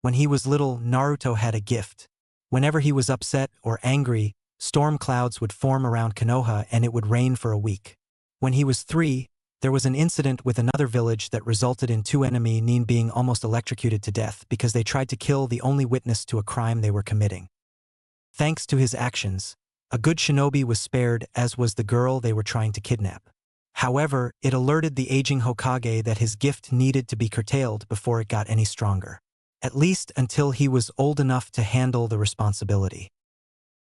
When he was little, Naruto had a gift. Whenever he was upset or angry, storm clouds would form around Konoha and it would rain for a week. When he was 3, there was an incident with another village that resulted in 2 enemy Nin being almost electrocuted to death because they tried to kill the only witness to a crime they were committing. Thanks to his actions, a good shinobi was spared, as was the girl they were trying to kidnap. However, it alerted the aging Hokage that his gift needed to be curtailed before it got any stronger. At least until he was old enough to handle the responsibility.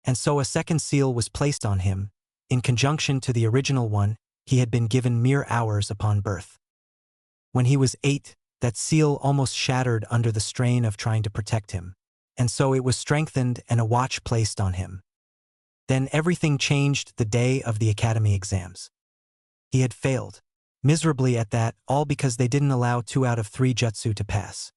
And so a second seal was placed on him. In conjunction to the original one, he had been given mere hours upon birth. When he was 8, that seal almost shattered under the strain of trying to protect him. And so it was strengthened and a watch placed on him. Then everything changed the day of the academy exams. He had failed. Miserably at that, all because they didn't allow 2 out of 3 jutsu to pass.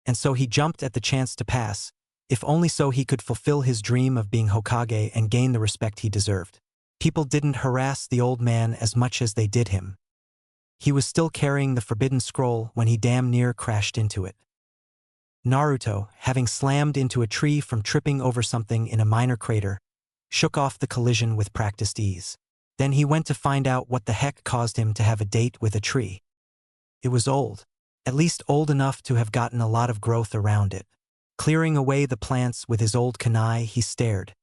And so he jumped at the chance to pass, if only so he could fulfill his dream of being Hokage and gain the respect he deserved. People didn't harass the old man as much as they did him. He was still carrying the forbidden scroll when he damn near crashed into it. Naruto, having slammed into a tree from tripping over something in a minor crater, shook off the collision with practiced ease. Then he went to find out what the heck caused him to have a date with a tree. It was old. At least old enough to have gotten a lot of growth around it. Clearing away the plants with his old kunai, he stared.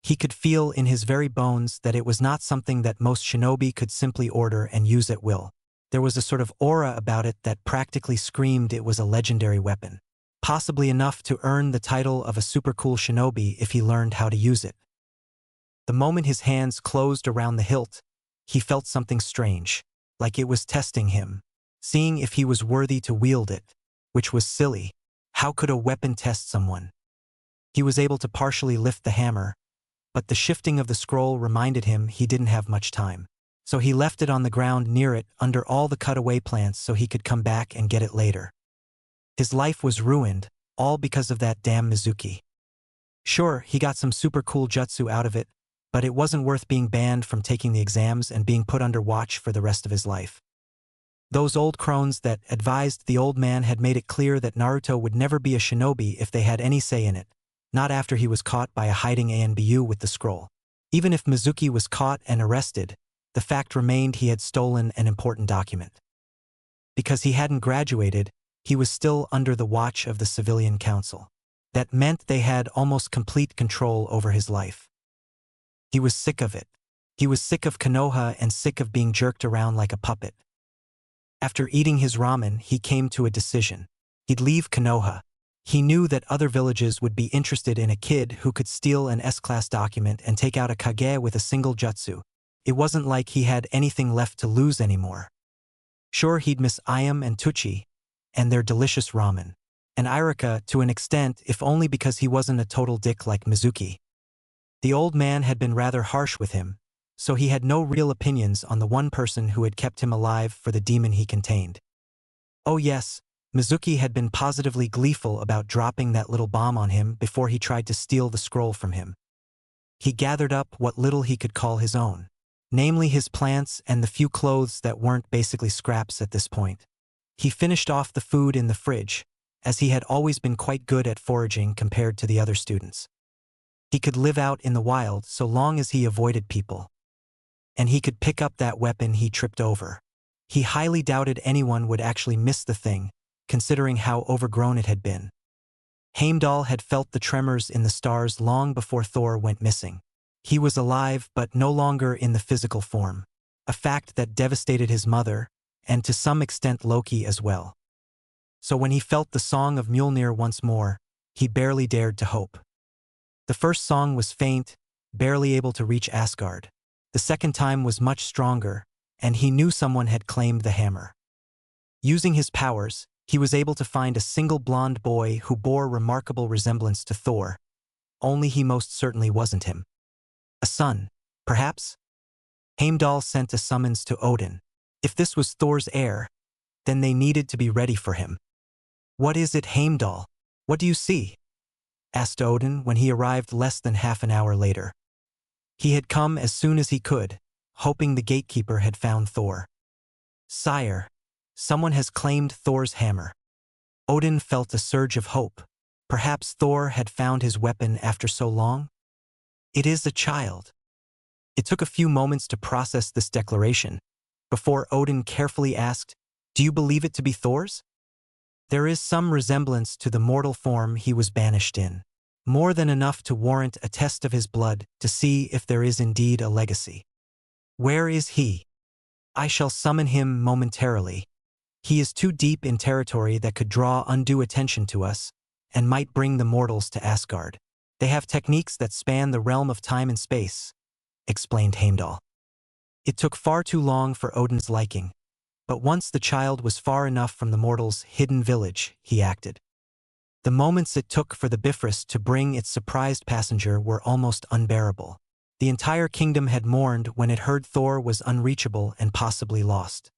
He could feel in his very bones that it was not something that most shinobi could simply order and use at will. There was a sort of aura about it that practically screamed it was a legendary weapon. Possibly enough to earn the title of a super cool shinobi if he learned how to use it. The moment his hands closed around the hilt, he felt something strange, like it was testing him. Seeing if he was worthy to wield it, which was silly. How could a weapon test someone? He was able to partially lift the hammer, but the shifting of the scroll reminded him he didn't have much time. So he left it on the ground near it under all the cutaway plants so he could come back and get it later. His life was ruined, all because of that damn Mizuki. Sure, he got some super cool jutsu out of it, but it wasn't worth being banned from taking the exams and being put under watch for the rest of his life. Those old crones that advised the old man had made it clear that Naruto would never be a shinobi if they had any say in it, not after he was caught by a hiding ANBU with the scroll. Even if Mizuki was caught and arrested, the fact remained he had stolen an important document. Because he hadn't graduated, he was still under the watch of the civilian council. That meant they had almost complete control over his life. He was sick of it. He was sick of Konoha and sick of being jerked around like a puppet. After eating his ramen, he came to a decision. He'd leave Konoha. He knew that other villages would be interested in a kid who could steal an S-class document and take out a Kage with a single jutsu. It wasn't like he had anything left to lose anymore. Sure, he'd miss Ayam and Tuchi, and their delicious ramen. And Irika to an extent, if only because he wasn't a total dick like Mizuki. The old man had been rather harsh with him, so he had no real opinions on the one person who had kept him alive for the demon he contained. Oh yes, Mizuki had been positively gleeful about dropping that little bomb on him before he tried to steal the scroll from him. He gathered up what little he could call his own, namely his plants and the few clothes that weren't basically scraps at this point. He finished off the food in the fridge, as he had always been quite good at foraging compared to the other students. He could live out in the wild so long as he avoided people. And he could pick up that weapon he tripped over. He highly doubted anyone would actually miss the thing, considering how overgrown it had been. Heimdall had felt the tremors in the stars long before Thor went missing. He was alive but no longer in the physical form, a fact that devastated his mother, and to some extent Loki as well. So when he felt the song of Mjolnir once more, he barely dared to hope. The first song was faint, barely able to reach Asgard. The second time was much stronger, and he knew someone had claimed the hammer. Using his powers, he was able to find a single blonde boy who bore remarkable resemblance to Thor, only he most certainly wasn't him. A son, perhaps? Heimdall sent a summons to Odin. If this was Thor's heir, then they needed to be ready for him. "What is it, Heimdall? What do you see?" asked Odin when he arrived less than half an hour later. He had come as soon as he could, hoping the gatekeeper had found Thor. "Sire, someone has claimed Thor's hammer." Odin felt a surge of hope. Perhaps Thor had found his weapon after so long? It is a child. It took a few moments to process this declaration, before Odin carefully asked, "Do you believe it to be Thor's?" There is some resemblance to the mortal form he was banished in. More than enough to warrant a test of his blood to see if there is indeed a legacy. Where is he? I shall summon him momentarily. He is too deep in territory that could draw undue attention to us, and might bring the mortals to Asgard. They have techniques that span the realm of time and space, explained Heimdall. It took far too long for Odin's liking, but once the child was far enough from the mortals' hidden village, he acted. The moments it took for the Bifrost to bring its surprised passenger were almost unbearable. The entire kingdom had mourned when it heard Thor was unreachable and possibly lost.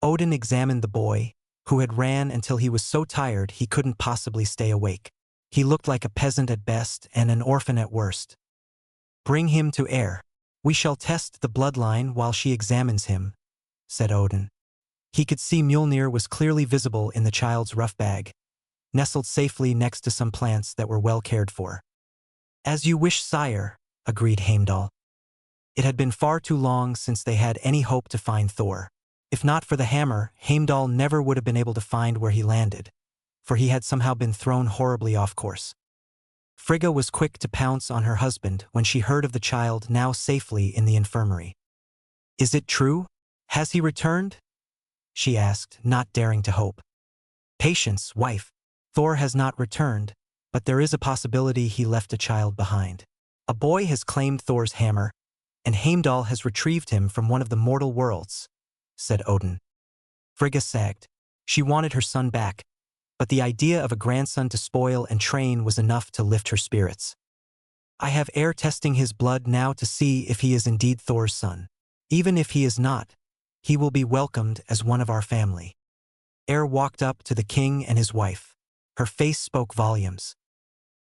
Odin examined the boy, who had ran until he was so tired he couldn't possibly stay awake. He looked like a peasant at best and an orphan at worst. "Bring him to Air. We shall test the bloodline while she examines him," said Odin. He could see Mjolnir was clearly visible in the child's rough bag, nestled safely next to some plants that were well cared for. "As you wish, sire," agreed Heimdall. It had been far too long since they had any hope to find Thor. If not for the hammer, Heimdall never would have been able to find where he landed, for he had somehow been thrown horribly off course. Frigga was quick to pounce on her husband when she heard of the child now safely in the infirmary. "Is it true? Has he returned?" she asked, not daring to hope. "Patience, wife. Thor has not returned, but there is a possibility he left a child behind. A boy has claimed Thor's hammer, and Heimdall has retrieved him from one of the mortal worlds," said Odin. Frigga sagged. She wanted her son back, but the idea of a grandson to spoil and train was enough to lift her spirits. "I have Air testing his blood now to see if he is indeed Thor's son. Even if he is not, he will be welcomed as one of our family." Air walked up to the king and his wife. Her face spoke volumes.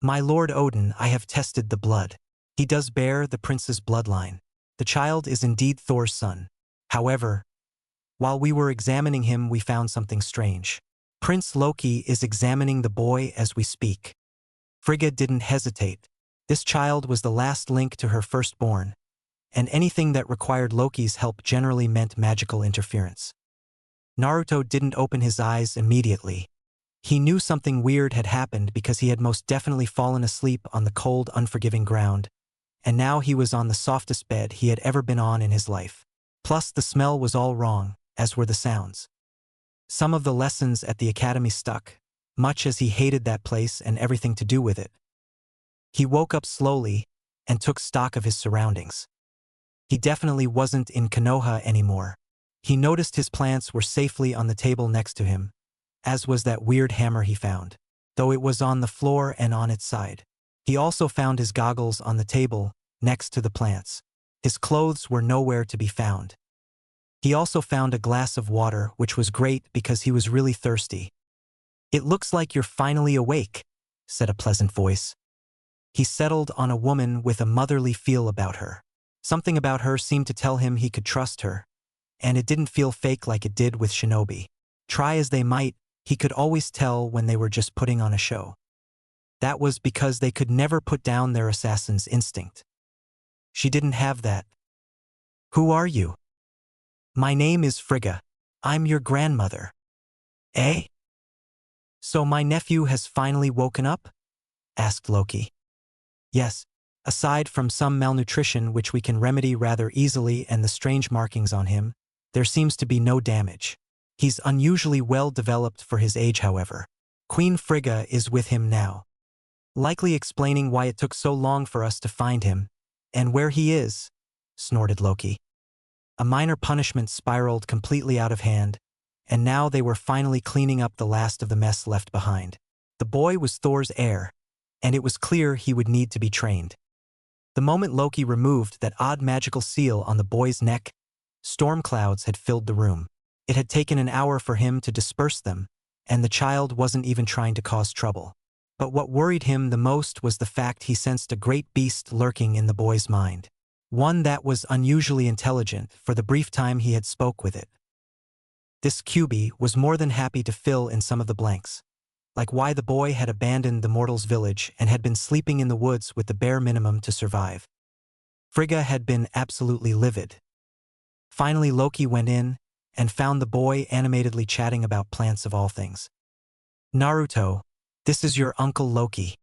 "My lord Odin, I have tested the blood. He does bear the prince's bloodline. The child is indeed Thor's son. However, while we were examining him, we found something strange. Prince Loki is examining the boy as we speak." Frigga didn't hesitate. This child was the last link to her firstborn, and anything that required Loki's help generally meant magical interference. Naruto didn't open his eyes immediately. He knew something weird had happened because he had most definitely fallen asleep on the cold, unforgiving ground, and now he was on the softest bed he had ever been on in his life. Plus, the smell was all wrong, as were the sounds. Some of the lessons at the academy stuck, much as he hated that place and everything to do with it. He woke up slowly and took stock of his surroundings. He definitely wasn't in Konoha anymore. He noticed his plants were safely on the table next to him, as was that weird hammer he found, though it was on the floor and on its side. He also found his goggles on the table, next to the plants. His clothes were nowhere to be found. He also found a glass of water, which was great because he was really thirsty. "It looks like you're finally awake," said a pleasant voice. He settled on a woman with a motherly feel about her. Something about her seemed to tell him he could trust her, and it didn't feel fake like it did with Shinobi. Try as they might, he could always tell when they were just putting on a show. That was because they could never put down their assassin's instinct. She didn't have that. "Who are you?" "My name is Frigga. I'm your grandmother." "Eh? So my nephew has finally woken up?" asked Loki. "Yes, aside from some malnutrition which we can remedy rather easily and the strange markings on him, there seems to be no damage. He's unusually well developed for his age, however. Queen Frigga is with him now." "Likely explaining why it took so long for us to find him, and where he is," snorted Loki. A minor punishment spiraled completely out of hand, and now they were finally cleaning up the last of the mess left behind. The boy was Thor's heir, and it was clear he would need to be trained. The moment Loki removed that odd magical seal on the boy's neck, storm clouds had filled the room. It had taken an hour for him to disperse them, and the child wasn't even trying to cause trouble. But what worried him the most was the fact he sensed a great beast lurking in the boy's mind. One that was unusually intelligent for the brief time he had spoke with it. This QB was more than happy to fill in some of the blanks, like why the boy had abandoned the mortal's village and had been sleeping in the woods with the bare minimum to survive. Frigga had been absolutely livid. Finally, Loki went in and found the boy animatedly chatting about plants of all things. Naruto, this is your uncle Loki.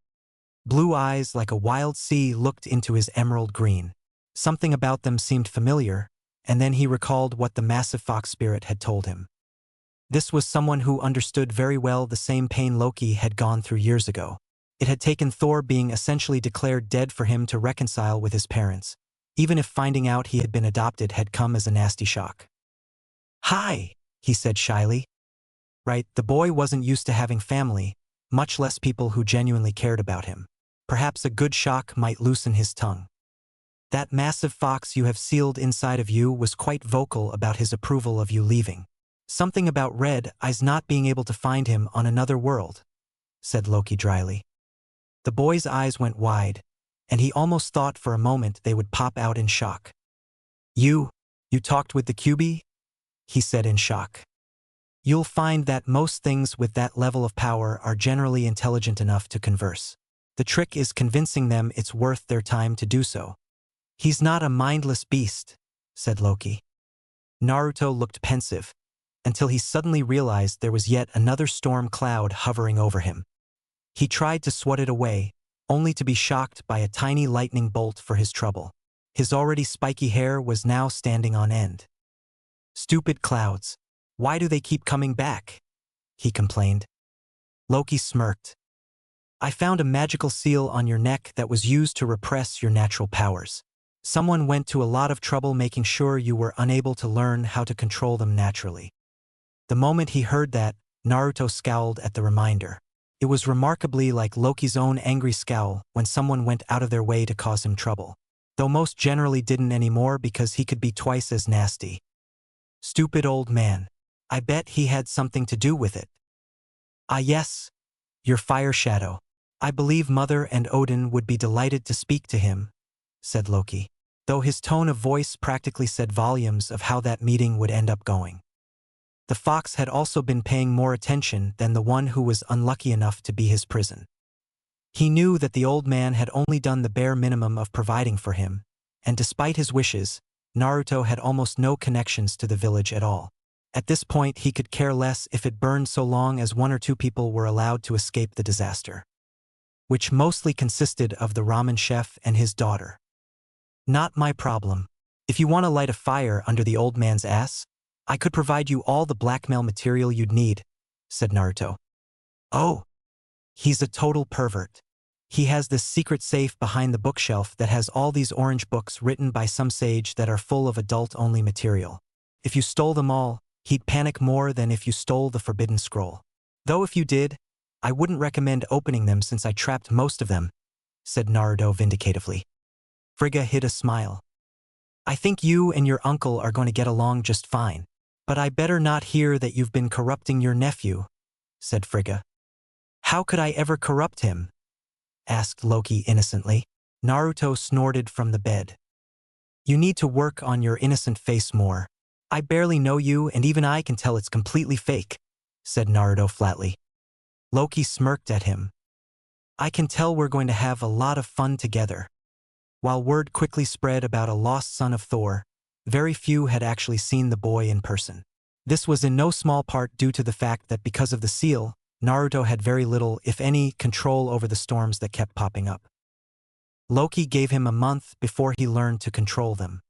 Blue eyes like a wild sea looked into his emerald green. Something about them seemed familiar, and then he recalled what the massive fox spirit had told him. This was someone who understood very well the same pain Loki had gone through years ago. It had taken Thor being essentially declared dead for him to reconcile with his parents, even if finding out he had been adopted had come as a nasty shock. "Hi," he said shyly. Right, the boy wasn't used to having family, much less people who genuinely cared about him. Perhaps a good shock might loosen his tongue. That massive fox you have sealed inside of you was quite vocal about his approval of you leaving. Something about Red Eyes not being able to find him on another world, said Loki dryly. The boy's eyes went wide, and he almost thought for a moment they would pop out in shock. You talked with the QB? He said in shock. You'll find that most things with that level of power are generally intelligent enough to converse. The trick is convincing them it's worth their time to do so. He's not a mindless beast, said Loki. Naruto looked pensive, until he suddenly realized there was yet another storm cloud hovering over him. He tried to swat it away, only to be shocked by a tiny lightning bolt for his trouble. His already spiky hair was now standing on end. Stupid clouds. Why do they keep coming back? He complained. Loki smirked. I found a magical seal on your neck that was used to repress your natural powers. Someone went to a lot of trouble making sure you were unable to learn how to control them naturally. The moment he heard that, Naruto scowled at the reminder. It was remarkably like Loki's own angry scowl when someone went out of their way to cause him trouble, though most generally didn't anymore because he could be twice as nasty. Stupid old man. I bet he had something to do with it. Ah yes, your fire shadow. I believe Mother and Odin would be delighted to speak to him, said Loki, though his tone of voice practically said volumes of how that meeting would end up going. The fox had also been paying more attention than the one who was unlucky enough to be his prison. He knew that the old man had only done the bare minimum of providing for him, and despite his wishes, Naruto had almost no connections to the village at all. At this point, he could care less if it burned so long as 1 or 2 people were allowed to escape the disaster, which mostly consisted of the ramen chef and his daughter. Not my problem. If you want to light a fire under the old man's ass, I could provide you all the blackmail material you'd need, said Naruto. Oh, he's a total pervert. He has this secret safe behind the bookshelf that has all these orange books written by some sage that are full of adult-only material. If you stole them all, he'd panic more than if you stole the forbidden scroll. Though if you did, I wouldn't recommend opening them since I trapped most of them, said Naruto vindicatively. Frigga hid a smile. I think you and your uncle are going to get along just fine. But I better not hear that you've been corrupting your nephew, said Frigga. How could I ever corrupt him? Asked Loki innocently. Naruto snorted from the bed. You need to work on your innocent face more. I barely know you and even I can tell it's completely fake, said Naruto flatly. Loki smirked at him. I can tell we're going to have a lot of fun together. While word quickly spread about a lost son of Thor, very few had actually seen the boy in person. This was in no small part due to the fact that because of the seal, Naruto had very little, if any, control over the storms that kept popping up. Loki gave him a month before he learned to control them.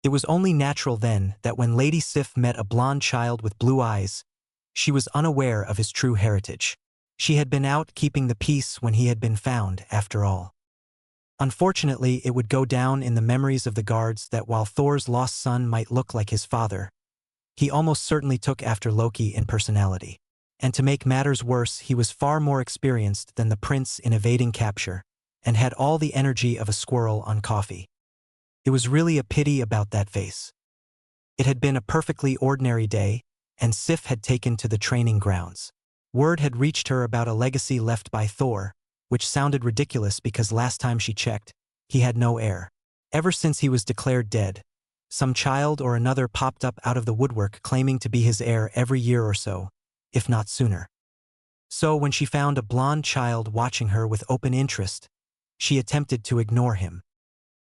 It was only natural then that when Lady Sif met a blonde child with blue eyes, she was unaware of his true heritage. She had been out keeping the peace when he had been found, after all. Unfortunately, it would go down in the memories of the guards that while Thor's lost son might look like his father, he almost certainly took after Loki in personality. And to make matters worse, he was far more experienced than the prince in evading capture, and had all the energy of a squirrel on coffee. It was really a pity about that face. It had been a perfectly ordinary day, and Sif had taken to the training grounds. Word had reached her about a legacy left by Thor, which sounded ridiculous because last time she checked, he had no heir. Ever since he was declared dead, Some child or another popped up out of the woodwork claiming to be his heir every year or so, if not sooner. So when she found a blonde child watching her with open interest, she attempted to ignore him.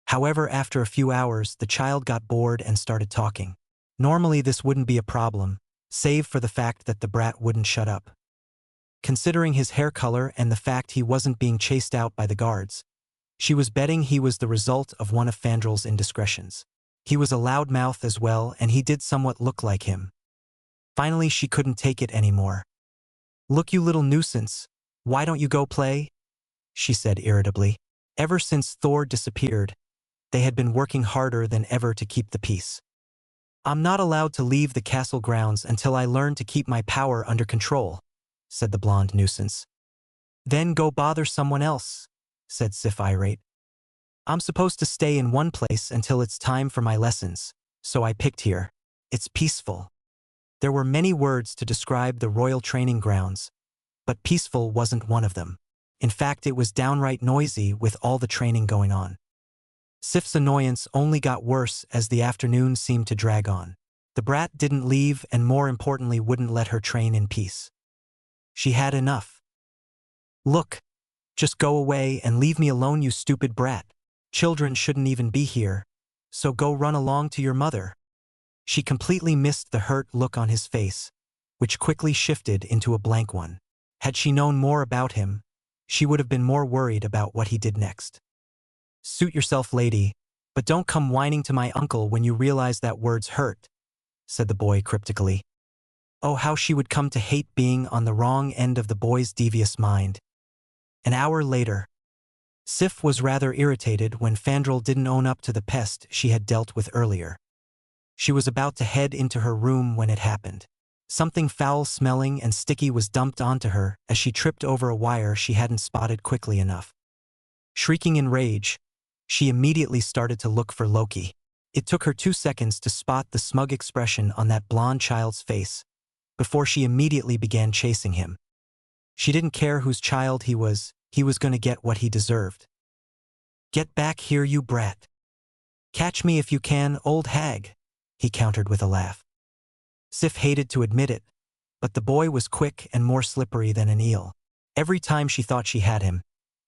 However, after a few hours, the child got bored and started talking. Normally this wouldn't be a problem, save for the fact that the brat wouldn't shut up. Considering his hair color and the fact he wasn't being chased out by the guards, she was betting he was the result of one of Fandrel's indiscretions. He was a loudmouth as well, and he did somewhat look like him. Finally, she couldn't take it anymore. "Look, you little nuisance, why don't you go play?" she said irritably. Ever since Thor disappeared, they had been working harder than ever to keep the peace. "I'm not allowed to leave the castle grounds until I learn to keep my power under control," said the blonde nuisance. "Then go bother someone else," said Sif irate. "I'm supposed to stay in one place until it's time for my lessons, so I picked here. It's peaceful." There were many words to describe the royal training grounds, but peaceful wasn't one of them. In fact, it was downright noisy with all the training going on. Sif's annoyance only got worse as the afternoon seemed to drag on. The brat didn't leave and, more importantly, wouldn't let her train in peace. She had enough. "Look, just go away and leave me alone, you stupid brat. Children shouldn't even be here, so go run along to your mother." She completely missed the hurt look on his face, which quickly shifted into a blank one. Had she known more about him, she would have been more worried about what he did next. "Suit yourself, lady, but don't come whining to my uncle when you realize that words hurt," said the boy cryptically. Oh, how she would come to hate being on the wrong end of the boy's devious mind. An hour later, Sif was rather irritated when Fandrel didn't own up to the pest she had dealt with earlier. She was about to head into her room when it happened. Something foul-smelling and sticky was dumped onto her as she tripped over a wire she hadn't spotted quickly enough. Shrieking in rage, she immediately started to look for Loki. It took her 2 seconds to spot the smug expression on that blonde child's face, before she immediately began chasing him. She didn't care whose child he was going to get what he deserved. "Get back here, you brat. Catch me if you can, old hag," he countered with a laugh. Sif hated to admit it, but the boy was quick and more slippery than an eel. Every time she thought she had him,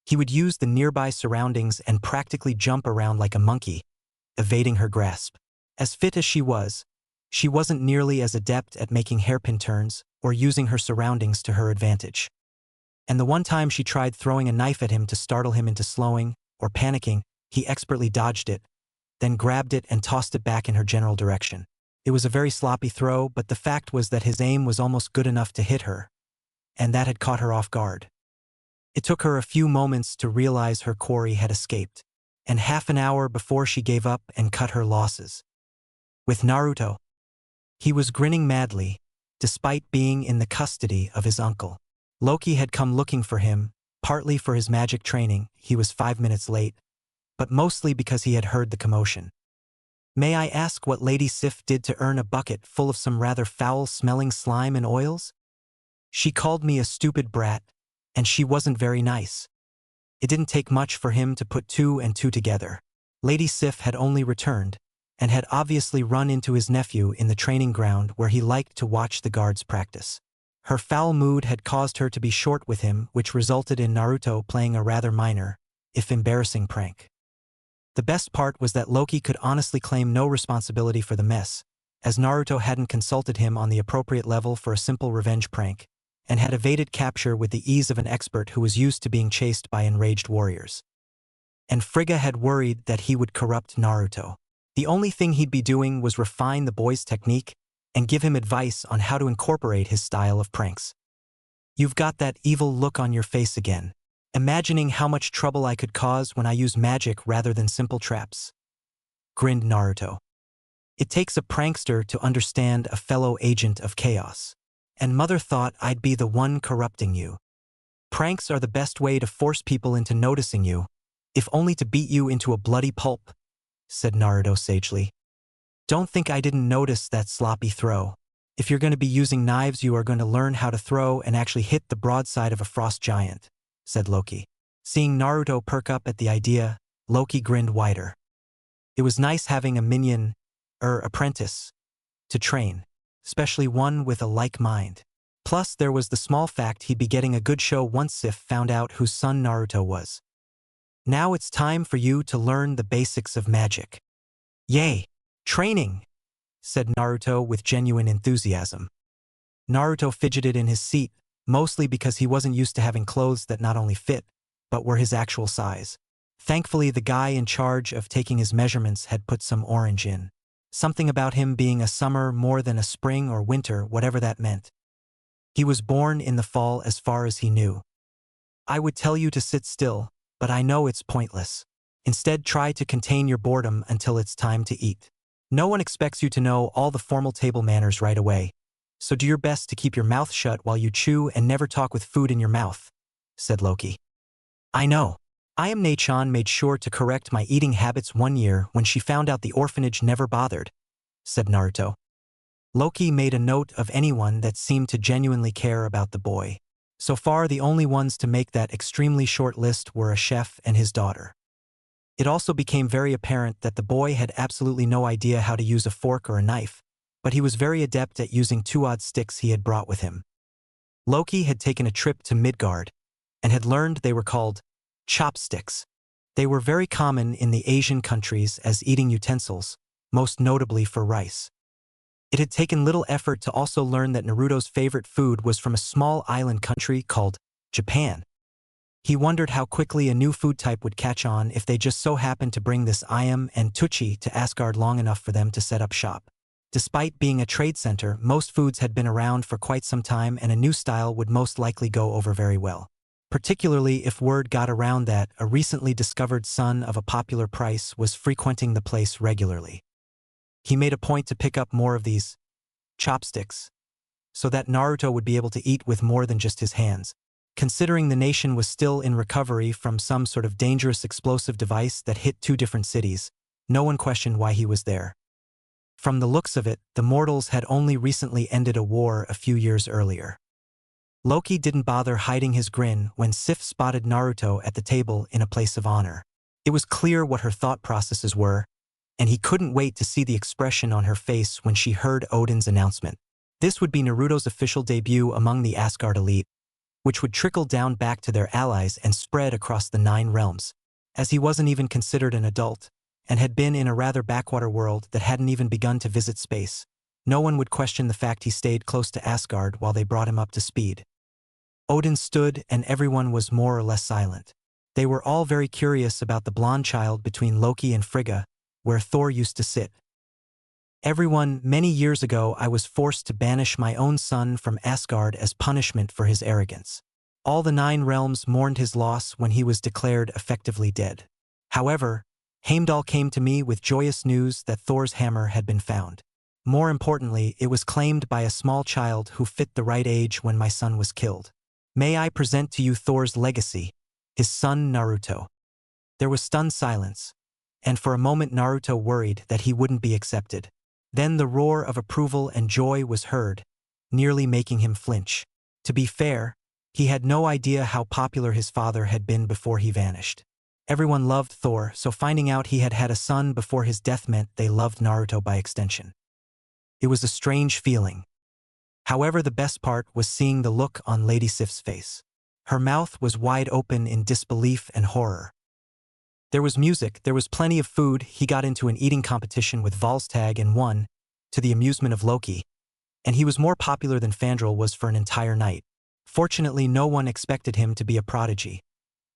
he would use the nearby surroundings and practically jump around like a monkey, evading her grasp. As fit as she wasn't nearly as adept at making hairpin turns or using her surroundings to her advantage. And the one time she tried throwing a knife at him to startle him into slowing or panicking, he expertly dodged it, then grabbed it and tossed it back in her general direction. It was a very sloppy throw, but the fact was that his aim was almost good enough to hit her, and that had caught her off guard. It took her a few moments to realize her quarry had escaped, and half an hour before she gave up and cut her losses. With Naruto, he was grinning madly, despite being in the custody of his uncle. Loki had come looking for him, partly for his magic training. He was 5 minutes late, but mostly because he had heard the commotion. "May I ask what Lady Sif did to earn a bucket full of some rather foul-smelling slime and oils? She called me a stupid brat, and she wasn't very nice." It didn't take much for him to put 2 and 2 together. Lady Sif had only returned, and had obviously run into his nephew in the training ground where he liked to watch the guards practice. Her foul mood had caused her to be short with him, which resulted in Naruto playing a rather minor, if embarrassing, prank. The best part was that Loki could honestly claim no responsibility for the mess, as Naruto hadn't consulted him on the appropriate level for a simple revenge prank, and had evaded capture with the ease of an expert who was used to being chased by enraged warriors. And Frigga had worried that he would corrupt Naruto. The only thing he'd be doing was refine the boy's technique and give him advice on how to incorporate his style of pranks. "You've got that evil look on your face again, imagining how much trouble I could cause when I use magic rather than simple traps," grinned Naruto. "It takes a prankster to understand a fellow agent of chaos. And mother thought I'd be the one corrupting you. Pranks are the best way to force people into noticing you, if only to beat you into a bloody pulp," said Naruto sagely. "Don't think I didn't notice that sloppy throw. If you're going to be using knives, you are going to learn how to throw and actually hit the broadside of a frost giant," said Loki. Seeing Naruto perk up at the idea, Loki grinned wider. It was nice having a minion apprentice to train, especially one with a like mind. Plus, there was the small fact he'd be getting a good show once Sif found out whose son Naruto was. Now it's time for you to learn the basics of magic. Yay! Training! Said Naruto with genuine enthusiasm. Naruto fidgeted in his seat, mostly because he wasn't used to having clothes that not only fit, but were his actual size. Thankfully, the guy in charge of taking his measurements had put some orange in. Something about him being a summer more than a spring or winter, whatever that meant. He was born in the fall as far as he knew. I would tell you to sit still, but I know it's pointless. Instead, try to contain your boredom until it's time to eat. No one expects you to know all the formal table manners right away, so do your best to keep your mouth shut while you chew and never talk with food in your mouth, said Loki. I know. Ayame-chan made sure to correct my eating habits one year when she found out the orphanage never bothered, said Naruto. Loki made a note of anyone that seemed to genuinely care about the boy. So far, the only ones to make that extremely short list were a chef and his daughter. It also became very apparent that the boy had absolutely no idea how to use a fork or a knife, but he was very adept at using two odd sticks he had brought with him. Loki had taken a trip to Midgard and had learned they were called chopsticks. They were very common in the Asian countries as eating utensils, most notably for rice. It had taken little effort to also learn that Naruto's favorite food was from a small island country called Japan. He wondered how quickly a new food type would catch on if they just so happened to bring this Ayam and Tucci to Asgard long enough for them to set up shop. Despite being a trade center, most foods had been around for quite some time and a new style would most likely go over very well. Particularly if word got around that a recently discovered son of a popular price was frequenting the place regularly. He made a point to pick up more of these chopsticks so that Naruto would be able to eat with more than just his hands. Considering the nation was still in recovery from some sort of dangerous explosive device that hit two different cities, no one questioned why he was there. From the looks of it, the mortals had only recently ended a war a few years earlier. Loki didn't bother hiding his grin when Sif spotted Naruto at the table in a place of honor. It was clear what her thought processes were, and he couldn't wait to see the expression on her face when she heard Odin's announcement. This would be Naruto's official debut among the Asgard elite, which would trickle down back to their allies and spread across the 9 realms. As he wasn't even considered an adult, and had been in a rather backwater world that hadn't even begun to visit space, no one would question the fact he stayed close to Asgard while they brought him up to speed. Odin stood and everyone was more or less silent. They were all very curious about the blonde child between Loki and Frigga, where Thor used to sit. Everyone, many years ago I was forced to banish my own son from Asgard as punishment for his arrogance. All the 9 realms mourned his loss when he was declared effectively dead. However, Heimdall came to me with joyous news that Thor's hammer had been found. More importantly, it was claimed by a small child who fit the right age when my son was killed. May I present to you Thor's legacy, his son Naruto. There was stunned silence, and for a moment Naruto worried that he wouldn't be accepted. Then the roar of approval and joy was heard, nearly making him flinch. To be fair, he had no idea how popular his father had been before he vanished. Everyone loved Thor, so finding out he had had a son before his death meant they loved Naruto by extension. It was a strange feeling. However, the best part was seeing the look on Lady Sif's face. Her mouth was wide open in disbelief and horror. There was music, there was plenty of food. He got into an eating competition with Volstagg and won, to the amusement of Loki, and he was more popular than Fandral was for an entire night. Fortunately, no one expected him to be a prodigy.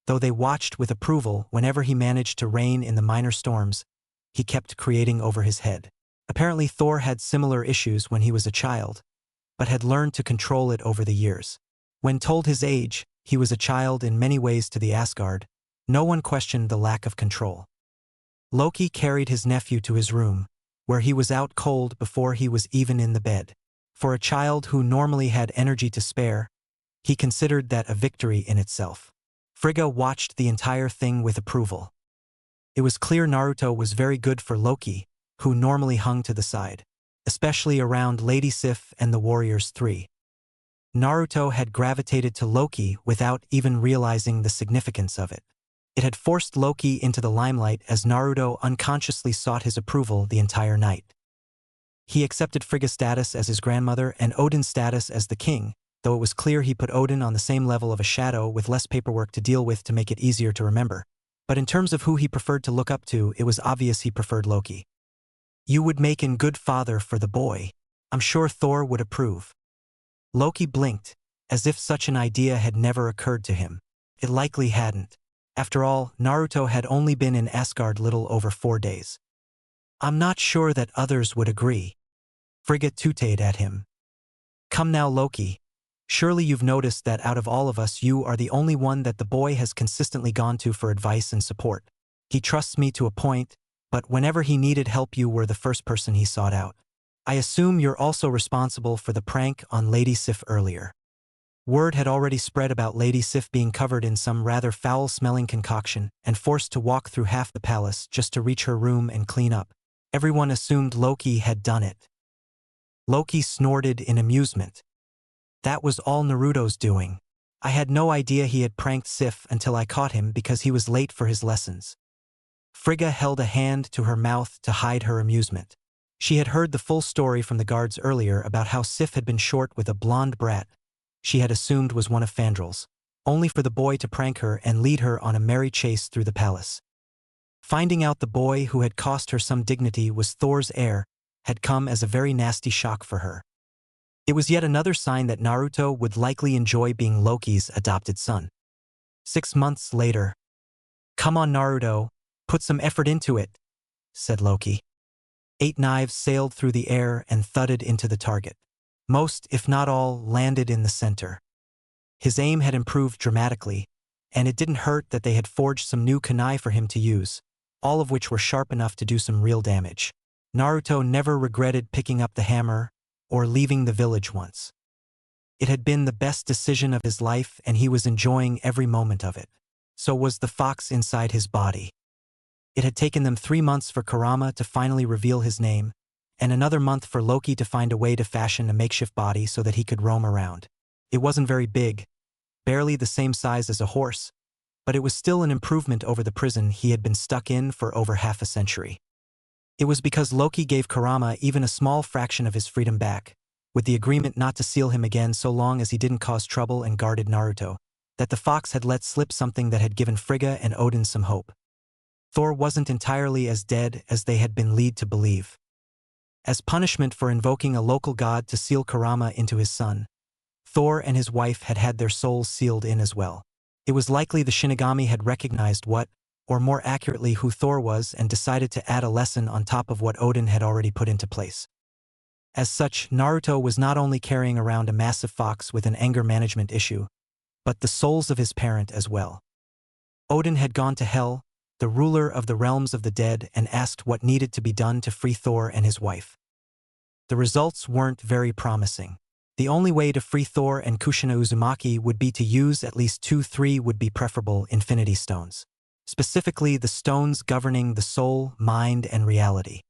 Though they watched with approval whenever he managed to reign in the minor storms he kept creating over his head. Apparently Thor had similar issues when he was a child, but had learned to control it over the years. When told his age, he was a child in many ways to the Asgard. No one questioned the lack of control. Loki carried his nephew to his room, where he was out cold before he was even in the bed. For a child who normally had energy to spare, he considered that a victory in itself. Frigga watched the entire thing with approval. It was clear Naruto was very good for Loki, who normally hung to the side, especially around Lady Sif and the Warriors 3. Naruto had gravitated to Loki without even realizing the significance of it. It had forced Loki into the limelight as Naruto unconsciously sought his approval the entire night. He accepted Frigga's status as his grandmother and Odin's status as the king, though it was clear he put Odin on the same level of a shadow with less paperwork to deal with to make it easier to remember. But in terms of who he preferred to look up to, it was obvious he preferred Loki. You would make a good father for the boy. I'm sure Thor would approve. Loki blinked, as if such an idea had never occurred to him. It likely hadn't. After all, Naruto had only been in Asgard little over 4 days. I'm not sure that others would agree. Frigga tooted at him. Come now, Loki. Surely you've noticed that out of all of us you are the only one that the boy has consistently gone to for advice and support. He trusts me to a point, but whenever he needed help you were the first person he sought out. I assume you're also responsible for the prank on Lady Sif earlier. Word had already spread about Lady Sif being covered in some rather foul-smelling concoction and forced to walk through half the palace just to reach her room and clean up. Everyone assumed Loki had done it. Loki snorted in amusement. That was all Naruto's doing. I had no idea he had pranked Sif until I caught him because he was late for his lessons. Frigga held a hand to her mouth to hide her amusement. She had heard the full story from the guards earlier about how Sif had been short with a blonde brat she had assumed was one of Fandrel's, only for the boy to prank her and lead her on a merry chase through the palace. Finding out the boy who had cost her some dignity was Thor's heir had come as a very nasty shock for her. It was yet another sign that Naruto would likely enjoy being Loki's adopted son. 6 months later. Come on, Naruto, put some effort into it, said Loki. 8 knives sailed through the air and thudded into the target. Most, if not all, landed in the center. His aim had improved dramatically, and it didn't hurt that they had forged some new kunai for him to use, all of which were sharp enough to do some real damage. Naruto never regretted picking up the hammer or leaving the village once. It had been the best decision of his life and he was enjoying every moment of it. So was the fox inside his body. It had taken them 3 months for Kurama to finally reveal his name, and another month for Loki to find a way to fashion a makeshift body so that he could roam around. It wasn't very big, barely the same size as a horse, but it was still an improvement over the prison he had been stuck in for over half a century. It was because Loki gave Kurama even a small fraction of his freedom back, with the agreement not to seal him again so long as he didn't cause trouble and guarded Naruto, that the fox had let slip something that had given Frigga and Odin some hope. Thor wasn't entirely as dead as they had been led to believe. As punishment for invoking a local god to seal Kurama into his son, Thor and his wife had had their souls sealed in as well. It was likely the Shinigami had recognized what, or more accurately who Thor was, and decided to add a lesson on top of what Odin had already put into place. As such, Naruto was not only carrying around a massive fox with an anger management issue, but the souls of his parent as well. Odin had gone to Hel, the ruler of the realms of the dead, and asked what needed to be done to free Thor and his wife. The results weren't very promising. The only way to free Thor and Kushina Uzumaki would be to use at least 2-3 would be preferable Infinity Stones. Specifically the stones governing the soul, mind, and reality.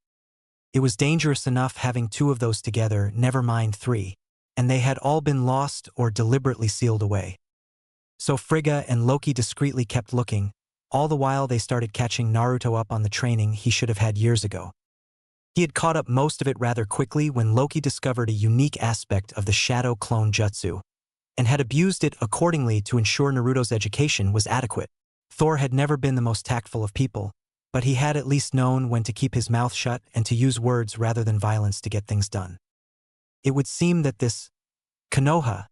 It was dangerous enough having 2 of those together, never mind 3, and they had all been lost or deliberately sealed away. So Frigga and Loki discreetly kept looking, all the while they started catching Naruto up on the training he should have had years ago. He had caught up most of it rather quickly when Loki discovered a unique aspect of the Shadow Clone Jutsu, and had abused it accordingly to ensure Naruto's education was adequate. Thor had never been the most tactful of people, but he had at least known when to keep his mouth shut and to use words rather than violence to get things done. It would seem that this Konoha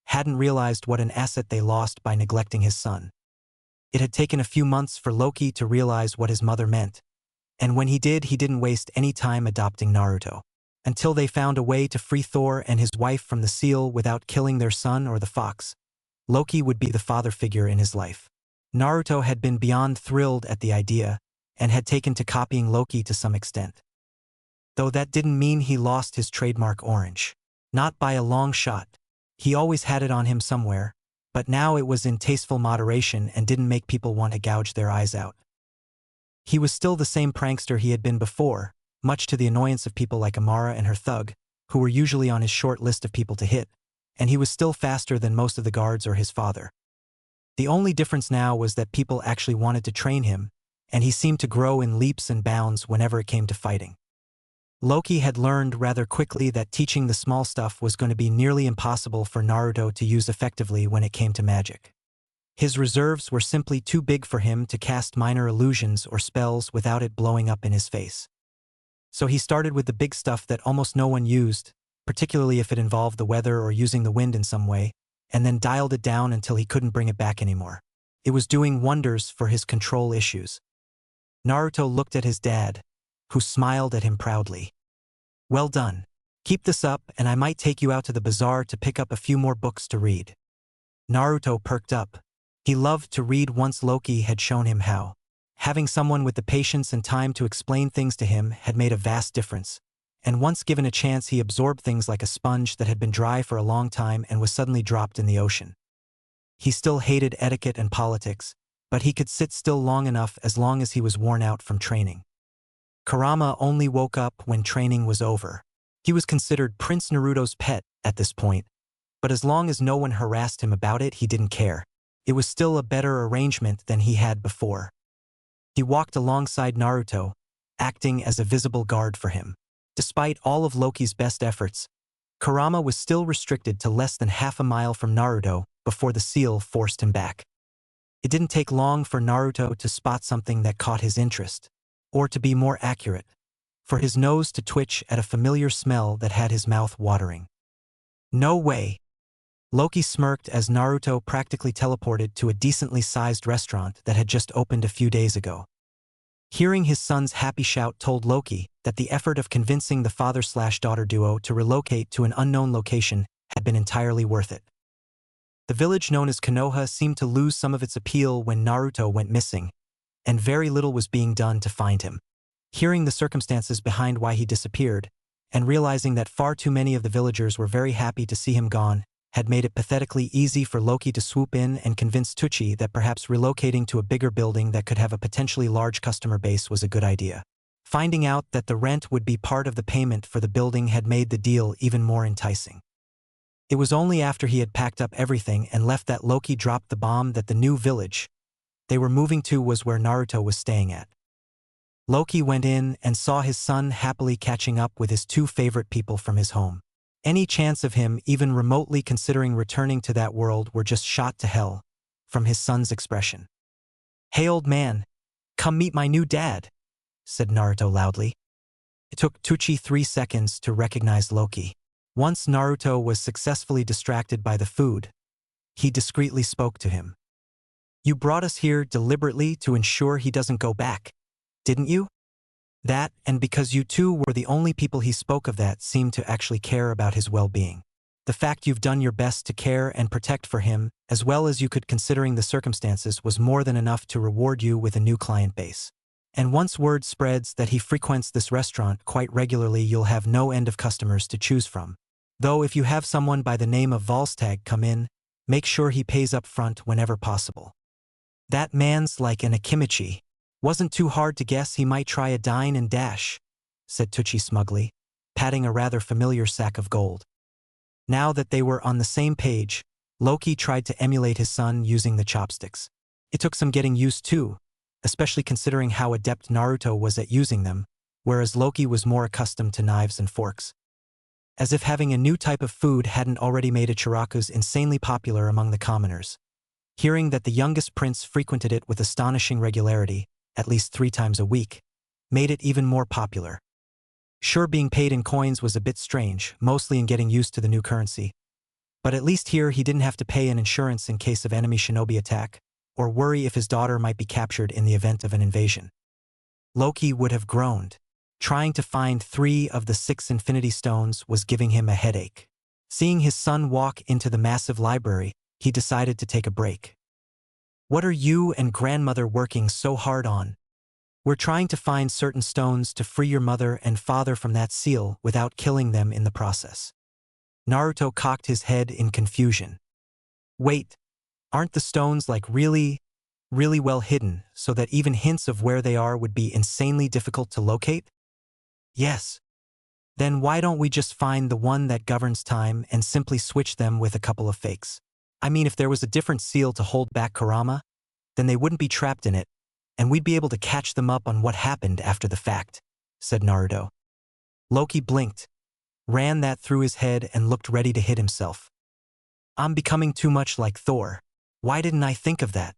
hadn't realized what an asset they lost by neglecting his son. It had taken a few months for Loki to realize what his mother meant, and when he didn't waste any time adopting Naruto. Until they found a way to free Thor and his wife from the seal without killing their son or the fox, Loki would be the father figure in his life. Naruto had been beyond thrilled at the idea, and had taken to copying Loki to some extent. Though that didn't mean he lost his trademark orange. Not by a long shot. He always had it on him somewhere, but now it was in tasteful moderation and didn't make people want to gouge their eyes out. He was still the same prankster he had been before, much to the annoyance of people like Amara and her thug, who were usually on his short list of people to hit, and he was still faster than most of the guards or his father. The only difference now was that people actually wanted to train him, and he seemed to grow in leaps and bounds whenever it came to fighting. Loki had learned rather quickly that teaching the small stuff was going to be nearly impossible for Naruto to use effectively when it came to magic. His reserves were simply too big for him to cast minor illusions or spells without it blowing up in his face. So he started with the big stuff that almost no one used, particularly if it involved the weather or using the wind in some way, and then dialed it down until he couldn't bring it back anymore. It was doing wonders for his control issues. Naruto looked at his dad, who smiled at him proudly. "Well done. Keep this up and I might take you out to the bazaar to pick up a few more books to read." Naruto perked up. He loved to read once Loki had shown him how. Having someone with the patience and time to explain things to him had made a vast difference, and once given a chance he absorbed things like a sponge that had been dry for a long time and was suddenly dropped in the ocean. He still hated etiquette and politics, but he could sit still long enough as long as he was worn out from training. Kurama only woke up when training was over. He was considered Prince Naruto's pet at this point, but as long as no one harassed him about it, he didn't care. It was still a better arrangement than he had before. He walked alongside Naruto, acting as a visible guard for him. Despite all of Loki's best efforts, Kurama was still restricted to less than half a mile from Naruto before the seal forced him back. It didn't take long for Naruto to spot something that caught his interest, or to be more accurate, for his nose to twitch at a familiar smell that had his mouth watering. "No way!" Loki smirked as Naruto practically teleported to a decently sized restaurant that had just opened a few days ago. Hearing his son's happy shout told Loki that the effort of convincing the father-slash-daughter duo to relocate to an unknown location had been entirely worth it. The village known as Konoha seemed to lose some of its appeal when Naruto went missing, and very little was being done to find him. Hearing the circumstances behind why he disappeared, and realizing that far too many of the villagers were very happy to see him gone, had made it pathetically easy for Loki to swoop in and convince Tucci that perhaps relocating to a bigger building that could have a potentially large customer base was a good idea. Finding out that the rent would be part of the payment for the building had made the deal even more enticing. It was only after he had packed up everything and left that Loki dropped the bomb that the new village they were moving to was where Naruto was staying at. Loki went in and saw his son happily catching up with his two favorite people from his home. Any chance of him even remotely considering returning to that world were just shot to hell, from his son's expression. "Hey old man, come meet my new dad," said Naruto loudly. It took Tucci 3 seconds to recognize Loki. Once Naruto was successfully distracted by the food, he discreetly spoke to him. "You brought us here deliberately to ensure he doesn't go back, didn't you?" That, and because you two were the only people he spoke of that seemed to actually care about his well-being. The fact you've done your best to care and protect for him, as well as you could considering the circumstances, was more than enough to reward you with a new client base. And once word spreads that he frequents this restaurant quite regularly, you'll have no end of customers to choose from. Though if you have someone by the name of Volstagg come in, make sure he pays up front whenever possible. That man's like an Akimichi. Wasn't too hard to guess he might try a dine and dash, said Tucci smugly, patting a rather familiar sack of gold. Now that they were on the same page, Loki tried to emulate his son using the chopsticks. It took some getting used to, especially considering how adept Naruto was at using them, whereas Loki was more accustomed to knives and forks. As if having a new type of food hadn't already made Ichiraku's insanely popular among the commoners. Hearing that the youngest prince frequented it with astonishing regularity, at least 3 times a week, made it even more popular. Sure, being paid in coins was a bit strange, mostly in getting used to the new currency. But at least here he didn't have to pay an insurance in case of enemy shinobi attack, or worry if his daughter might be captured in the event of an invasion. Loki would have groaned. Trying to find 3 of the 6 Infinity Stones was giving him a headache. Seeing his son walk into the massive library, he decided to take a break. "What are you and grandmother working so hard on?" "We're trying to find certain stones to free your mother and father from that seal without killing them in the process." Naruto cocked his head in confusion. "Wait, aren't the stones like really well hidden so that even hints of where they are would be insanely difficult to locate?" "Yes." "Then why don't we just find the one that governs time and simply switch them with a couple of fakes? I mean, if there was a different seal to hold back Kurama, then they wouldn't be trapped in it, and we'd be able to catch them up on what happened after the fact," said Naruto. Loki blinked, ran that through his head and looked ready to hit himself. I'm becoming too much like Thor. Why didn't I think of that?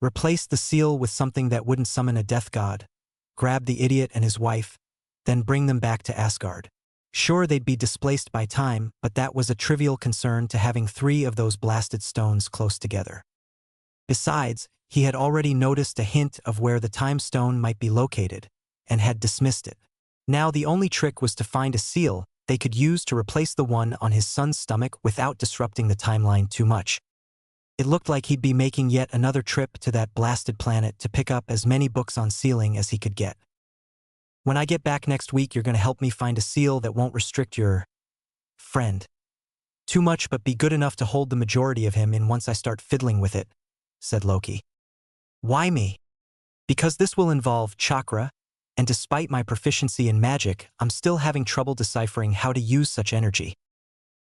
Replace the seal with something that wouldn't summon a death god, grab the idiot and his wife, then bring them back to Asgard. Sure, they'd be displaced by time, but that was a trivial concern to having 3 of those blasted stones close together. Besides, he had already noticed a hint of where the time stone might be located, and had dismissed it. Now the only trick was to find a seal they could use to replace the one on his son's stomach without disrupting the timeline too much. It looked like he'd be making yet another trip to that blasted planet to pick up as many books on sealing as he could get. When I get back next week, you're going to help me find a seal that won't restrict your friend too much, but be good enough to hold the majority of him in once I start fiddling with it, said Loki. Why me? Because this will involve chakra, and despite my proficiency in magic, I'm still having trouble deciphering how to use such energy.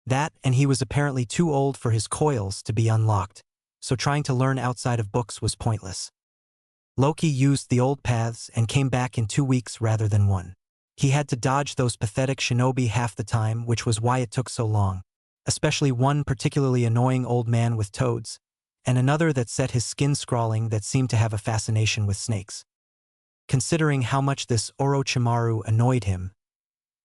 That, and he was apparently too old for his coils to be unlocked, so trying to learn outside of books was pointless. Loki used the old paths and came back in 2 weeks rather than 1. He had to dodge those pathetic shinobi half the time, which was why it took so long, especially one particularly annoying old man with toads, and another that set his skin scrawling that seemed to have a fascination with snakes. Considering how much this Orochimaru annoyed him,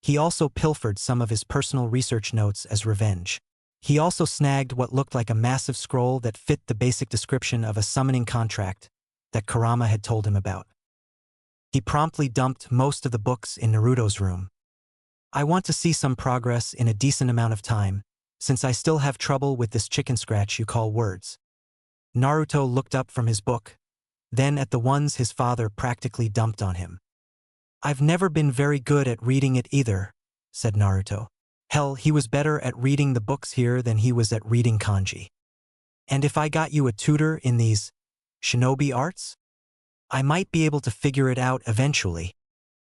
he also pilfered some of his personal research notes as revenge. He also snagged what looked like a massive scroll that fit the basic description of a summoning contract that Kurama had told him about. He promptly dumped most of the books in Naruto's room. I want to see some progress in a decent amount of time, since I still have trouble with this chicken scratch you call words. Naruto looked up from his book, then at the ones his father practically dumped on him. I've never been very good at reading it either, said Naruto. Hell, he was better at reading the books here than he was at reading kanji. And if I got you a tutor in these shinobi arts, I might be able to figure it out eventually.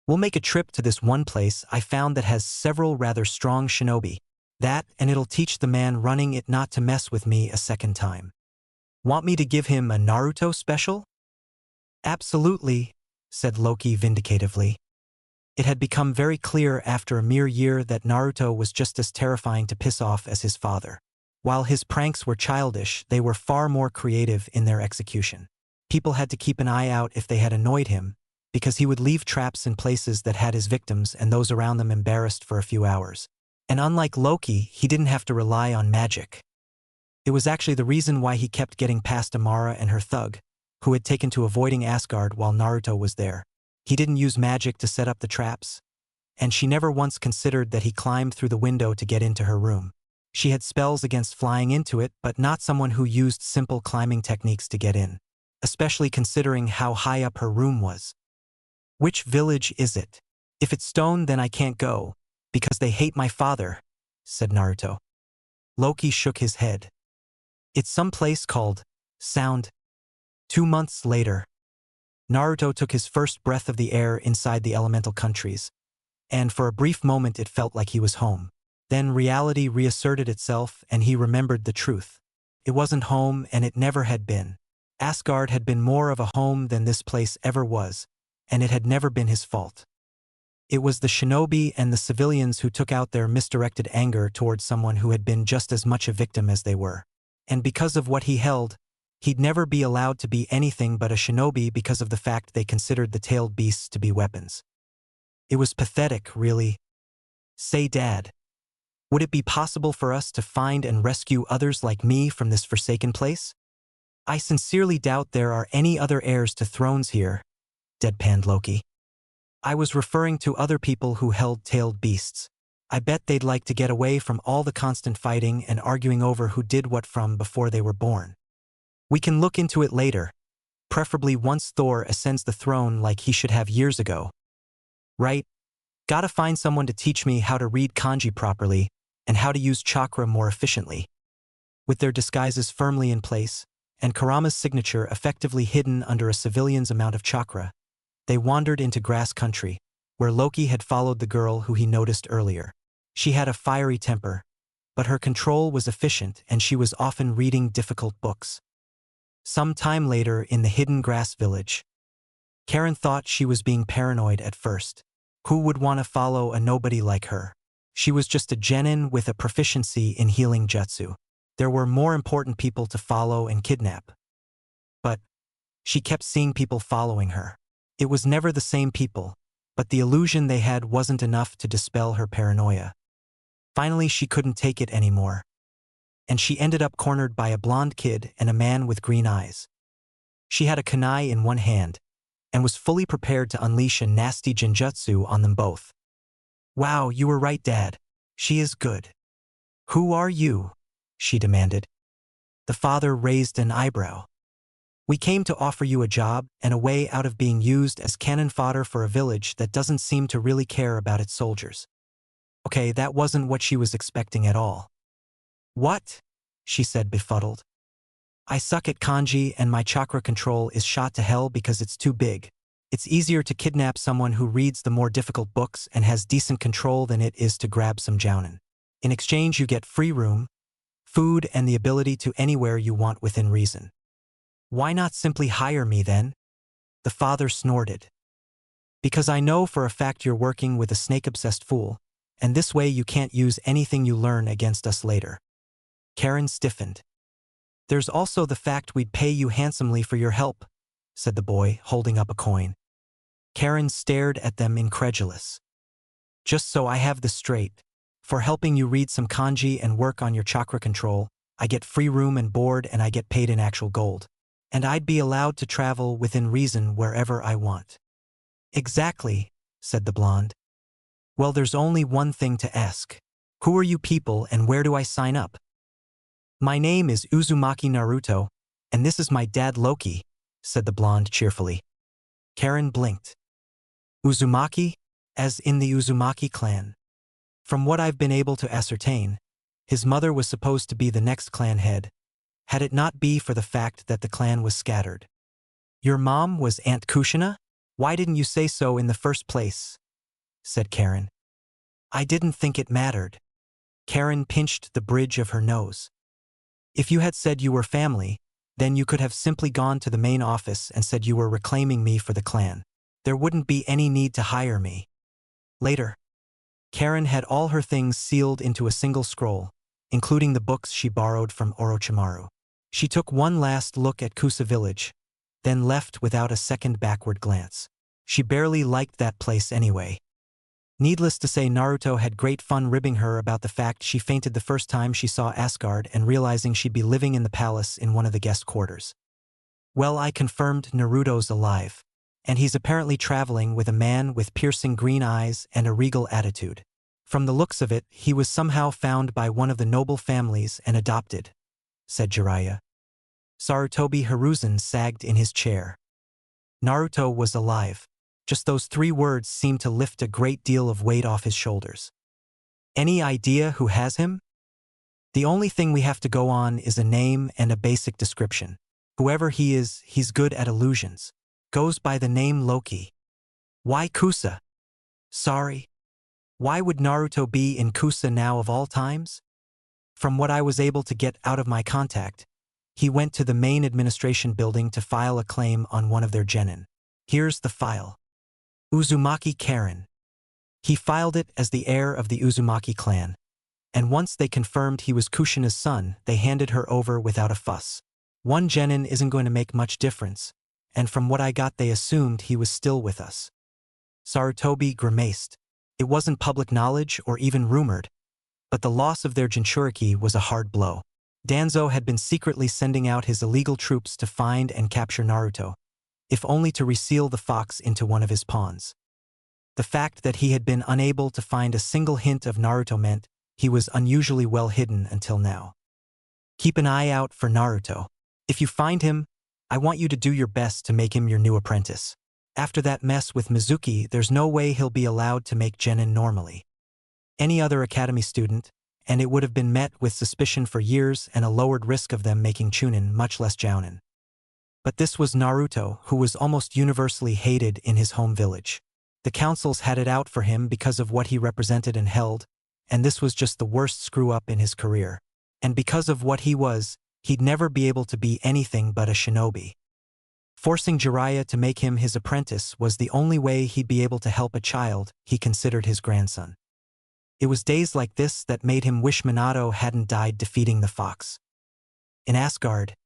We'll make a trip to this one place I found that has several rather strong shinobi. That, and it'll teach the man running it not to mess with me a second time. Want me to give him a Naruto special? Absolutely, said Loki vindicatively. It had become very clear after a mere year that Naruto was just as terrifying to piss off as his father. While his pranks were childish, they were far more creative in their execution. People had to keep an eye out if they had annoyed him, because he would leave traps in places that had his victims and those around them embarrassed for a few hours. And unlike Loki, he didn't have to rely on magic. It was actually the reason why he kept getting past Amara and her thug, who had taken to avoiding Asgard while Naruto was there. He didn't use magic to set up the traps, and she never once considered that he climbed through the window to get into her room. She had spells against flying into it, but not someone who used simple climbing techniques to get in, especially considering how high up her room was. Which village is it? If it's stone, then I can't go, because they hate my father, said Naruto. Loki shook his head. It's some place called Sound. 2 months later, Naruto took his first breath of the air inside the elemental countries, and for a brief moment it felt like he was home. Then reality reasserted itself and he remembered the truth. It wasn't home and it never had been. Asgard had been more of a home than this place ever was, and it had never been his fault. It was the shinobi and the civilians who took out their misdirected anger towards someone who had been just as much a victim as they were. And because of what he held, he'd never be allowed to be anything but a shinobi because of the fact they considered the tailed beasts to be weapons. It was pathetic, really. Say, Dad, would it be possible for us to find and rescue others like me from this forsaken place? I sincerely doubt there are any other heirs to thrones here, deadpanned Loki. I was referring to other people who held tailed beasts. I bet they'd like to get away from all the constant fighting and arguing over who did what from before they were born. We can look into it later, preferably once Thor ascends the throne like he should have years ago. Right? Gotta find someone to teach me how to read kanji properly and how to use chakra more efficiently. With their disguises firmly in place, and Kurama's signature effectively hidden under a civilian's amount of chakra, they wandered into grass country, where Loki had followed the girl who he noticed earlier. She had a fiery temper, but her control was efficient and she was often reading difficult books. Some time later in the hidden grass village, Karen thought she was being paranoid at first. Who would want to follow a nobody like her? She was just a genin with a proficiency in healing jutsu. There were more important people to follow and kidnap. But she kept seeing people following her. It was never the same people, but the illusion they had wasn't enough to dispel her paranoia. Finally, she couldn't take it anymore. And she ended up cornered by a blonde kid and a man with green eyes. She had a kunai in one hand, and was fully prepared to unleash a nasty genjutsu on them both. "Wow, you were right, Dad. She is good." "Who are you?" she demanded. The father raised an eyebrow. "We came to offer you a job and a way out of being used as cannon fodder for a village that doesn't seem to really care about its soldiers." Okay, that wasn't what she was expecting at all. "What?" she said, befuddled. "I suck at kanji and my chakra control is shot to hell because it's too big. It's easier to kidnap someone who reads the more difficult books and has decent control than it is to grab some jounin. In exchange you get free room, food and the ability to anywhere you want within reason. Why not simply hire me then?" The father snorted. "Because I know for a fact you're working with a snake-obsessed fool, and this way you can't use anything you learn against us later." Karen stiffened. "There's also the fact we'd pay you handsomely for your help," said the boy, holding up a coin. Karen stared at them incredulous. "Just so I have this straight, for helping you read some kanji and work on your chakra control, I get free room and board and I get paid in actual gold. And I'd be allowed to travel within reason wherever I want." "Exactly," said the blonde. "Well, there's only one thing to ask. Who are you people and where do I sign up?" "My name is Uzumaki Naruto, and this is my dad Loki," said the blonde cheerfully. Karen blinked. "Uzumaki? As in the Uzumaki clan?" "From what I've been able to ascertain, his mother was supposed to be the next clan head, had it not be for the fact that the clan was scattered." "Your mom was Aunt Kushina? Why didn't you say so in the first place?" said Karen. "I didn't think it mattered." Karen pinched the bridge of her nose. "If you had said you were family, then you could have simply gone to the main office and said you were reclaiming me for the clan. There wouldn't be any need to hire me." Later, Karen had all her things sealed into a single scroll, including the books she borrowed from Orochimaru. She took one last look at Kusa village, then left without a second backward glance. She barely liked that place anyway. Needless to say, Naruto had great fun ribbing her about the fact she fainted the first time she saw Asgard and realizing she'd be living in the palace in one of the guest quarters. "Well, I confirmed Naruto's alive, and he's apparently traveling with a man with piercing green eyes and a regal attitude. From the looks of it, he was somehow found by one of the noble families and adopted," said Jiraiya. Sarutobi Hiruzen sagged in his chair. Naruto was alive. Just those 3 words seemed to lift a great deal of weight off his shoulders. "Any idea who has him?" "The only thing we have to go on is a name and a basic description. Whoever he is, he's good at illusions. Goes by the name Loki." "Why Kusa?" "Sorry. Why would Naruto be in Kusa now of all times?" "From what I was able to get out of my contact, he went to the main administration building to file a claim on one of their genin. Here's the file. Uzumaki Karen. He filed it as the heir of the Uzumaki clan, and once they confirmed he was Kushina's son, they handed her over without a fuss. One genin isn't going to make much difference, and from what I got they assumed he was still with us." Sarutobi grimaced. It wasn't public knowledge or even rumored, but the loss of their Jinchuriki was a hard blow. Danzo had been secretly sending out his illegal troops to find and capture Naruto, if only to reseal the fox into one of his pawns. The fact that he had been unable to find a single hint of Naruto meant he was unusually well hidden until now. "Keep an eye out for Naruto. If you find him, I want you to do your best to make him your new apprentice. After that mess with Mizuki, there's no way he'll be allowed to make genin normally. Any other academy student, and it would have been met with suspicion for years and a lowered risk of them making chunin, much less jounin. But this was Naruto, who was almost universally hated in his home village. The councils had it out for him because of what he represented and held, and this was just the worst screw-up in his career. And because of what he was, he'd never be able to be anything but a shinobi. Forcing Jiraiya to make him his apprentice was the only way he'd be able to help a child he considered his grandson. It was days like this that made him wish Minato hadn't died defeating the fox. In Asgard,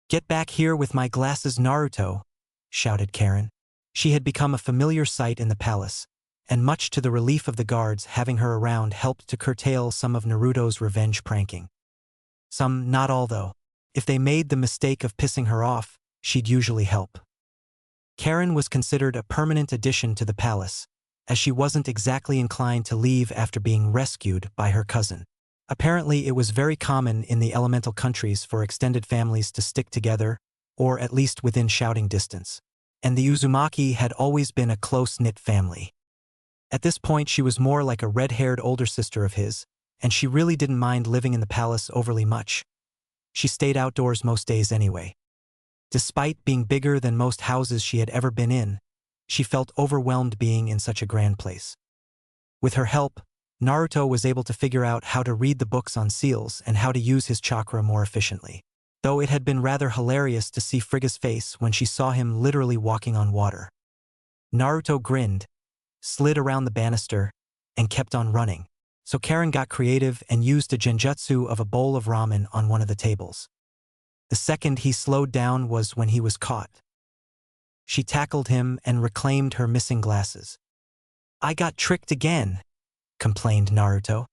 "Get back here with my glasses, Naruto," shouted Karen. She had become a familiar sight in the palace, and much to the relief of the guards, having her around helped to curtail some of Naruto's revenge pranking. Some, not all though. If they made the mistake of pissing her off, she'd usually help. Karen was considered a permanent addition to the palace, as she wasn't exactly inclined to leave after being rescued by her cousin. Apparently, it was very common in the elemental countries for extended families to stick together, or at least within shouting distance. And the Uzumaki had always been a close-knit family. At this point, she was more like a red-haired older sister of his, and she really didn't mind living in the palace overly much. She stayed outdoors most days anyway. Despite being bigger than most houses she had ever been in, she felt overwhelmed being in such a grand place. With her help, Naruto was able to figure out how to read the books on seals and how to use his chakra more efficiently. Though it had been rather hilarious to see Frigga's face when she saw him literally walking on water. Naruto grinned, slid around the banister, and kept on running. So Karen got creative and used a genjutsu of a bowl of ramen on one of the tables. The second he slowed down was when he was caught. She tackled him and reclaimed her missing glasses. "I got tricked again," complained Naruto.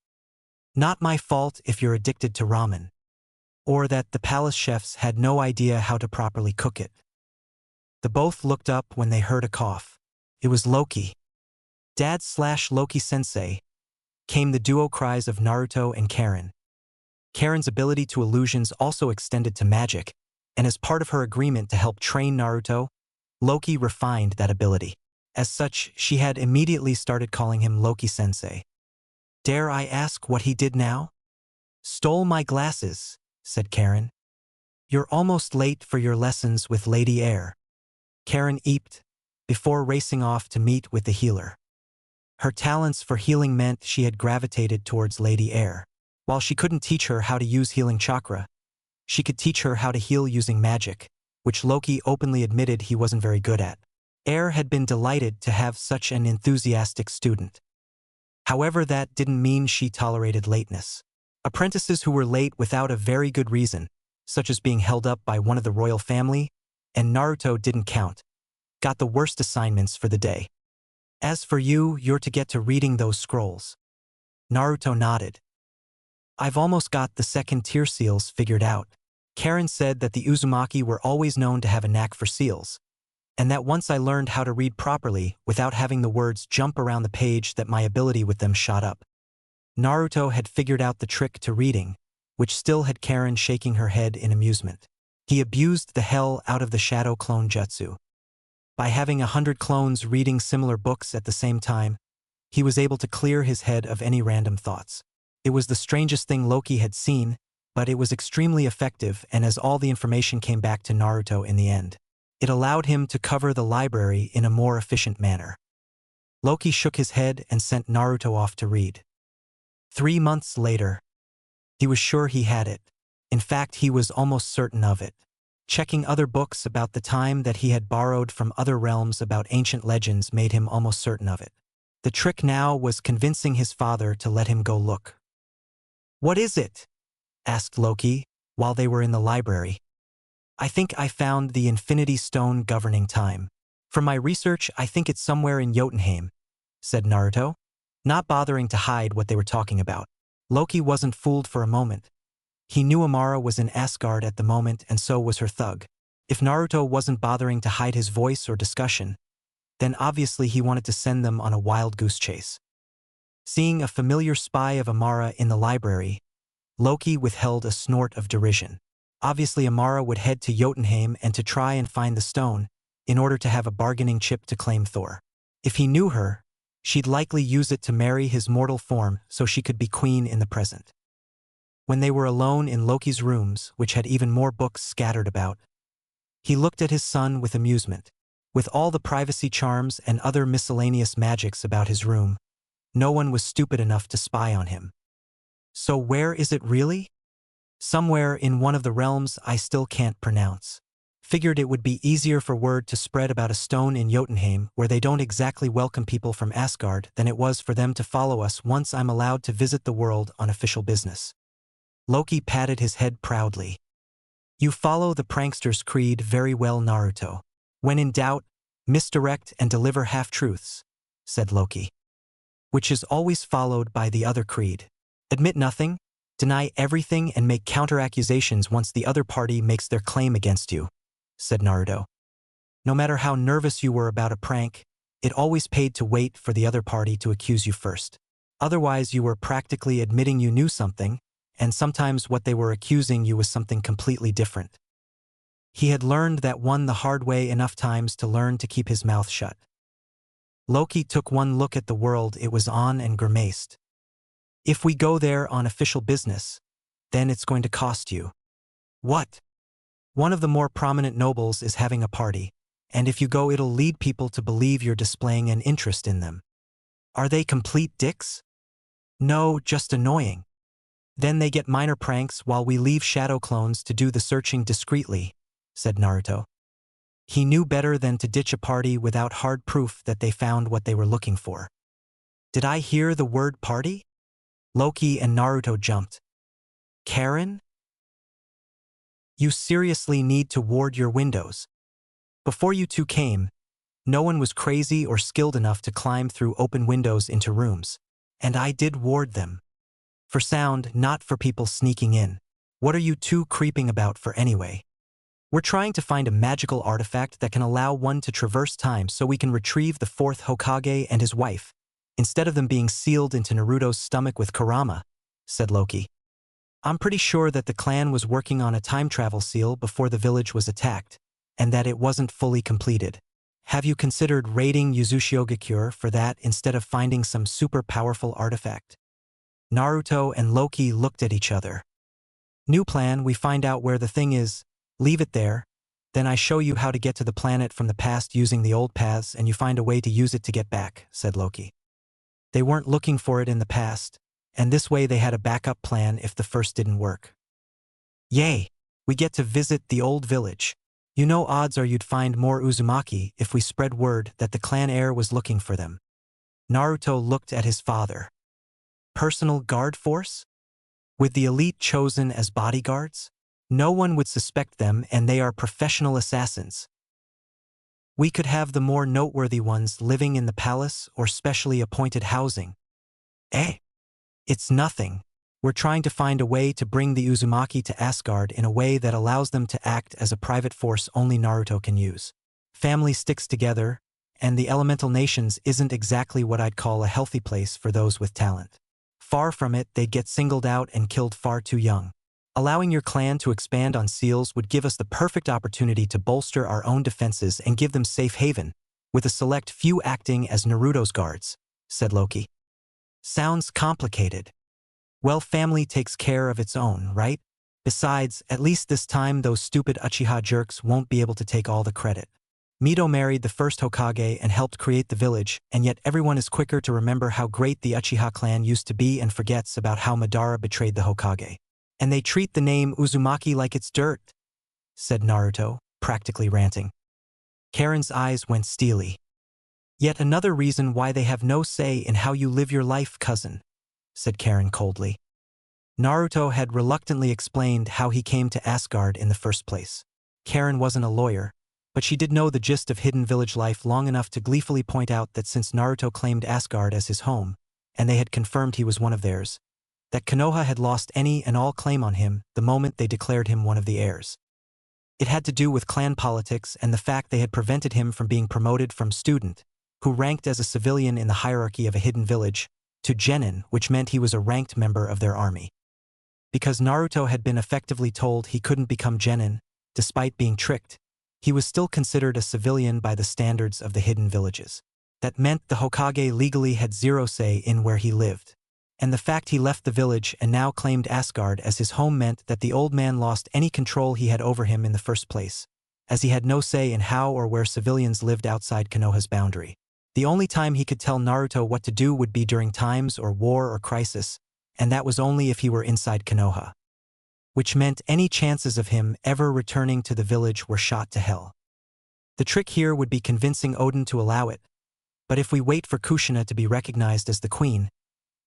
"Not my fault if you're addicted to ramen. Or that the palace chefs had no idea how to properly cook it." The both looked up when they heard a cough. It was Loki. "Dad/Loki-sensei," came the duo cries of Naruto and Karen. Karen's ability to illusions also extended to magic, and as part of her agreement to help train Naruto, Loki refined that ability. As such, she had immediately started calling him Loki-sensei. "Dare I ask what he did now?" "Stole my glasses," said Karen. "You're almost late for your lessons with Lady Air," Karen eeped, before racing off to meet with the healer. Her talents for healing meant she had gravitated towards Lady Air. While she couldn't teach her how to use healing chakra, she could teach her how to heal using magic, which Loki openly admitted he wasn't very good at. Air had been delighted to have such an enthusiastic student. However, that didn't mean she tolerated lateness. Apprentices who were late without a very good reason, such as being held up by one of the royal family, and Naruto didn't count, got the worst assignments for the day. "As for you, you're to get to reading those scrolls." Naruto nodded. "I've almost got the second-tier seals figured out." Karen said that the Uzumaki were always known to have a knack for seals, and that once I learned how to read properly without having the words jump around the page, that my ability with them shot up. Naruto had figured out the trick to reading, which still had Karen shaking her head in amusement. He abused the hell out of the shadow clone jutsu. By having 100 clones reading similar books at the same time, he was able to clear his head of any random thoughts. It was the strangest thing Loki had seen, but it was extremely effective, and as all the information came back to Naruto in the end, it allowed him to cover the library in a more efficient manner. Loki shook his head and sent Naruto off to read. 3 months later, he was sure he had it. In fact, he was almost certain of it. Checking other books about the time that he had borrowed from other realms about ancient legends made him almost certain of it. The trick now was convincing his father to let him go look. "What is it?" asked Loki, while they were in the library. "I think I found the Infinity Stone governing time. From my research, I think it's somewhere in Jotunheim," said Naruto, not bothering to hide what they were talking about. Loki wasn't fooled for a moment. He knew Amara was in Asgard at the moment, and so was her thug. If Naruto wasn't bothering to hide his voice or discussion, then obviously he wanted to send them on a wild goose chase. Seeing a familiar spy of Amara in the library, Loki withheld a snort of derision. Obviously Amara would head to Jotunheim and to try and find the stone, in order to have a bargaining chip to claim Thor. If he knew her, she'd likely use it to marry his mortal form so she could be queen in the present. When they were alone in Loki's rooms, which had even more books scattered about, he looked at his son with amusement. With all the privacy charms and other miscellaneous magics about his room, no one was stupid enough to spy on him. "So where is it really?" "Somewhere in one of the realms I still can't pronounce." Figured it would be easier for word to spread about a stone in Jotunheim where they don't exactly welcome people from Asgard than it was for them to follow us once I'm allowed to visit the world on official business. Loki patted his head proudly. You follow the prankster's creed very well, Naruto. When in doubt, misdirect and deliver half-truths, said Loki. Which is always followed by the other creed. Admit nothing, deny everything and make counter-accusations once the other party makes their claim against you, said Naruto. No matter how nervous you were about a prank, it always paid to wait for the other party to accuse you first. Otherwise, you were practically admitting you knew something, and sometimes what they were accusing you was something completely different. He had learned that one the hard way enough times to learn to keep his mouth shut. Loki took one look at the world it was on and grimaced. If we go there on official business, then it's going to cost you. What? One of the more prominent nobles is having a party, and if you go it'll lead people to believe you're displaying an interest in them. Are they complete dicks? No, just annoying. Then they get minor pranks while we leave shadow clones to do the searching discreetly, said Naruto. He knew better than to ditch a party without hard proof that they found what they were looking for. Did I hear the word party? Loki and Naruto jumped. Karen? You seriously need to ward your windows. Before you two came, no one was crazy or skilled enough to climb through open windows into rooms, and I did ward them. For sound, not for people sneaking in. What are you two creeping about for anyway? We're trying to find a magical artifact that can allow one to traverse time so we can retrieve the fourth Hokage and his wife, instead of them being sealed into Naruto's stomach with Kurama, said Loki. I'm pretty sure that the clan was working on a time travel seal before the village was attacked, and that it wasn't fully completed. Have you considered raiding Yuzushiogakure for that instead of finding some super powerful artifact? Naruto and Loki looked at each other. New plan, we find out where the thing is, leave it there, then I show you how to get to the planet from the past using the old paths and you find a way to use it to get back, said Loki. They weren't looking for it in the past, and this way they had a backup plan if the first didn't work. Yay! We get to visit the old village. You know odds are you'd find more Uzumaki if we spread word that the clan heir was looking for them. Naruto looked at his father. Personal guard force? With the elite chosen as bodyguards? No one would suspect them and they are professional assassins. We could have the more noteworthy ones living in the palace or specially appointed housing. It's nothing. We're trying to find a way to bring the Uzumaki to Asgard in a way that allows them to act as a private force only Naruto can use. Family sticks together, and the elemental nations isn't exactly what I'd call a healthy place for those with talent. Far from it, they'd get singled out and killed far too young. Allowing your clan to expand on seals would give us the perfect opportunity to bolster our own defenses and give them safe haven, with a select few acting as Naruto's guards, said Loki. Sounds complicated. Well, family takes care of its own, right? Besides, at least this time those stupid Uchiha jerks won't be able to take all the credit. Mito married the first Hokage and helped create the village, and yet everyone is quicker to remember how great the Uchiha clan used to be and forgets about how Madara betrayed the Hokage. And they treat the name Uzumaki like it's dirt, said Naruto, practically ranting. Karen's eyes went steely. Yet another reason why they have no say in how you live your life, cousin, said Karen coldly. Naruto had reluctantly explained how he came to Asgard in the first place. Karen wasn't a lawyer, but she did know the gist of hidden village life long enough to gleefully point out that since Naruto claimed Asgard as his home, and they had confirmed he was one of theirs, that Konoha had lost any and all claim on him the moment they declared him one of the heirs. It had to do with clan politics and the fact they had prevented him from being promoted from student, who ranked as a civilian in the hierarchy of a hidden village, to genin, which meant he was a ranked member of their army. Because Naruto had been effectively told he couldn't become genin, despite being tricked, he was still considered a civilian by the standards of the hidden villages. That meant the Hokage legally had zero say in where he lived. And the fact he left the village and now claimed Asgard as his home meant that the old man lost any control he had over him in the first place, as he had no say in how or where civilians lived outside Konoha's boundary. The only time he could tell Naruto what to do would be during times or war or crisis, and that was only if he were inside Konoha. which meant any chances of him ever returning to the village were shot to hell. The trick here would be convincing Odin to allow it, but if we wait for Kushina to be recognized as the queen,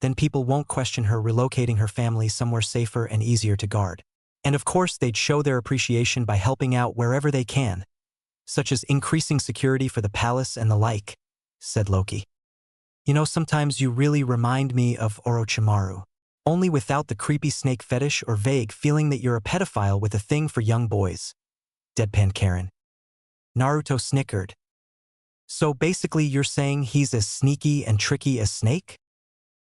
then people won't question her relocating her family somewhere safer and easier to guard. And of course they'd show their appreciation by helping out wherever they can, such as increasing security for the palace and the like, said Loki. You know, sometimes you really remind me of Orochimaru, only without the creepy snake fetish or vague feeling that you're a pedophile with a thing for young boys, deadpanned Karen. Naruto snickered. So basically you're saying he's as sneaky and tricky as Snake?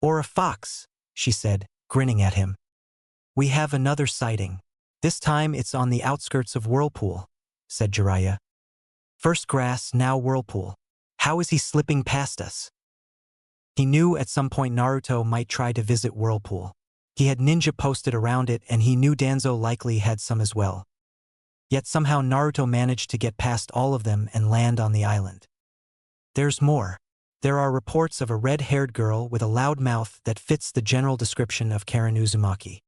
Or a fox, she said, grinning at him. We have another sighting. This time it's on the outskirts of Whirlpool, said Jiraiya. First grass, now Whirlpool. How is he slipping past us? He knew at some point Naruto might try to visit Whirlpool. He had ninja posted around it and he knew Danzo likely had some as well. Yet somehow Naruto managed to get past all of them and land on the island. There's more. There are reports of a red-haired girl with a loud mouth that fits the general description of Karen Uzumaki.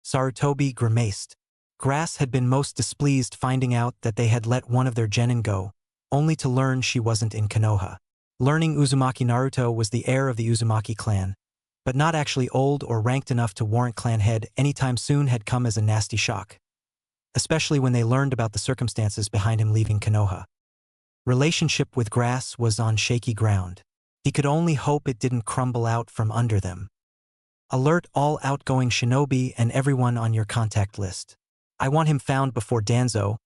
Sarutobi grimaced. Grass had been most displeased finding out that they had let one of their genin go, only to learn she wasn't in Konoha. Learning Uzumaki Naruto was the heir of the Uzumaki clan, but not actually old or ranked enough to warrant clan head anytime soon had come as a nasty shock, especially when they learned about the circumstances behind him leaving Konoha. Relationship with Grass was on shaky ground. He could only hope it didn't crumble out from under them. Alert all outgoing shinobi and everyone on your contact list. I want him found before Danzo,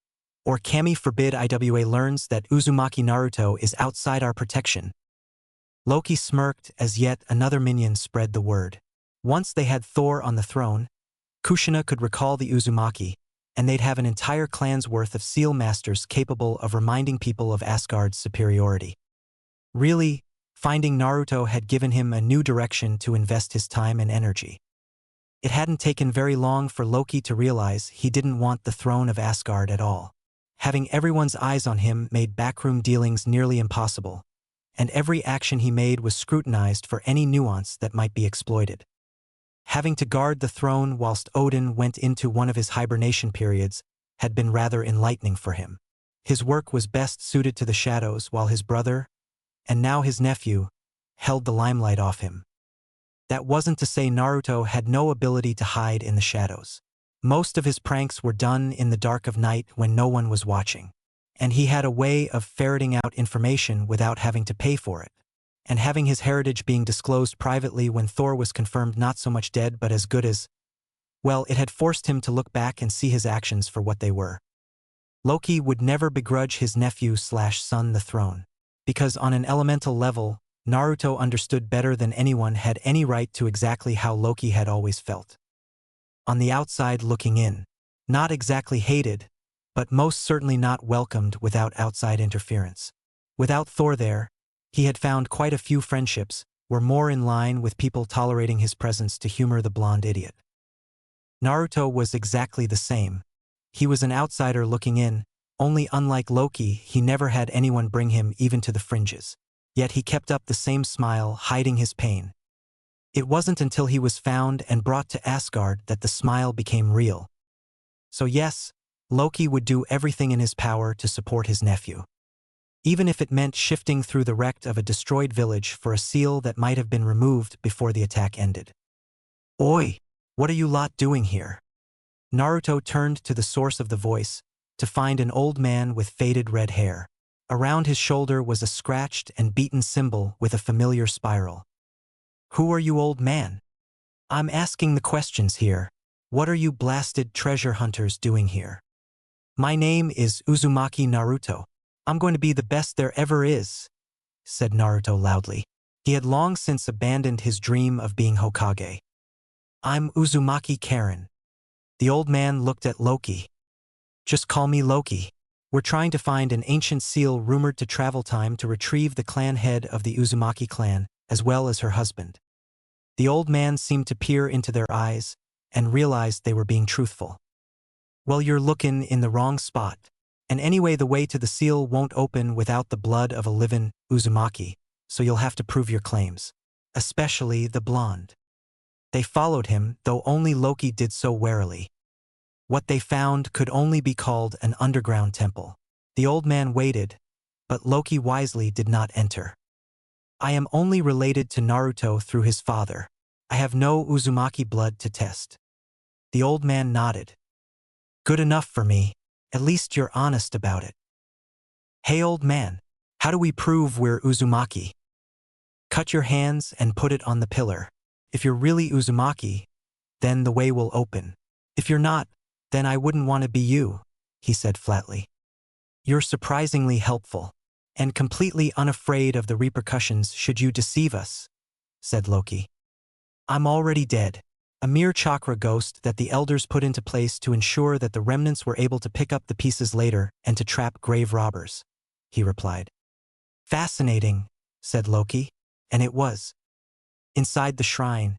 or Kami forbid IWA learns that Uzumaki Naruto is outside our protection. Loki smirked as yet another minion spread the word. Once they had Thor on the throne, Kushina could recall the Uzumaki, and they'd have an entire clan's worth of seal masters capable of reminding people of Asgard's superiority. Really, finding Naruto had given him a new direction to invest his time and energy. It hadn't taken very long for Loki to realize he didn't want the throne of Asgard at all. Having everyone's eyes on him made backroom dealings nearly impossible, and every action he made was scrutinized for any nuance that might be exploited. Having to guard the throne whilst Odin went into one of his hibernation periods had been rather enlightening for him. His work was best suited to the shadows while his brother, and now his nephew, held the limelight off him. That wasn't to say Naruto had no ability to hide in the shadows. Most of his pranks were done in the dark of night when no one was watching, and he had a way of ferreting out information without having to pay for it. And having his heritage being disclosed privately when Thor was confirmed not so much dead but as good as, well, it had forced him to look back and see his actions for what they were. Loki would never begrudge his nephew/son the throne, because on an elemental level, Naruto understood better than anyone had any right to exactly how Loki had always felt. On the outside looking in, not exactly hated, but most certainly not welcomed without outside interference. Without Thor there, he had found quite a few friendships were more in line with people tolerating his presence to humor the blonde idiot. Naruto was exactly the same. He was an outsider looking in, only unlike Loki, he never had anyone bring him even to the fringes. Yet he kept up the same smile, hiding his pain. It wasn't until he was found and brought to Asgard that the smile became real. So yes, Loki would do everything in his power to support his nephew, even if it meant shifting through the wreck of a destroyed village for a seal that might have been removed before the attack ended. Oi! What are you lot doing here? Naruto turned to the source of the voice, to find an old man with faded red hair. Around his shoulder was a scratched and beaten symbol with a familiar spiral. Who are you, old man? I'm asking the questions here. What are you blasted treasure hunters doing here? My name is Uzumaki Naruto. I'm going to be the best there ever is, said Naruto loudly. He had long since abandoned his dream of being Hokage. I'm Uzumaki Karen. The old man looked at Loki. Just call me Loki. We're trying to find an ancient seal rumored to travel time to retrieve the clan head of the Uzumaki clan, as well as her husband. The old man seemed to peer into their eyes and realized they were being truthful. Well, you're looking in the wrong spot. And anyway, the way to the seal won't open without the blood of a living Uzumaki, so you'll have to prove your claims. Especially the blonde. They followed him, though only Loki did so warily. What they found could only be called an underground temple. The old man waited, but Loki wisely did not enter. I am only related to Naruto through his father. I have no Uzumaki blood to test. The old man nodded. Good enough for me. At least you're honest about it. Hey old man, how do we prove we're Uzumaki? Cut your hands and put it on the pillar. If you're really Uzumaki, then the way will open. If you're not, then I wouldn't want to be you, he said flatly. You're surprisingly helpful, and completely unafraid of the repercussions should you deceive us, said Loki. I'm already dead, a mere chakra ghost that the elders put into place to ensure that the remnants were able to pick up the pieces later and to trap grave robbers, he replied. Fascinating, said Loki, and it was. Inside the shrine,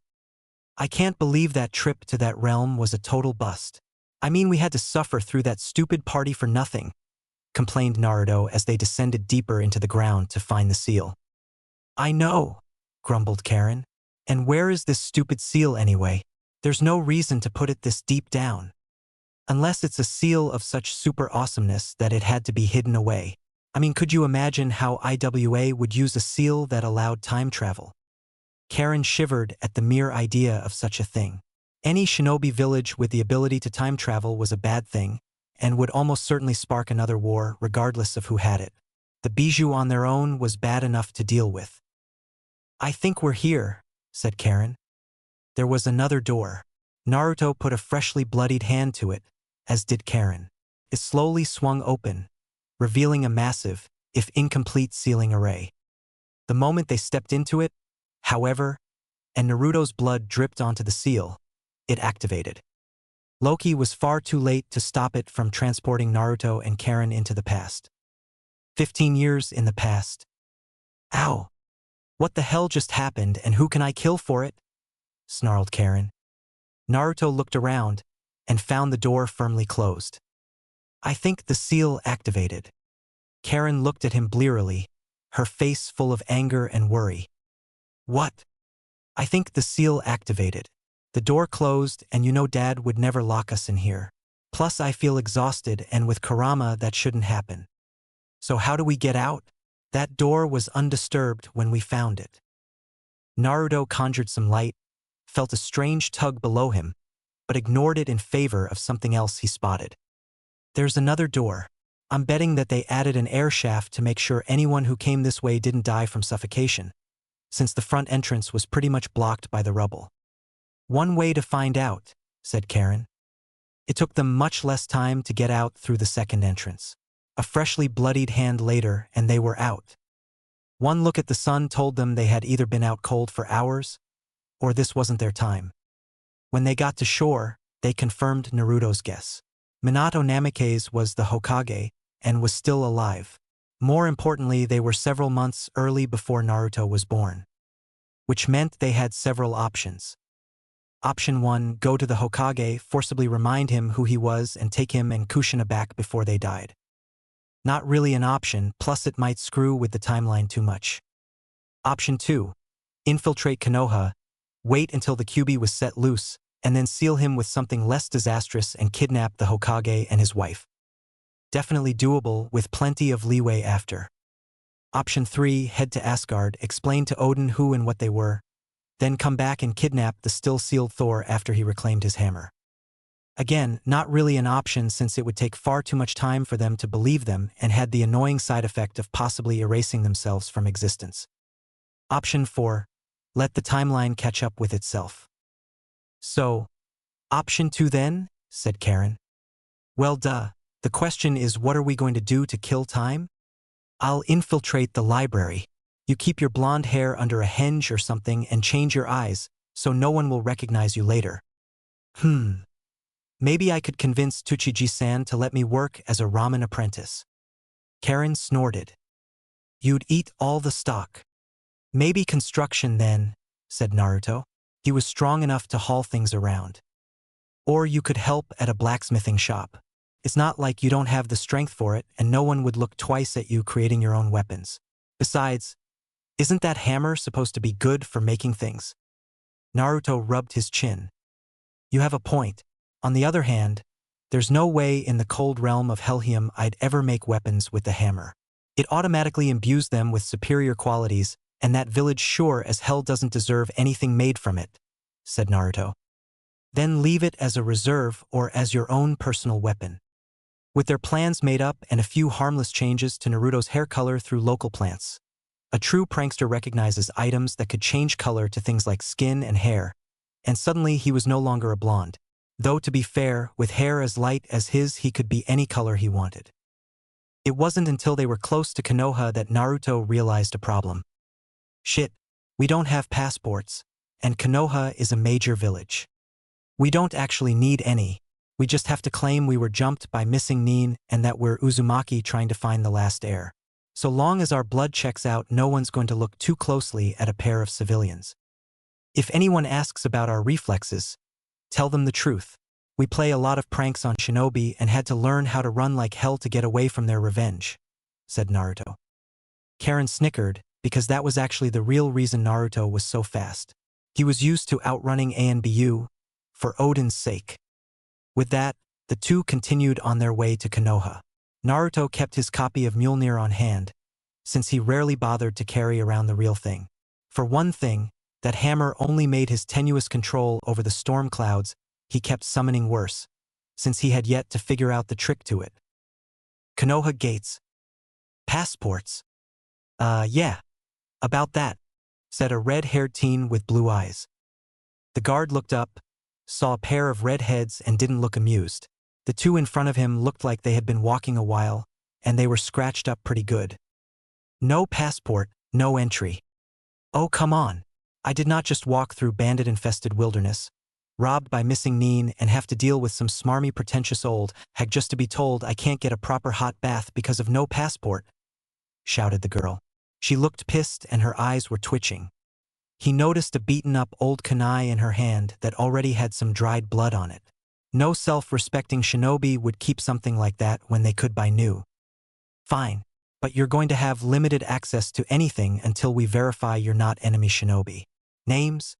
I can't believe that trip to that realm was a total bust. I mean, we had to suffer through that stupid party for nothing, complained Naruto as they descended deeper into the ground to find the seal. I know, grumbled Karen. And where is this stupid seal anyway? There's no reason to put it this deep down. Unless it's a seal of such super awesomeness that it had to be hidden away. I mean, could you imagine how IWA would use a seal that allowed time travel? Karen shivered at the mere idea of such a thing. Any shinobi village with the ability to time travel was a bad thing, and would almost certainly spark another war regardless of who had it. The bijou on their own was bad enough to deal with. I think we're here, said Karen. There was another door. Naruto put a freshly bloodied hand to it, as did Karen. It slowly swung open, revealing a massive, if incomplete sealing array. The moment they stepped into it, however, and Naruto's blood dripped onto the seal, it activated. Loki was far too late to stop it from transporting Naruto and Karen into the past. 15 years in the past. Ow! What the hell just happened and who can I kill for it? Snarled Karen. Naruto looked around and found the door firmly closed. I think the seal activated. Karen looked at him blearily, her face full of anger and worry. What? I think the seal activated. The door closed and you know Dad would never lock us in here. Plus I feel exhausted and with Kurama that shouldn't happen. So how do we get out? That door was undisturbed when we found it. Naruto conjured some light, felt a strange tug below him, but ignored it in favor of something else he spotted. There's another door. I'm betting that they added an air shaft to make sure anyone who came this way didn't die from suffocation, since the front entrance was pretty much blocked by the rubble. One way to find out, said Karen. It took them much less time to get out through the second entrance. A freshly bloodied hand later, and they were out. One look at the sun told them they had either been out cold for hours, or this wasn't their time. When they got to shore, they confirmed Naruto's guess. Minato Namikaze was the Hokage, and was still alive. More importantly, they were several months early before Naruto was born. Which meant they had several options. Option 1, go to the Hokage, forcibly remind him who he was and take him and Kushina back before they died. Not really an option, plus it might screw with the timeline too much. Option 2, infiltrate Konoha, wait until the Kyuubi was set loose, and then seal him with something less disastrous and kidnap the Hokage and his wife. Definitely doable, with plenty of leeway after. Option 3, head to Asgard, explain to Odin who and what they were, then come back and kidnap the still-sealed Thor after he reclaimed his hammer. Again, not really an option since it would take far too much time for them to believe them and had the annoying side effect of possibly erasing themselves from existence. Option 4, let the timeline catch up with itself. So, option 2 then, said Karen. Well duh, the question is what are we going to do to kill time? I'll infiltrate the library. You keep your blonde hair under a henge or something and change your eyes, so no one will recognize you later. Maybe I could convince Tsuchiji-san to let me work as a ramen apprentice. Karen snorted. You'd eat all the stock. Maybe construction then, said Naruto. He was strong enough to haul things around. Or you could help at a blacksmithing shop. It's not like you don't have the strength for it and no one would look twice at you creating your own weapons. Besides, isn't that hammer supposed to be good for making things? Naruto rubbed his chin. You have a point. On the other hand, There's no way in the cold realm of Helheim I'd ever make weapons with the hammer. It automatically imbues them with superior qualities, and that village sure as hell doesn't deserve anything made from it," said Naruto. "Then leave it as a reserve or as your own personal weapon." With their plans made up and a few harmless changes to Naruto's hair color through local plants, a true prankster recognizes items that could change color to things like skin and hair, and suddenly he was no longer a blonde. Though to be fair, with hair as light as his he could be any color he wanted. It wasn't until they were close to Konoha that Naruto realized a problem. Shit, we don't have passports, and Konoha is a major village. We don't actually need any, we just have to claim we were jumped by missing Nin and that we're Uzumaki trying to find the last heir. So long as our blood checks out, no one's going to look too closely at a pair of civilians. If anyone asks about our reflexes, tell them the truth. We play a lot of pranks on shinobi and had to learn how to run like hell to get away from their revenge," said Naruto. Karen snickered, because that was actually the real reason Naruto was so fast. He was used to outrunning Anbu, for Odin's sake. With that, the two continued on their way to Konoha. Naruto kept his copy of Mjolnir on hand, since he rarely bothered to carry around the real thing. For one thing, that hammer only made his tenuous control over the storm clouds he kept summoning worse, since he had yet to figure out the trick to it. Konoha gates. Passports. Yeah. About that, said a red-haired teen with blue eyes. The guard looked up, saw a pair of red heads and didn't look amused. The two in front of him looked like they had been walking a while, and they were scratched up pretty good. "No passport, no entry." "Oh, come on. I did not just walk through bandit-infested wilderness, robbed by missing Nin, and have to deal with some smarmy pretentious old hag just to be told I can't get a proper hot bath because of no passport," shouted the girl. She looked pissed and her eyes were twitching. He noticed a beaten-up old kunai in her hand that already had some dried blood on it. No self-respecting shinobi would keep something like that when they could buy new. "Fine, but you're going to have limited access to anything until we verify you're not enemy shinobi." "Names?"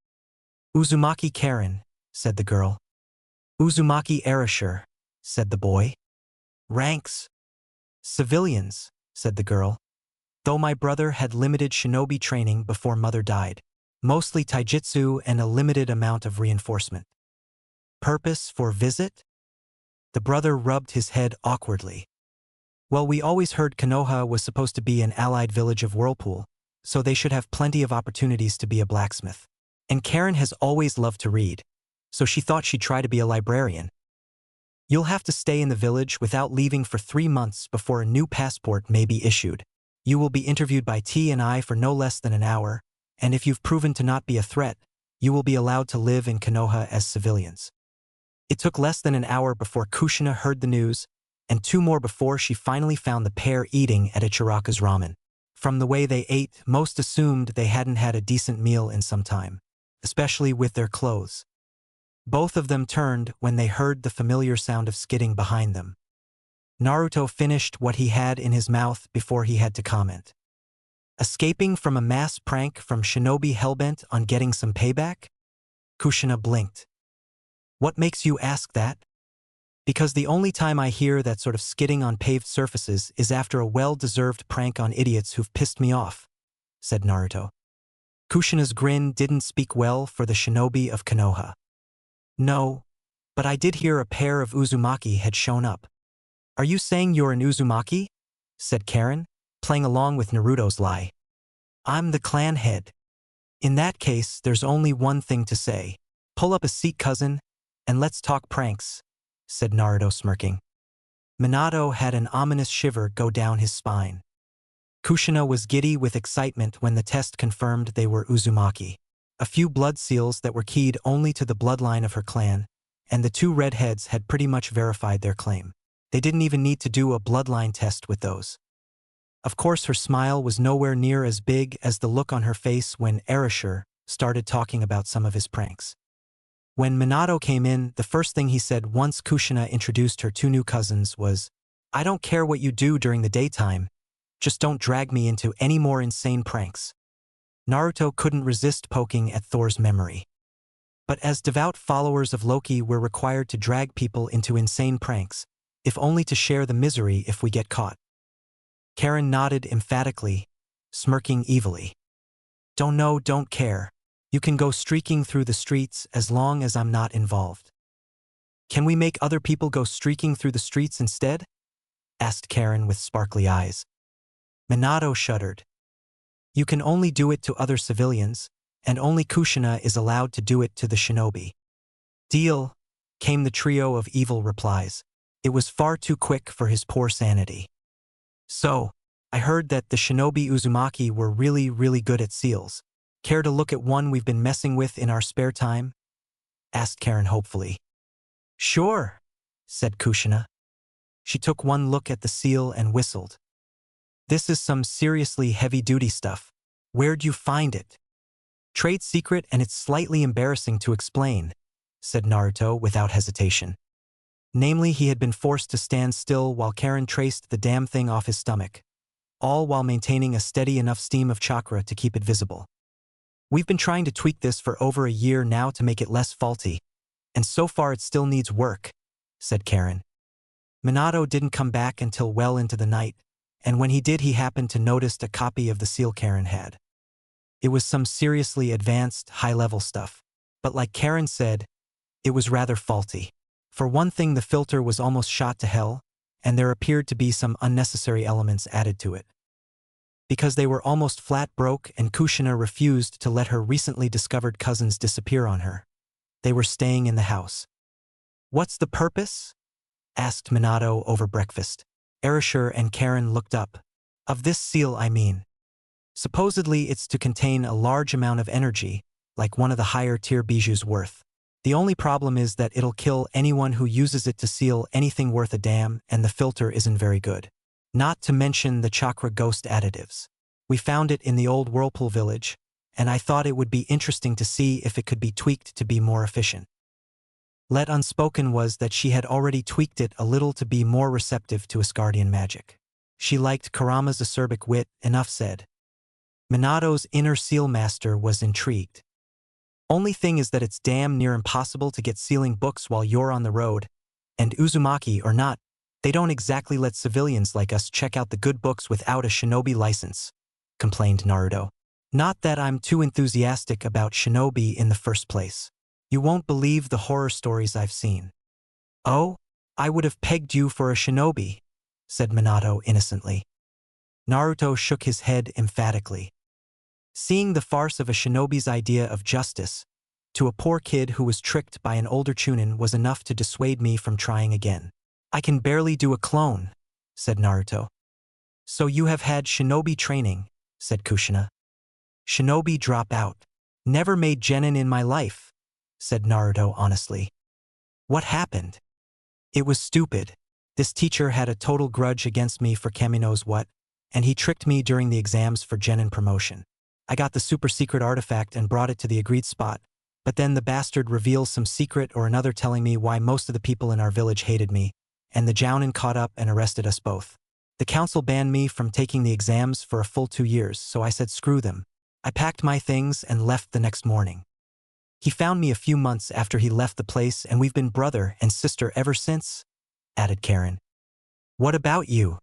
"Uzumaki Karen," said the girl. "Uzumaki Erasure," said the boy. "Ranks?" "Civilians," said the girl. "Though my brother had limited shinobi training before mother died. Mostly taijutsu and a limited amount of reinforcement." "Purpose for visit?" The brother rubbed his head awkwardly. "Well, we always heard Konoha was supposed to be an allied village of Whirlpool, so they should have plenty of opportunities to be a blacksmith. And Karen has always loved to read, so she thought she'd try to be a librarian. You'll have to stay in the village without leaving for 3 months before a new passport may be issued. You will be interviewed by T and I for no less than an hour, and if you've proven to not be a threat, you will be allowed to live in Konoha as civilians." It took less than an hour before Kushina heard the news, and 2 more before she finally found the pair eating at Ichiraka's ramen. From the way they ate, most assumed they hadn't had a decent meal in some time, especially with their clothes. Both of them turned when they heard the familiar sound of skidding behind them. Naruto finished what he had in his mouth before he had to comment. "Escaping from a mass prank from shinobi hellbent on getting some payback?" Kushina blinked. "What makes you ask that?" "Because the only time I hear that sort of skidding on paved surfaces is after a well-deserved prank on idiots who've pissed me off," said Naruto. Kushina's grin didn't speak well for the shinobi of Konoha. "No, but I did hear a pair of Uzumaki had shown up." "Are you saying you're an Uzumaki?" said Karen, playing along with Naruto's lie. "I'm the clan head." "In that case, there's only one thing to say. Pull up a seat, cousin, and let's talk pranks," said Naruto, smirking. Minato had an ominous shiver go down his spine. Kushina was giddy with excitement when the test confirmed they were Uzumaki. A few blood seals that were keyed only to the bloodline of her clan, and the 2 redheads had pretty much verified their claim. They didn't even need to do a bloodline test with those. Of course, her smile was nowhere near as big as the look on her face when Erasure started talking about some of his pranks. When Minato came in, the first thing he said once Kushina introduced her 2 new cousins was, "I don't care what you do during the daytime, just don't drag me into any more insane pranks." Naruto couldn't resist poking at Thor's memory. But as devout followers of Loki, we're required to drag people into insane pranks, if only to share the misery if we get caught. Karen nodded emphatically, smirking evilly. Don't know, don't care. You can go streaking through the streets as long as I'm not involved. Can we make other people go streaking through the streets instead? Asked Karen with sparkly eyes. Minato shuddered. You can only do it to other civilians, and only Kushina is allowed to do it to the shinobi. Deal, came the trio of evil replies. It was far too quick for his poor sanity. So, I heard that the shinobi Uzumaki were really good at seals. Care to look at one we've been messing with in our spare time? Asked Karen hopefully. Sure, said Kushina. She took one look at the seal and whistled. This is some seriously heavy-duty stuff. Where'd you find it? Trade secret, and it's slightly embarrassing to explain, said Naruto without hesitation. Namely, he had been forced to stand still while Karen traced the damn thing off his stomach, all while maintaining a steady enough stream of chakra to keep it visible. We've been trying to tweak this for over a year now to make it less faulty, and so far it still needs work, said Karen. Minato didn't come back until well into the night, and when he did he happened to notice a copy of the seal Karen had. It was some seriously advanced, high-level stuff, but like Karen said, it was rather faulty. For one thing, the filter was almost shot to hell, and there appeared to be some unnecessary elements added to it. Because they were almost flat broke and Kushina refused to let her recently discovered cousins disappear on her. They were staying in the house. What's the purpose? Asked Minato over breakfast. Erasure and Karen looked up. Of this seal, I mean. Supposedly it's to contain a large amount of energy, like one of the higher tier bijou's worth. The only problem is that it'll kill anyone who uses it to seal anything worth a damn, and the filter isn't very good. Not to mention the chakra ghost additives. We found it in the old Whirlpool village, and I thought it would be interesting to see if it could be tweaked to be more efficient. Let unspoken was that she had already tweaked it a little to be more receptive to Asgardian magic. She liked Kurama's acerbic wit, enough said. Minato's inner seal master was intrigued. Only thing is that it's damn near impossible to get sealing books while you're on the road, and Uzumaki or not, they don't exactly let civilians like us check out the good books without a shinobi license, complained Naruto. Not that I'm too enthusiastic about shinobi in the first place. You won't believe the horror stories I've seen. Oh, I would have pegged you for a shinobi, said Minato innocently. Naruto shook his head emphatically. Seeing the farce of a shinobi's idea of justice to a poor kid who was tricked by an older chunin was enough to dissuade me from trying again. I can barely do a clone, said Naruto. So you have had shinobi training, said Kushina. Shinobi drop out. Never made genin in my life, said Naruto honestly. What happened? It was stupid. This teacher had a total grudge against me for Kami knows what, and he tricked me during the exams for genin promotion. I got the super secret artifact and brought it to the agreed spot, but then the bastard reveals some secret or another telling me why most of the people in our village hated me, and the Jounin caught up and arrested us both. The council banned me from taking the exams for a full 2 years, so I said screw them. I packed my things and left the next morning. He found me a few months after he left the place, and we've been brother and sister ever since, added Karen. What about you?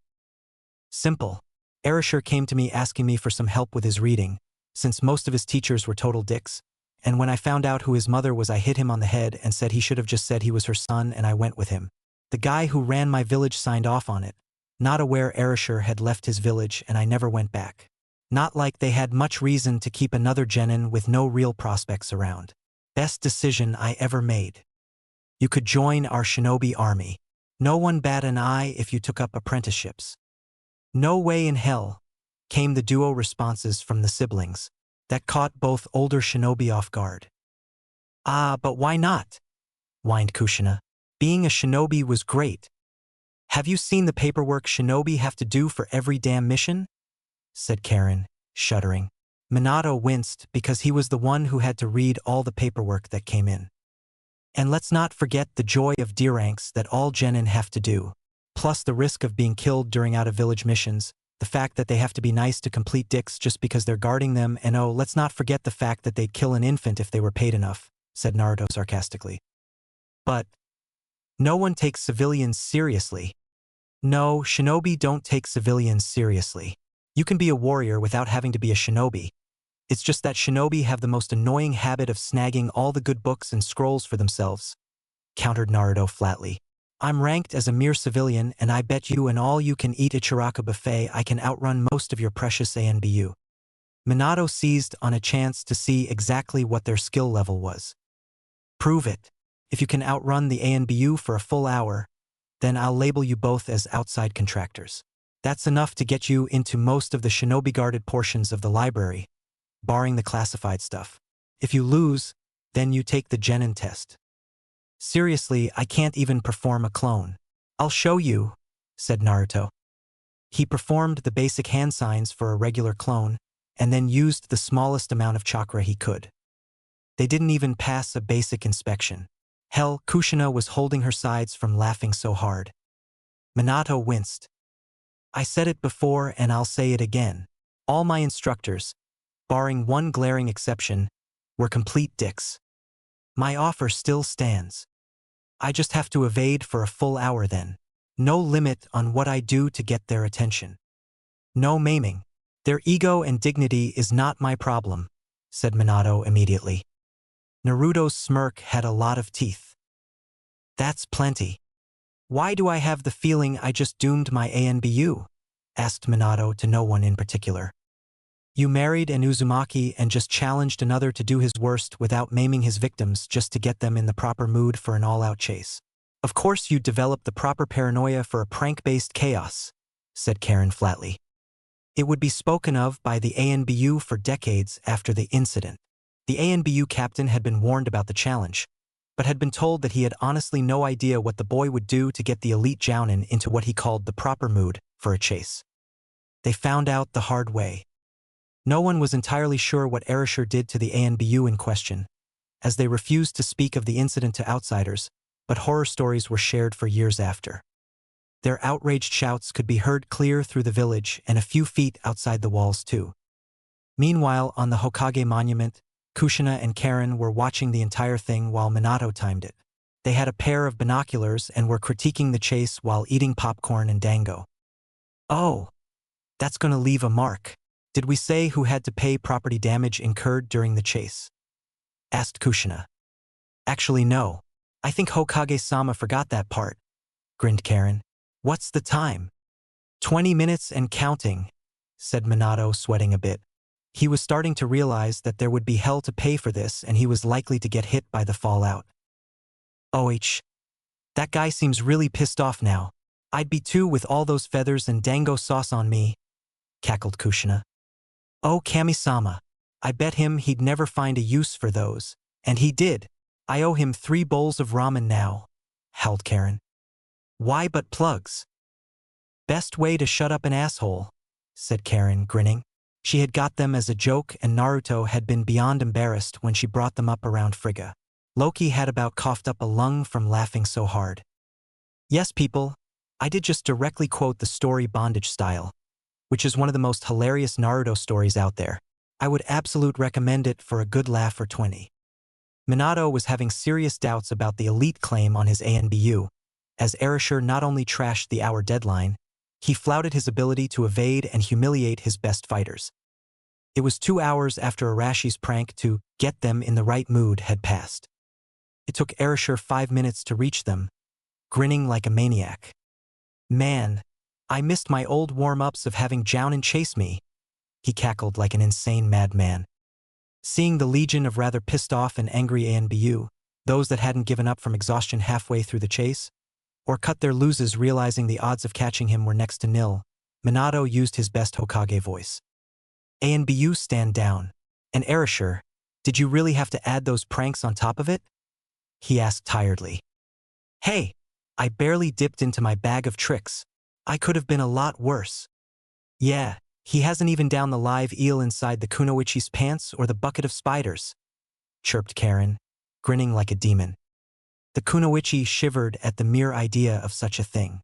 Simple. Erasure came to me asking me for some help with his reading, since most of his teachers were total dicks, and when I found out who his mother was I hit him on the head and said he should have just said he was her son, and I went with him. The guy who ran my village signed off on it, not aware Erasure had left his village, and I never went back. Not like they had much reason to keep another genin with no real prospects around. Best decision I ever made. You could join our shinobi army. No one bat an eye if you took up apprenticeships. No way in hell, came the duo responses from the siblings. That caught both older shinobi off guard. Ah, but why not? Whined Kushina. Being a shinobi was great. Have you seen the paperwork shinobi have to do for every damn mission? Said Karen, shuddering. Minato winced because he was the one who had to read all the paperwork that came in. And let's not forget the joy of D ranks that all genin have to do, plus the risk of being killed during out-of-village missions, the fact that they have to be nice to complete dicks just because they're guarding them, and oh, let's not forget the fact that they'd kill an infant if they were paid enough. said Naruto sarcastically. But no one takes civilians seriously. No, shinobi don't take civilians seriously. You can be a warrior without having to be a shinobi. It's just that shinobi have the most annoying habit of snagging all the good books and scrolls for themselves, countered Naruto flatly. I'm ranked as a mere civilian, and I bet you an all-you-can-eat Ichiraka buffet I can outrun most of your precious ANBU. Minato seized on a chance to see exactly what their skill level was. Prove it. If you can outrun the ANBU for a full hour, then I'll label you both as outside contractors. That's enough to get you into most of the shinobi-guarded portions of the library, barring the classified stuff. If you lose, then you take the genin test. Seriously, I can't even perform a clone. I'll show you, said Naruto. He performed the basic hand signs for a regular clone, and then used the smallest amount of chakra he could. They didn't even pass a basic inspection. Hell, Kushina was holding her sides from laughing so hard. Minato winced. I said it before and I'll say it again. All my instructors, barring one glaring exception, were complete dicks. My offer still stands. I just have to evade for a full hour then. No limit on what I do to get their attention. No maiming. Their ego and dignity is not my problem, said Minato immediately. Naruto's smirk had a lot of teeth. That's plenty. Why do I have the feeling I just doomed my ANBU? Asked Minato to no one in particular. You married an Uzumaki and just challenged another to do his worst without maiming his victims just to get them in the proper mood for an all-out chase. Of course you'd develop the proper paranoia for a prank-based chaos, said Karen flatly. It would be spoken of by the ANBU for decades after the incident. The ANBU captain had been warned about the challenge, but had been told that he had honestly no idea what the boy would do to get the elite jounin into what he called the proper mood for a chase. They found out the hard way. No one was entirely sure what Erasure did to the ANBU in question, as they refused to speak of the incident to outsiders, but horror stories were shared for years after. Their outraged shouts could be heard clear through the village and a few feet outside the walls too. Meanwhile, on the Hokage monument, Kushina and Karen were watching the entire thing while Minato timed it. They had a pair of binoculars and were critiquing the chase while eating popcorn and dango. Oh, that's gonna leave a mark. Did we say who had to pay property damage incurred during the chase? Asked Kushina. Actually no. I think Hokage-sama forgot that part, grinned Karen. What's the time? 20 minutes and counting, said Minato, sweating a bit. He was starting to realize that there would be hell to pay for this and he was likely to get hit by the fallout. OH. That guy seems really pissed off now. I'd be too with all those feathers and dango sauce on me, cackled Kushina. Oh, Kami-sama. I bet him he'd never find a use for those. And he did. I owe him 3 bowls of ramen now, howled Karen. Why but plugs? Best way to shut up an asshole, said Karen, grinning. She had got them as a joke and Naruto had been beyond embarrassed when she brought them up around Frigga. Loki had about coughed up a lung from laughing so hard. Yes, people, I did just directly quote the story Bondage Style, which is one of the most hilarious Naruto stories out there. I would absolutely recommend it for a good laugh or 20. Minato was having serious doubts about the elite claim on his ANBU, as Erasure not only trashed the hour deadline, he flouted his ability to evade and humiliate his best fighters. It was 2 hours after Arashi's prank to get them in the right mood had passed. It took Erasure 5 minutes to reach them, grinning like a maniac. Man, I missed my old warm-ups of having Jounin chase me, he cackled like an insane madman. Seeing the legion of rather pissed-off and angry ANBU, those that hadn't given up from exhaustion halfway through the chase, or cut their loses realizing the odds of catching him were next to nil, Minato used his best Hokage voice. ANBU stand down. And Erasure, did you really have to add those pranks on top of it? He asked tiredly. Hey, I barely dipped into my bag of tricks. I could have been a lot worse. Yeah, he hasn't even down the live eel inside the kunoichi's pants or the bucket of spiders, chirped Karen, grinning like a demon. The kunoichi shivered at the mere idea of such a thing.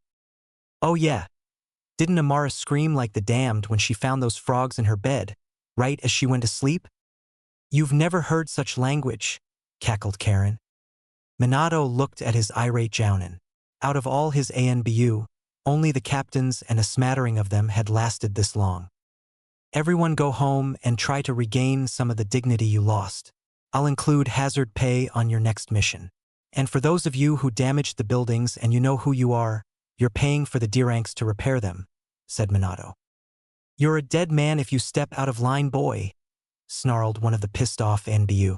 Oh yeah. Didn't Amara scream like the damned when she found those frogs in her bed, right as she went to sleep? You've never heard such language, cackled Karen. Minato looked at his irate Jounin. Out of all his ANBU, only the captains and a smattering of them had lasted this long. Everyone go home and try to regain some of the dignity you lost. I'll include hazard pay on your next mission. And for those of you who damaged the buildings and you know who you are, you're paying for the D-ranks to repair them, said Minato. You're a dead man if you step out of line, boy, snarled one of the pissed-off NBU.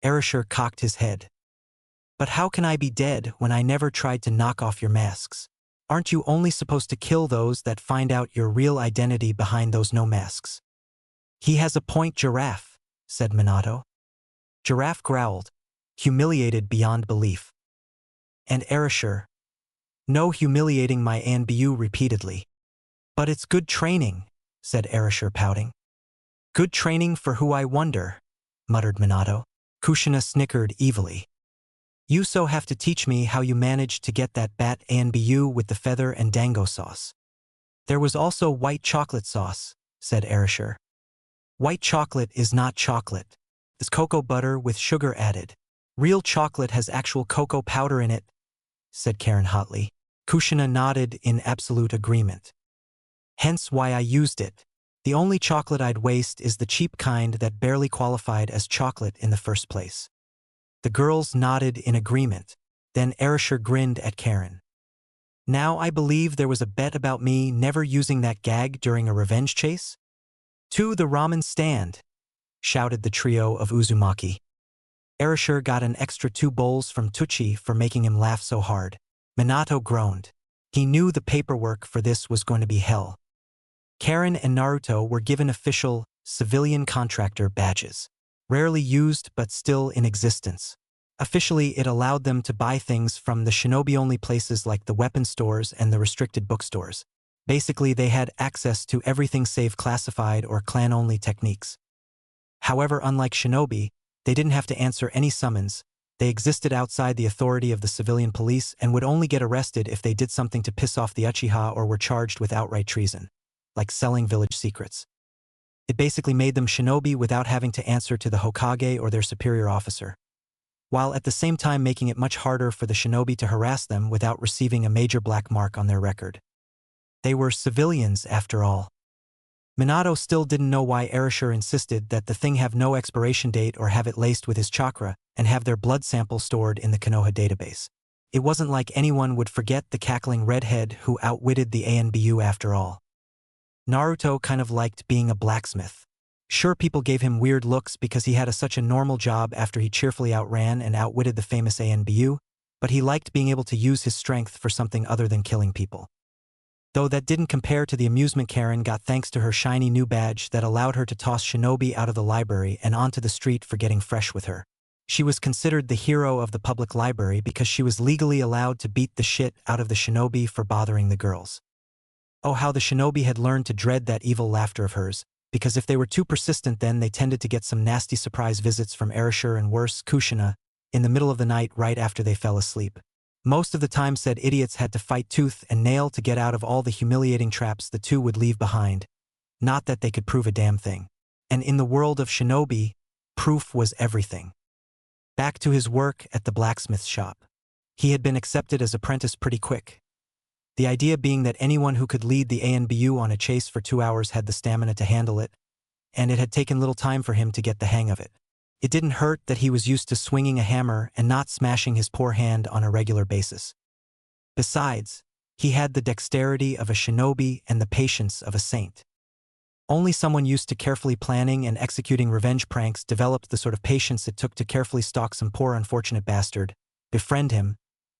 Erasure cocked his head. But how can I be dead when I never tried to knock off your masks? Aren't you only supposed to kill those that find out your real identity behind those no masks? He has a point, Giraffe, said Minato. Giraffe growled, humiliated beyond belief. And Erasure, no humiliating my NBU repeatedly. But it's good training, said Erasure pouting. Good training for who, I wonder, muttered Minato. Kushina snickered evilly. You so have to teach me how you managed to get that bat ANBU with the feather and dango sauce. There was also white chocolate sauce, said Erasure. White chocolate is not chocolate. It's cocoa butter with sugar added. Real chocolate has actual cocoa powder in it, said Karen hotly. Kushina nodded in absolute agreement. Hence why I used it. The only chocolate I'd waste is the cheap kind that barely qualified as chocolate in the first place. The girls nodded in agreement. Then Erasure grinned at Karen. Now I believe there was a bet about me never using that gag during a revenge chase? To the ramen stand, shouted the trio of Uzumaki. Erasure got an extra 2 bowls from Tucci for making him laugh so hard. Minato groaned. He knew the paperwork for this was going to be hell. Karen and Naruto were given official, civilian contractor badges. Rarely used but still in existence. Officially, it allowed them to buy things from the shinobi-only places like the weapon stores and the restricted bookstores. Basically, they had access to everything save classified or clan-only techniques. However, unlike shinobi, they didn't have to answer any summons. They existed outside the authority of the civilian police and would only get arrested if they did something to piss off the Uchiha or were charged with outright treason, like selling village secrets. It basically made them shinobi without having to answer to the Hokage or their superior officer, while at the same time making it much harder for the shinobi to harass them without receiving a major black mark on their record. They were civilians, after all. Minato still didn't know why Erasure insisted that the thing have no expiration date or have it laced with his chakra and have their blood sample stored in the Konoha database. It wasn't like anyone would forget the cackling redhead who outwitted the ANBU after all. Naruto kind of liked being a blacksmith. Sure, people gave him weird looks because he had such a normal job after he cheerfully outran and outwitted the famous ANBU, but he liked being able to use his strength for something other than killing people. Though that didn't compare to the amusement Karen got thanks to her shiny new badge that allowed her to toss shinobi out of the library and onto the street for getting fresh with her. She was considered the hero of the public library because she was legally allowed to beat the shit out of the shinobi for bothering the girls. Oh, how the shinobi had learned to dread that evil laughter of hers, because if they were too persistent then they tended to get some nasty surprise visits from Erasure and worse, Kushina, in the middle of the night right after they fell asleep. Most of the time said idiots had to fight tooth and nail to get out of all the humiliating traps the two would leave behind. Not that they could prove a damn thing. And in the world of shinobi, proof was everything. Back to his work at the blacksmith shop. He had been accepted as apprentice pretty quick. The idea being that anyone who could lead the ANBU on a chase for 2 hours had the stamina to handle it, and it had taken little time for him to get the hang of it. It didn't hurt that he was used to swinging a hammer and not smashing his poor hand on a regular basis. Besides, he had the dexterity of a shinobi and the patience of a saint. Only someone used to carefully planning and executing revenge pranks developed the sort of patience it took to carefully stalk some poor unfortunate bastard, befriend him,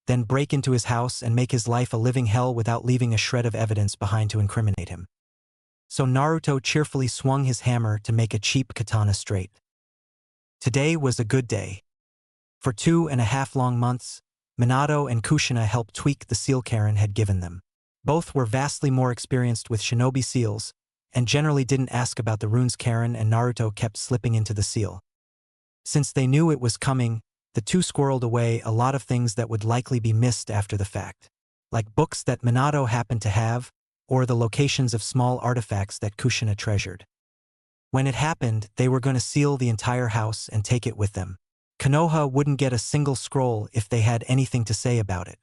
then break into his house and make his life a living hell without leaving a shred of evidence behind to incriminate him. So Naruto cheerfully swung his hammer to make a cheap katana straight. Today was a good day. For 2.5 long months, Minato and Kushina helped tweak the seal Karen had given them. Both were vastly more experienced with shinobi seals, and generally didn't ask about the runes Karen and Naruto kept slipping into the seal. Since they knew it was coming, the two squirreled away a lot of things that would likely be missed after the fact, like books that Minato happened to have, or the locations of small artifacts that Kushina treasured. When it happened, they were going to seal the entire house and take it with them. Konoha wouldn't get a single scroll if they had anything to say about it.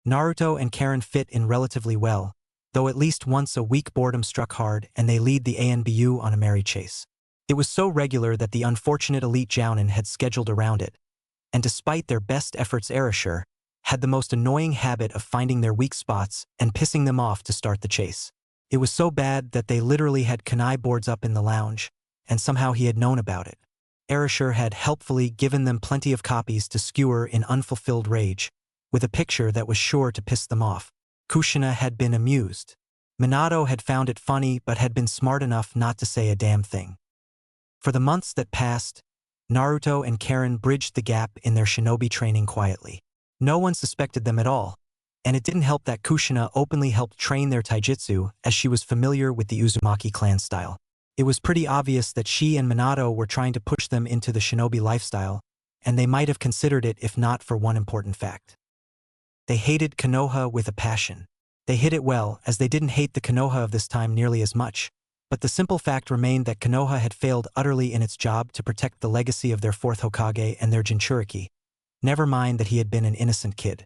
Naruto and Karen fit in relatively well, though at least once a week boredom struck hard and they lead the ANBU on a merry chase. It was so regular that the unfortunate elite Jounin had scheduled around it, and despite their best efforts Erasure had the most annoying habit of finding their weak spots and pissing them off to start the chase. It was so bad that they literally had kunai boards up in the lounge, and somehow he had known about it. Erasure had helpfully given them plenty of copies to skewer in unfulfilled rage, with a picture that was sure to piss them off. Kushina had been amused. Minato had found it funny but had been smart enough not to say a damn thing. For the months that passed, Naruto and Karen bridged the gap in their shinobi training quietly. No one suspected them at all, and it didn't help that Kushina openly helped train their taijutsu as she was familiar with the Uzumaki clan style. It was pretty obvious that she and Minato were trying to push them into the shinobi lifestyle, and they might have considered it if not for one important fact. They hated Konoha with a passion. They hid it well, as they didn't hate the Konoha of this time nearly as much, but the simple fact remained that Konoha had failed utterly in its job to protect the legacy of their fourth Hokage and their Jinchuriki, never mind that he had been an innocent kid.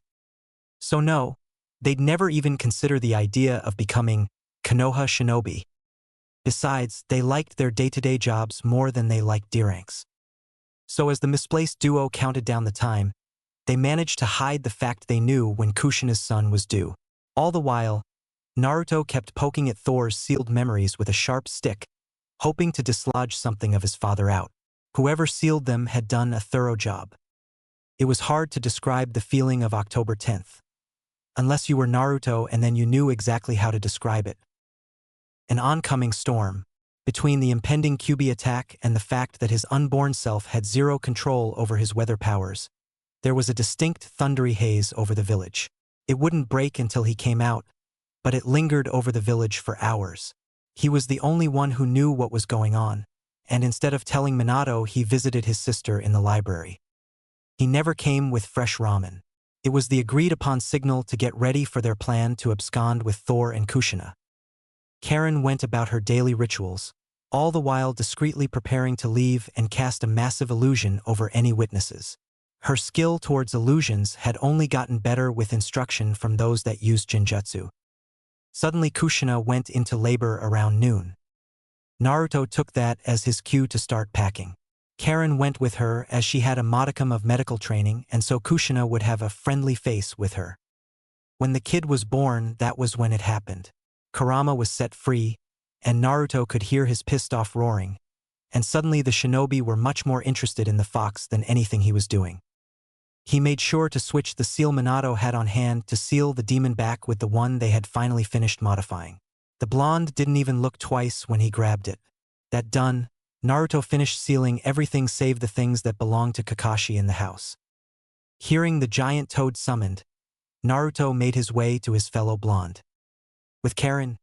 So no, they'd never even consider the idea of becoming Konoha shinobi. Besides, they liked their day-to-day jobs more than they liked D-ranks. So as the misplaced duo counted down the time, they managed to hide the fact they knew when Kushina's son was due. All the while, Naruto kept poking at Thor's sealed memories with a sharp stick, hoping to dislodge something of his father out. Whoever sealed them had done a thorough job. It was hard to describe the feeling of October 10th. Unless you were Naruto and then you knew exactly how to describe it. An oncoming storm, between the impending Kyuubi attack and the fact that his unborn self had zero control over his weather powers. There was a distinct thundery haze over the village. It wouldn't break until he came out, but it lingered over the village for hours. He was the only one who knew what was going on, and instead of telling Minato, he visited his sister in the library. He never came with fresh ramen. It was the agreed-upon signal to get ready for their plan to abscond with Thor and Kushina. Karen went about her daily rituals, all the while discreetly preparing to leave and cast a massive illusion over any witnesses. Her skill towards illusions had only gotten better with instruction from those that used Jinjutsu. Suddenly Kushina went into labor around noon. Naruto took that as his cue to start packing. Karen went with her as she had a modicum of medical training, and so Kushina would have a friendly face with her. When the kid was born, that was when it happened. Kurama was set free, and Naruto could hear his pissed-off roaring, and suddenly the shinobi were much more interested in the fox than anything he was doing. He made sure to switch the seal Minato had on hand to seal the demon back with the one they had finally finished modifying. The blonde didn't even look twice when he grabbed it. That done, Naruto finished sealing everything save the things that belonged to Kakashi in the house. Hearing the giant toad summoned, Naruto made his way to his fellow blonde. With Karen,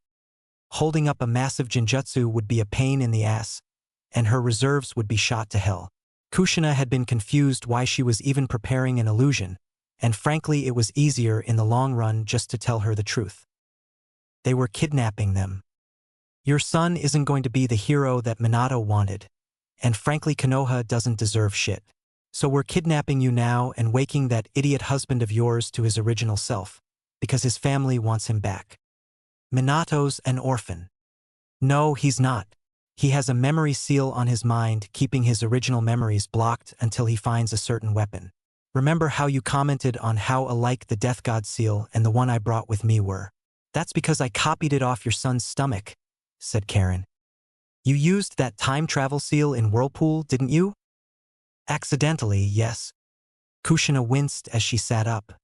holding up a massive Jinjutsu would be a pain in the ass, and her reserves would be shot to hell. Kushina had been confused why she was even preparing an illusion, and frankly it was easier in the long run just to tell her the truth. They were kidnapping them. Your son isn't going to be the hero that Minato wanted, and frankly Konoha doesn't deserve shit. So we're kidnapping you now and waking that idiot husband of yours to his original self, because his family wants him back. Minato's an orphan. No, he's not. He has a memory seal on his mind, keeping his original memories blocked until he finds a certain weapon. Remember how you commented on how alike the Death God seal and the one I brought with me were? That's because I copied it off your son's stomach, said Karen. You used that time travel seal in Whirlpool, didn't you? Accidentally, yes. Kushina winced as she sat up.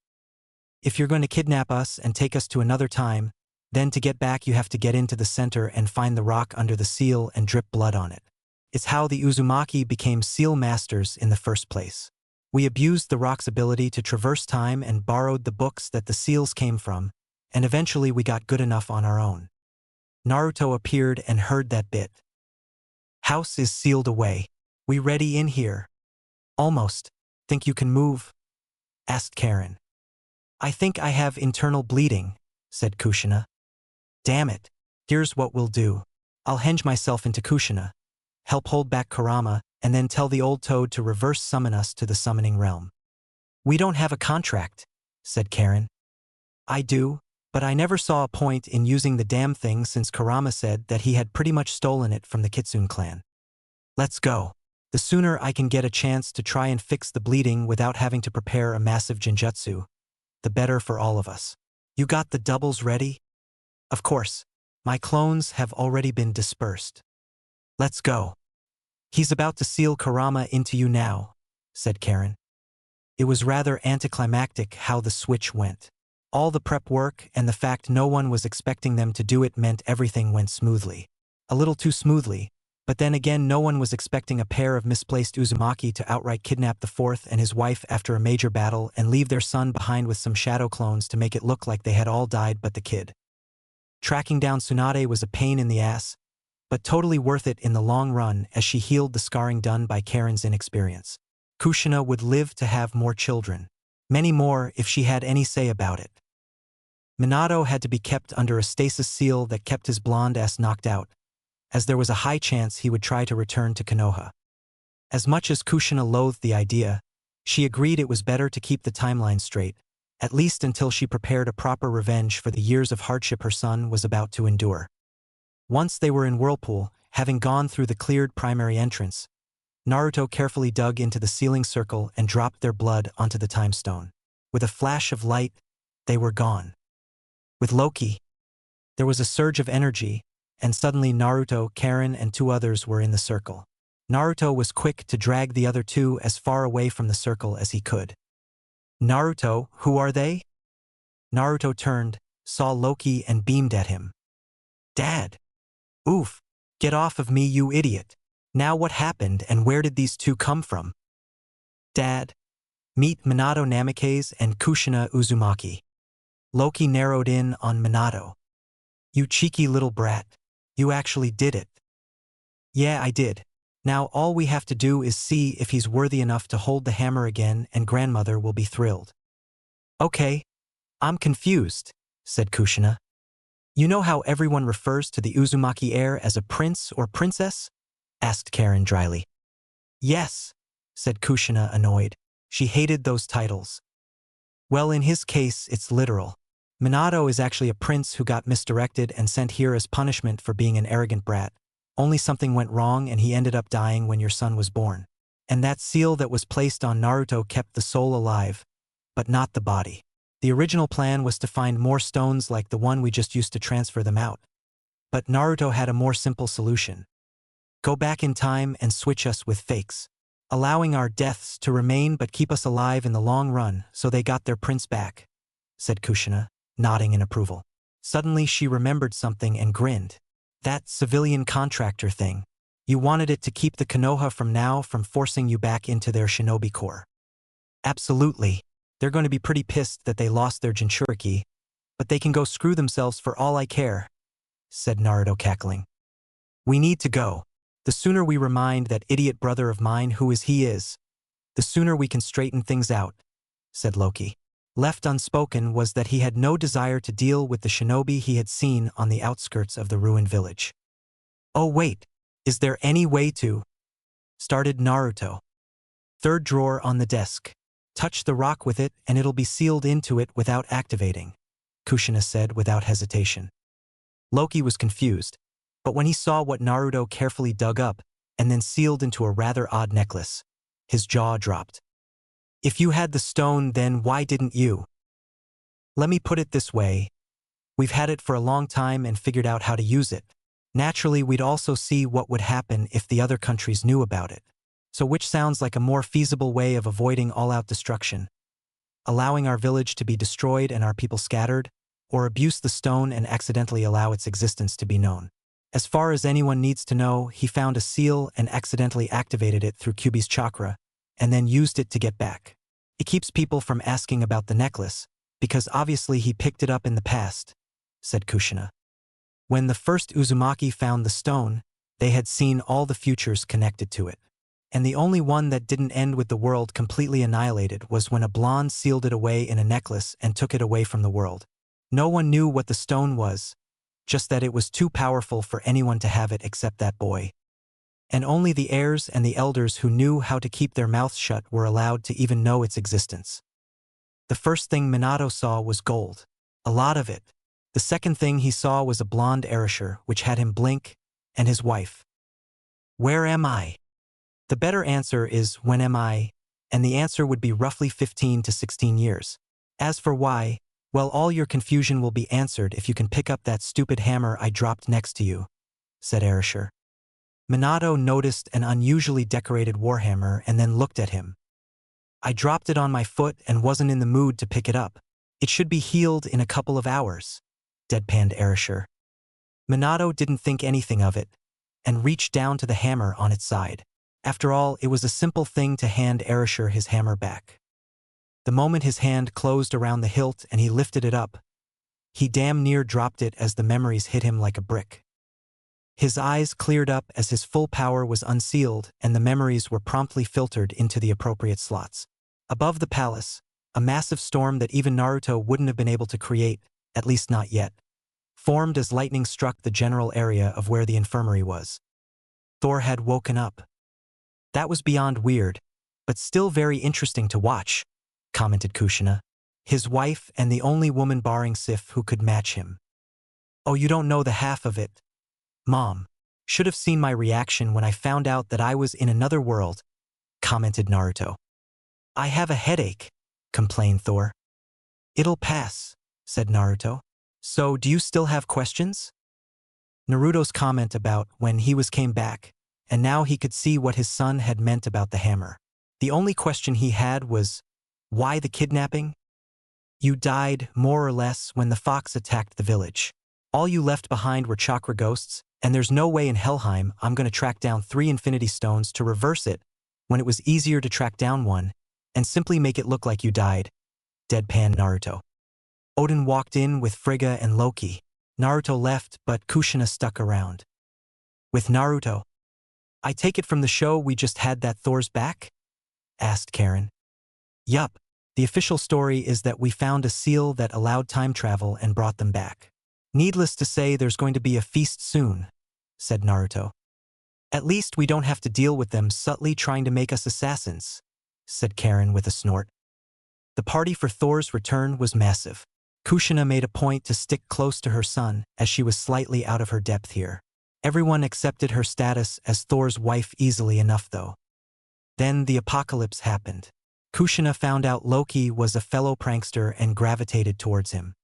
If you're going to kidnap us and take us to another time, then to get back you have to get into the center and find the rock under the seal and drip blood on it. It's how the Uzumaki became seal masters in the first place. We abused the rock's ability to traverse time and borrowed the books that the seals came from, and eventually we got good enough on our own. Naruto appeared and heard that bit. House is sealed away. We ready in here? Almost. Think you can move? Asked Karen. I think I have internal bleeding, said Kushina. Damn it. Here's what we'll do. I'll henge myself into Kushina, help hold back Kurama, and then tell the old toad to reverse summon us to the summoning realm. We don't have a contract, said Karen. I do, but I never saw a point in using the damn thing since Kurama said that he had pretty much stolen it from the Kitsune clan. Let's go. The sooner I can get a chance to try and fix the bleeding without having to prepare a massive genjutsu, the better for all of us. You got the doubles ready? Of course. My clones have already been dispersed. Let's go. He's about to seal Kurama into you now, said Karen. It was rather anticlimactic how the switch went. All the prep work and the fact no one was expecting them to do it meant everything went smoothly. A little too smoothly, but then again no one was expecting a pair of misplaced Uzumaki to outright kidnap the fourth and his wife after a major battle and leave their son behind with some shadow clones to make it look like they had all died but the kid. Tracking down Tsunade was a pain in the ass, but totally worth it in the long run as she healed the scarring done by Karen's inexperience. Kushina would live to have more children. Many more if she had any say about it. Minato had to be kept under a stasis seal that kept his blonde ass knocked out, as there was a high chance he would try to return to Konoha. As much as Kushina loathed the idea, she agreed it was better to keep the timeline straight, at least until she prepared a proper revenge for the years of hardship her son was about to endure. Once they were in Whirlpool, having gone through the cleared primary entrance, Naruto carefully dug into the sealing circle and dropped their blood onto the time stone. With a flash of light, they were gone. With Loki, there was a surge of energy, and suddenly Naruto, Karen, and two others were in the circle. Naruto was quick to drag the other two as far away from the circle as he could. Naruto, who are they? Naruto turned, saw Loki and beamed at him. Dad! Oof! Get off of me, you idiot! Now what happened and where did these two come from? Dad! Meet Minato Namikaze and Kushina Uzumaki. Loki narrowed in on Minato. You cheeky little brat. You actually did it. Yeah, I did. Now all we have to do is see if he's worthy enough to hold the hammer again and grandmother will be thrilled. Okay. I'm confused, said Kushina. You know how everyone refers to the Uzumaki heir as a prince or princess? Asked Karen dryly. Yes, said Kushina, annoyed. She hated those titles. Well, in his case, it's literal. Minato is actually a prince who got misdirected and sent here as punishment for being an arrogant brat. Only something went wrong and he ended up dying when your son was born. And that seal that was placed on Naruto kept the soul alive, but not the body. The original plan was to find more stones like the one we just used to transfer them out. But Naruto had a more simple solution. Go back in time and switch us with fakes, allowing our deaths to remain but keep us alive in the long run so they got their prince back, said Kushina, nodding in approval. Suddenly she remembered something and grinned. That civilian contractor thing. You wanted it to keep the Konoha from forcing you back into their shinobi corps. Absolutely. They're going to be pretty pissed that they lost their Jinchuriki, but they can go screw themselves for all I care, said Naruto, cackling. We need to go. The sooner we remind that idiot brother of mine who he is, the sooner we can straighten things out, said Loki. Left unspoken was that he had no desire to deal with the shinobi he had seen on the outskirts of the ruined village. Oh wait, is there any way to? Started Naruto. Third drawer on the desk. Touch the rock with it and it'll be sealed into it without activating, Kushina said without hesitation. Loki was confused, but when he saw what Naruto carefully dug up and then sealed into a rather odd necklace, his jaw dropped. If you had the stone, then why didn't you? Let me put it this way. We've had it for a long time and figured out how to use it. Naturally, we'd also see what would happen if the other countries knew about it. So which sounds like a more feasible way of avoiding all-out destruction? Allowing our village to be destroyed and our people scattered, or abuse the stone and accidentally allow its existence to be known? As far as anyone needs to know, he found a seal and accidentally activated it through Kyuubi's chakra, and then used it to get back. It keeps people from asking about the necklace, because obviously he picked it up in the past, said Kushina. When the first Uzumaki found the stone, they had seen all the futures connected to it. And the only one that didn't end with the world completely annihilated was when a blonde sealed it away in a necklace and took it away from the world. No one knew what the stone was, just that it was too powerful for anyone to have it except that boy. and only the heirs and the elders who knew how to keep their mouths shut were allowed to even know its existence. The first thing Minato saw was gold. A lot of it. The second thing he saw was a blonde Arisher, which had him blink, and his wife. Where am I? The better answer is, when am I? And the answer would be roughly 15 to 16 years. As for why, well, all your confusion will be answered if you can pick up that stupid hammer I dropped next to you, said Arisher. Minato noticed an unusually decorated warhammer and then looked at him. I dropped it on my foot and wasn't in the mood to pick it up. It should be healed in a couple of hours, deadpanned Arisher. Minato didn't think anything of it, and reached down to the hammer on its side. After all, it was a simple thing to hand Arisher his hammer back. The moment his hand closed around the hilt and he lifted it up, he damn near dropped it as the memories hit him like a brick. His eyes cleared up as his full power was unsealed and the memories were promptly filtered into the appropriate slots. Above the palace, a massive storm that even Naruto wouldn't have been able to create, at least not yet, formed as lightning struck the general area of where the infirmary was. Thor had woken up. That was beyond weird, but still very interesting to watch, commented Kushina, his wife and the only woman barring Sif who could match him. Oh, you don't know the half of it. Mom, should have seen my reaction when I found out that I was in another world, commented Naruto. I have a headache, complained Thor. It'll pass, said Naruto. So, do you still have questions? Naruto's comment about when he came back, and now he could see what his son had meant about the hammer. The only question he had was, why the kidnapping? You died, more or less, when the fox attacked the village. All you left behind were chakra ghosts, and there's no way in Helheim I'm going to track down 3 infinity stones to reverse it, when it was easier to track down one, and simply make it look like you died, deadpanned Naruto. Odin walked in with Frigga and Loki. Naruto left, but Kushina stuck around. With Naruto. I take it from the show we just had that Thor's back? Asked Karen. Yup, the official story is that we found a seal that allowed time travel and brought them back. Needless to say, there's going to be a feast soon, said Naruto. At least we don't have to deal with them subtly trying to make us assassins, said Karen with a snort. The party for Thor's return was massive. Kushina made a point to stick close to her son, as she was slightly out of her depth here. Everyone accepted her status as Thor's wife easily enough, though. Then the apocalypse happened. Kushina found out Loki was a fellow prankster and gravitated towards him.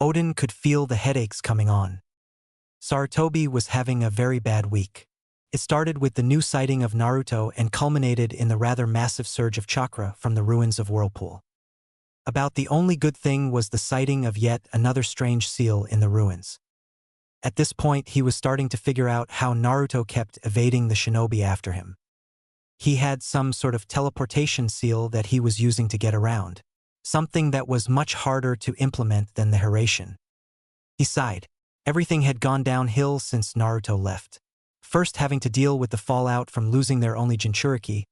Odin could feel the headaches coming on. Sarutobi was having a very bad week. It started with the new sighting of Naruto and culminated in the rather massive surge of chakra from the ruins of Whirlpool. About the only good thing was the sighting of yet another strange seal in the ruins. At this point, he was starting to figure out how Naruto kept evading the shinobi after him. He had some sort of teleportation seal that he was using to get around, something that was much harder to implement than the Hiraishin. He sighed. Everything had gone downhill since Naruto left. First having to deal with the fallout from losing their only Jinchuriki,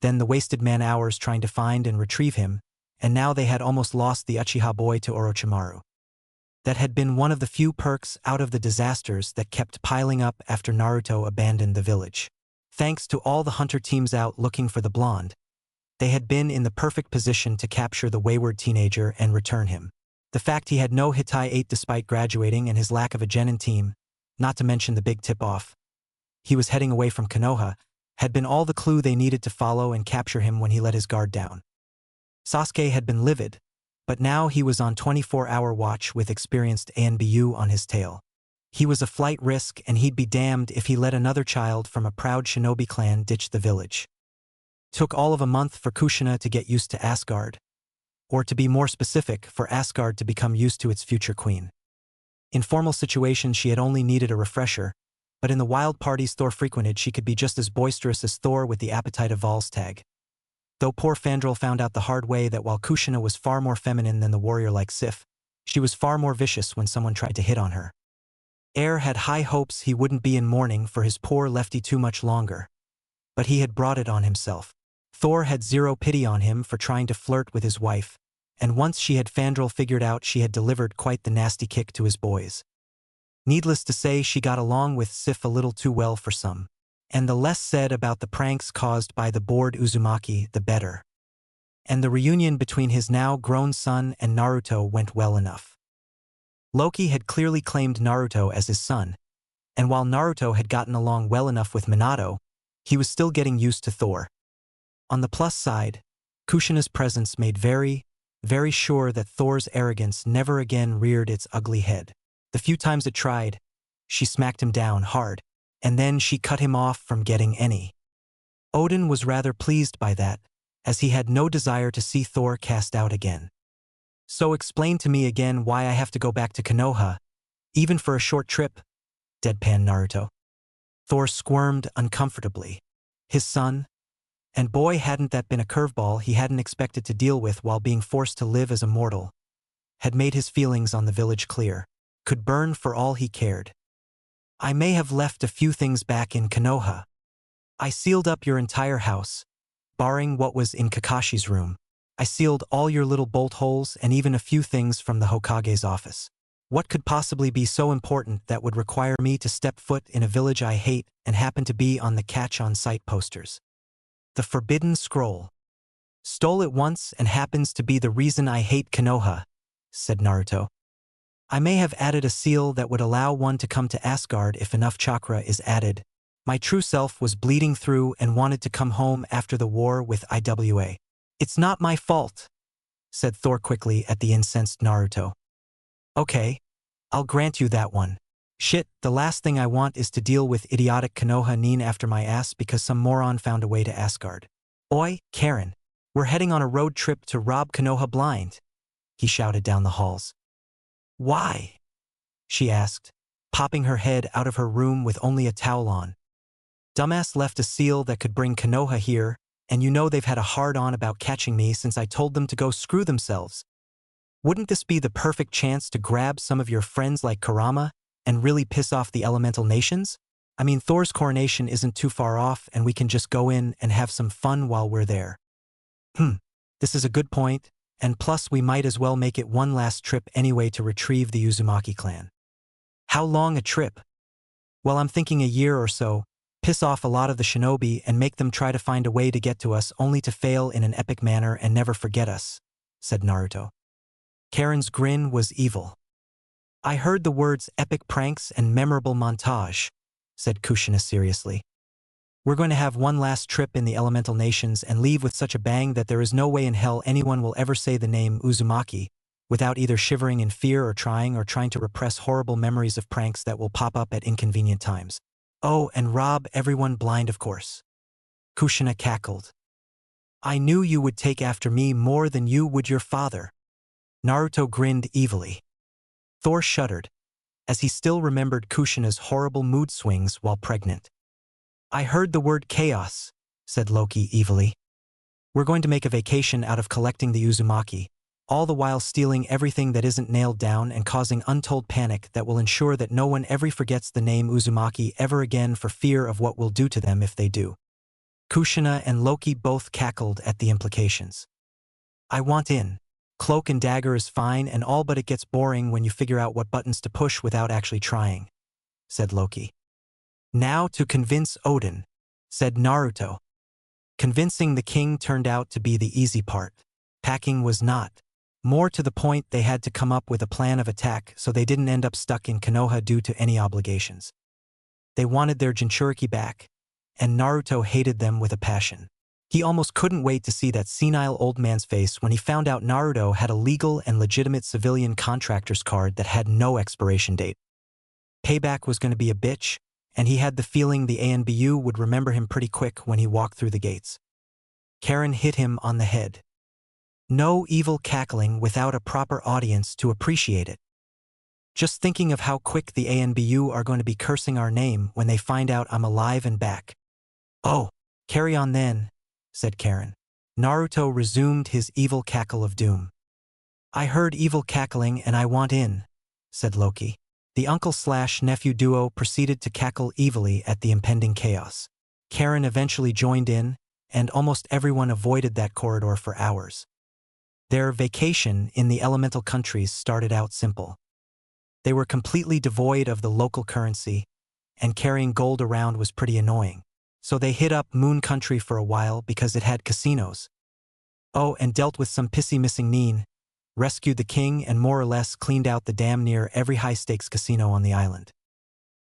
then the wasted man-hours trying to find and retrieve him, and now they had almost lost the Uchiha boy to Orochimaru. That had been one of the few perks out of the disasters that kept piling up after Naruto abandoned the village. Thanks to all the hunter teams out looking for the blonde, they had been in the perfect position to capture the wayward teenager and return him. The fact he had no Hitai 8 despite graduating and his lack of a genin team, not to mention the big tip-off, he was heading away from Konoha, had been all the clue they needed to follow and capture him when he let his guard down. Sasuke had been livid, but now he was on 24-hour watch with experienced ANBU on his tail. He was a flight risk and he'd be damned if he let another child from a proud shinobi clan ditch the village. Took all of a month for Kushina to get used to Asgard, or to be more specific, for Asgard to become used to its future queen. In formal situations she had only needed a refresher, but in the wild parties Thor frequented she could be just as boisterous as Thor with the appetite of Volstagg. Though poor Fandral found out the hard way that while Kushina was far more feminine than the warrior like Sif, she was far more vicious when someone tried to hit on her. Air had high hopes he wouldn't be in mourning for his poor lefty too much longer, but he had brought it on himself. Thor had zero pity on him for trying to flirt with his wife, and once she had Fandral figured out she had delivered quite the nasty kick to his boys. Needless to say, she got along with Sif a little too well for some. And the less said about the pranks caused by the bored Uzumaki, the better. And the reunion between his now grown son and Naruto went well enough. Loki had clearly claimed Naruto as his son, and while Naruto had gotten along well enough with Minato, he was still getting used to Thor. On the plus side, Kushina's presence made very sure that Thor's arrogance never again reared its ugly head. The few times it tried, she smacked him down hard, and then she cut him off from getting any. Odin was rather pleased by that, as he had no desire to see Thor cast out again. So explain to me again why I have to go back to Konoha, even for a short trip, deadpanned Naruto. Thor squirmed uncomfortably. His son, and boy hadn't that been a curveball he hadn't expected to deal with while being forced to live as a mortal, had made his feelings on the village clear, could burn for all he cared. I may have left a few things back in Konoha. I sealed up your entire house, barring what was in Kakashi's room. I sealed all your little bolt holes and even a few things from the Hokage's office. What could possibly be so important that would require me to step foot in a village I hate and happen to be on the catch-on-sight posters? The Forbidden Scroll. Stole it once and happens to be the reason I hate Konoha, said Naruto. I may have added a seal that would allow one to come to Asgard if enough chakra is added. My true self was bleeding through and wanted to come home after the war with IWA. It's not my fault, said Thor quickly at the incensed Naruto. Okay, I'll grant you that one. Shit, the last thing I want is to deal with idiotic Konoha Nin after my ass because some moron found a way to Asgard. Oi, Karen, we're heading on a road trip to rob Konoha blind, he shouted down the halls. Why? She asked, popping her head out of her room with only a towel on. Dumbass left a seal that could bring Konoha here, and you know they've had a hard-on about catching me since I told them to go screw themselves. Wouldn't this be the perfect chance to grab some of your friends like Kurama and really piss off the elemental nations? I mean, Thor's coronation isn't too far off and we can just go in and have some fun while we're there. This is a good point, and plus we might as well make it one last trip anyway to retrieve the Uzumaki clan. How long a trip? Well, I'm thinking a year or so, piss off a lot of the shinobi and make them try to find a way to get to us only to fail in an epic manner and never forget us, said Naruto. Karen's grin was evil. I heard the words epic pranks and memorable montage, said Kushina seriously. We're going to have one last trip in the elemental nations and leave with such a bang that there is no way in hell anyone will ever say the name Uzumaki without either shivering in fear or trying to repress horrible memories of pranks that will pop up at inconvenient times. Oh, and rob everyone blind, of course. Kushina cackled. I knew you would take after me more than you would your father. Naruto grinned evilly. Thor shuddered, as he still remembered Kushina's horrible mood swings while pregnant. I heard the word chaos, said Loki evilly. We're going to make a vacation out of collecting the Uzumaki, all the while stealing everything that isn't nailed down and causing untold panic that will ensure that no one ever forgets the name Uzumaki ever again for fear of what we'll do to them if they do. Kushina and Loki both cackled at the implications. I want in. Cloak and dagger is fine and all, but it gets boring when you figure out what buttons to push without actually trying, said Loki. Now to convince Odin, said Naruto. Convincing the king turned out to be the easy part. Packing was not. More to the point, they had to come up with a plan of attack so they didn't end up stuck in Konoha due to any obligations. They wanted their Jinchuriki back, and Naruto hated them with a passion. He almost couldn't wait to see that senile old man's face when he found out Naruto had a legal and legitimate civilian contractor's card that had no expiration date. Payback was going to be a bitch, and he had the feeling the ANBU would remember him pretty quick when he walked through the gates. Karen hit him on the head. No evil cackling without a proper audience to appreciate it. Just thinking of how quick the ANBU are going to be cursing our name when they find out I'm alive and back. Oh, carry on then, said Karen. Naruto resumed his evil cackle of doom. I heard evil cackling and I want in, said Loki. The uncle/nephew duo proceeded to cackle evilly at the impending chaos. Karen eventually joined in, and almost everyone avoided that corridor for hours. Their vacation in the elemental countries started out simple. They were completely devoid of the local currency, and carrying gold around was pretty annoying. So they hit up Moon Country for a while because it had casinos. Oh, and dealt with some pissy missing Neen, rescued the king and more or less cleaned out the damn near every high-stakes casino on the island.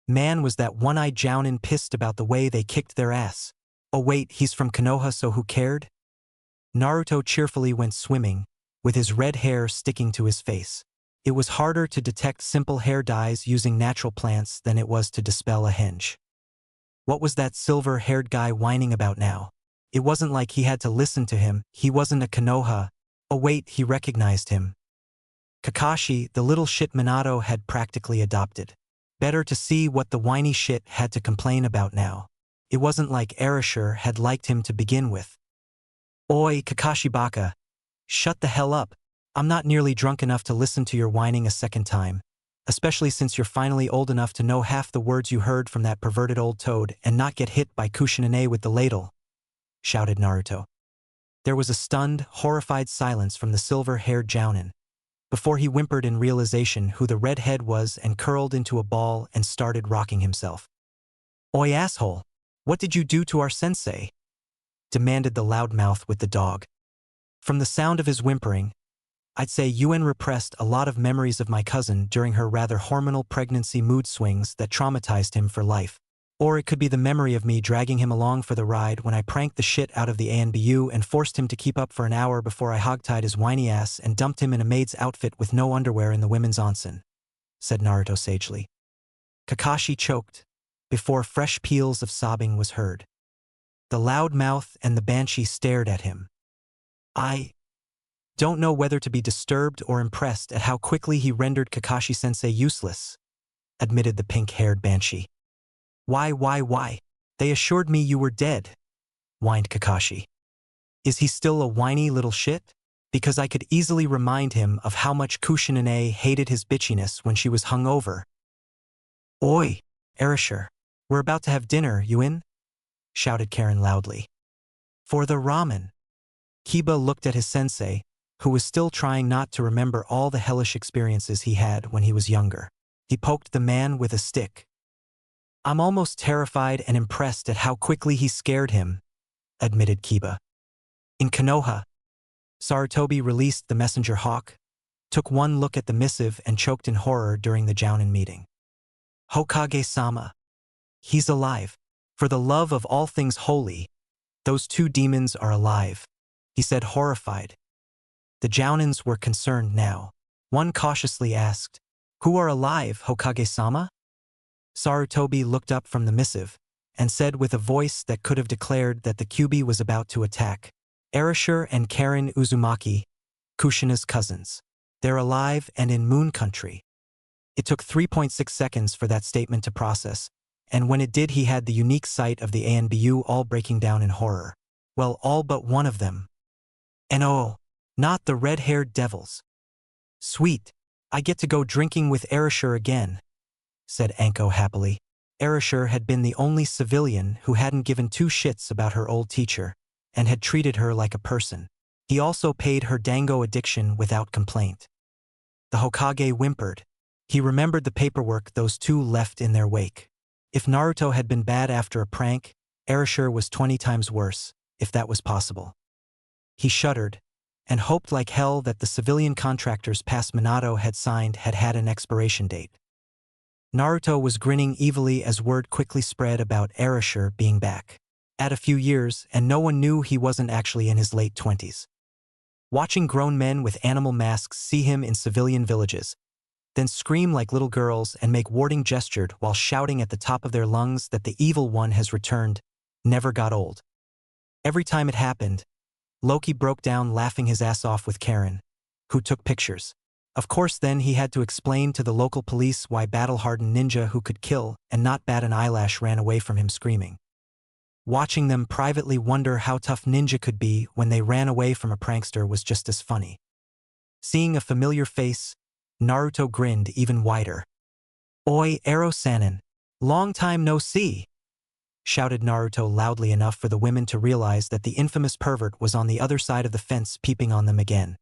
Man, was that one-eyed Jounin pissed about the way they kicked their ass. Oh wait, he's from Konoha, so who cared? Naruto cheerfully went swimming, with his red hair sticking to his face. It was harder to detect simple hair dyes using natural plants than it was to dispel a henge. What was that silver-haired guy whining about now? It wasn't like he had to listen to him, he wasn't a Konoha. Oh wait, he recognized him. Kakashi, the little shit Minato had practically adopted. Better to see what the whiny shit had to complain about now. It wasn't like Erasure had liked him to begin with. Oi, Kakashi Baka. Shut the hell up. I'm not nearly drunk enough to listen to your whining a second time. Especially since you're finally old enough to know half the words you heard from that perverted old toad and not get hit by Kusanane with the ladle, shouted Naruto. There was a stunned, horrified silence from the silver-haired Jounin, before he whimpered in realization who the redhead was and curled into a ball and started rocking himself. Oi, asshole! What did you do to our sensei? Demanded the loudmouth with the dog. From the sound of his whimpering, I'd say Yuen repressed a lot of memories of my cousin during her rather hormonal pregnancy mood swings that traumatized him for life. Or it could be the memory of me dragging him along for the ride when I pranked the shit out of the ANBU and forced him to keep up for an hour before I hogtied his whiny ass and dumped him in a maid's outfit with no underwear in the women's onsen, said Naruto sagely. Kakashi choked, before fresh peals of sobbing was heard. The loudmouth and the banshee stared at him. I don't know whether to be disturbed or impressed at how quickly he rendered Kakashi-sensei useless, admitted the pink-haired banshee. Why? They assured me you were dead, whined Kakashi. Is he still a whiny little shit? Because I could easily remind him of how much Kusanane hated his bitchiness when she was hungover. Oi, Erasure, we're about to have dinner, you in? Shouted Karen loudly. For the ramen. Kiba looked at his sensei, who was still trying not to remember all the hellish experiences he had when he was younger. He poked the man with a stick. I'm almost terrified and impressed at how quickly he scared him, admitted Kiba. In Konoha, Sarutobi released the messenger hawk, took one look at the missive and choked in horror during the Jounin meeting. Hokage-sama. He's alive. For the love of all things holy, those two demons are alive, he said, horrified. The Jounins were concerned now. One cautiously asked, Who are alive, Hokage-sama? Sarutobi looked up from the missive and said with a voice that could have declared that the Kyuubi was about to attack, Erasure and Karen Uzumaki, Kushina's cousins. They're alive and in Moon Country. It took 3.6 seconds for that statement to process, and when it did he had the unique sight of the ANBU all breaking down in horror. Well, all but one of them. And oh, not the red-haired devils. Sweet, I get to go drinking with Erasure again, said Anko happily. Erasure had been the only civilian who hadn't given two shits about her old teacher, and had treated her like a person. He also paid her dango addiction without complaint. The Hokage whimpered. He remembered the paperwork those two left in their wake. If Naruto had been bad after a prank, Erasure was 20 times worse, if that was possible. He shuddered, and hoped like hell that the civilian contractors past Minato had signed had had an expiration date. Naruto was grinning evilly as word quickly spread about Erasure being back. At a few years, and no one knew he wasn't actually in his late 20s. Watching grown men with animal masks see him in civilian villages, then scream like little girls and make warding gestures while shouting at the top of their lungs that the evil one has returned, never got old. Every time it happened, Loki broke down laughing his ass off with Karen, who took pictures. Of course then he had to explain to the local police why battle-hardened ninja who could kill and not bat an eyelash ran away from him screaming. Watching them privately wonder how tough ninja could be when they ran away from a prankster was just as funny. Seeing a familiar face, Naruto grinned even wider. Oi, Ero-sanin, long time no see, shouted Naruto loudly enough for the women to realize that the infamous pervert was on the other side of the fence peeping on them again.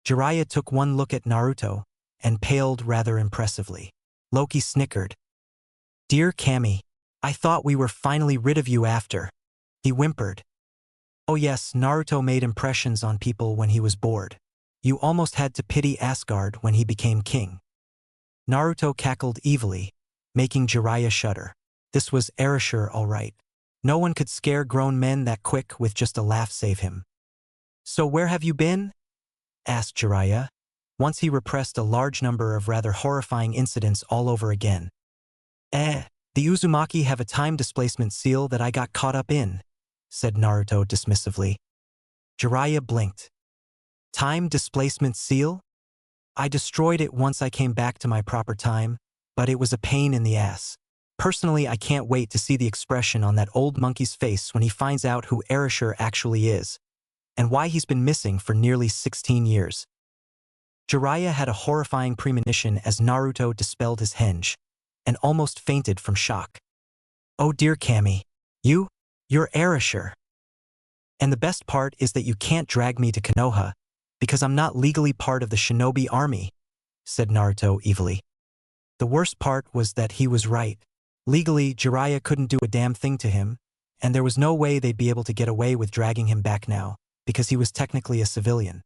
Jiraiya took one look at Naruto and paled rather impressively. Loki snickered. Dear Kami, I thought we were finally rid of you after. He whimpered. Oh yes, Naruto made impressions on people when he was bored. You almost had to pity Asgard when he became king. Naruto cackled evilly, making Jiraiya shudder. This was Erasure all right. No one could scare grown men that quick with just a laugh save him. So where have you been? Asked Jiraiya, once he repressed a large number of rather horrifying incidents all over again. The Uzumaki have a time displacement seal that I got caught up in, said Naruto dismissively. Jiraiya blinked. Time displacement seal? I destroyed it once I came back to my proper time, but it was a pain in the ass. Personally, I can't wait to see the expression on that old monkey's face when he finds out who Erasure actually is, and why he's been missing for nearly 16 years. Jiraiya had a horrifying premonition as Naruto dispelled his henge, and almost fainted from shock. Oh dear Kami, you're Erasure. And the best part is that you can't drag me to Konoha, because I'm not legally part of the shinobi army, said Naruto evilly. The worst part was that he was right. Legally, Jiraiya couldn't do a damn thing to him, and there was no way they'd be able to get away with dragging him back now, because he was technically a civilian.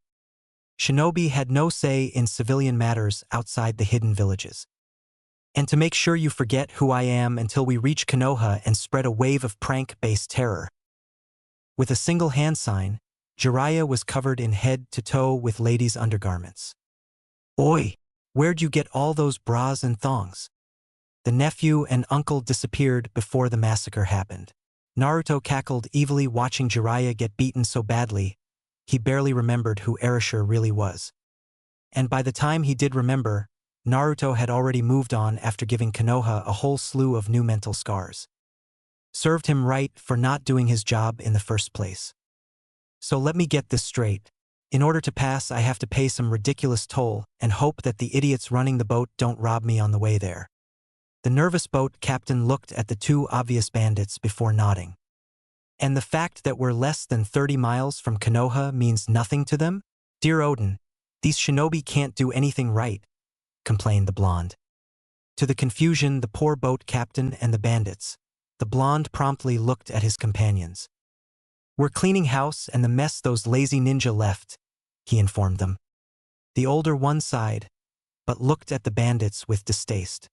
Shinobi had no say in civilian matters outside the hidden villages. And to make sure you forget who I am until we reach Konoha and spread a wave of prank-based terror. With a single hand sign, Jiraiya was covered in head to toe with ladies' undergarments. Oi, where'd you get all those bras and thongs? The nephew and uncle disappeared before the massacre happened. Naruto cackled evilly watching Jiraiya get beaten so badly, he barely remembered who Erasure really was. And by the time he did remember, Naruto had already moved on after giving Konoha a whole slew of new mental scars. Served him right for not doing his job in the first place. So let me get this straight. In order to pass, I have to pay some ridiculous toll and hope that the idiots running the boat don't rob me on the way there. The nervous boat captain looked at the two obvious bandits before nodding. And the fact that we're less than 30 miles from Konoha means nothing to them? Dear Odin, these shinobi can't do anything right, complained the blonde. To the confusion, the poor boat captain and the bandits, the blonde promptly looked at his companions. We're cleaning house and the mess those lazy ninja left, he informed them. The older one sighed, but looked at the bandits with distaste.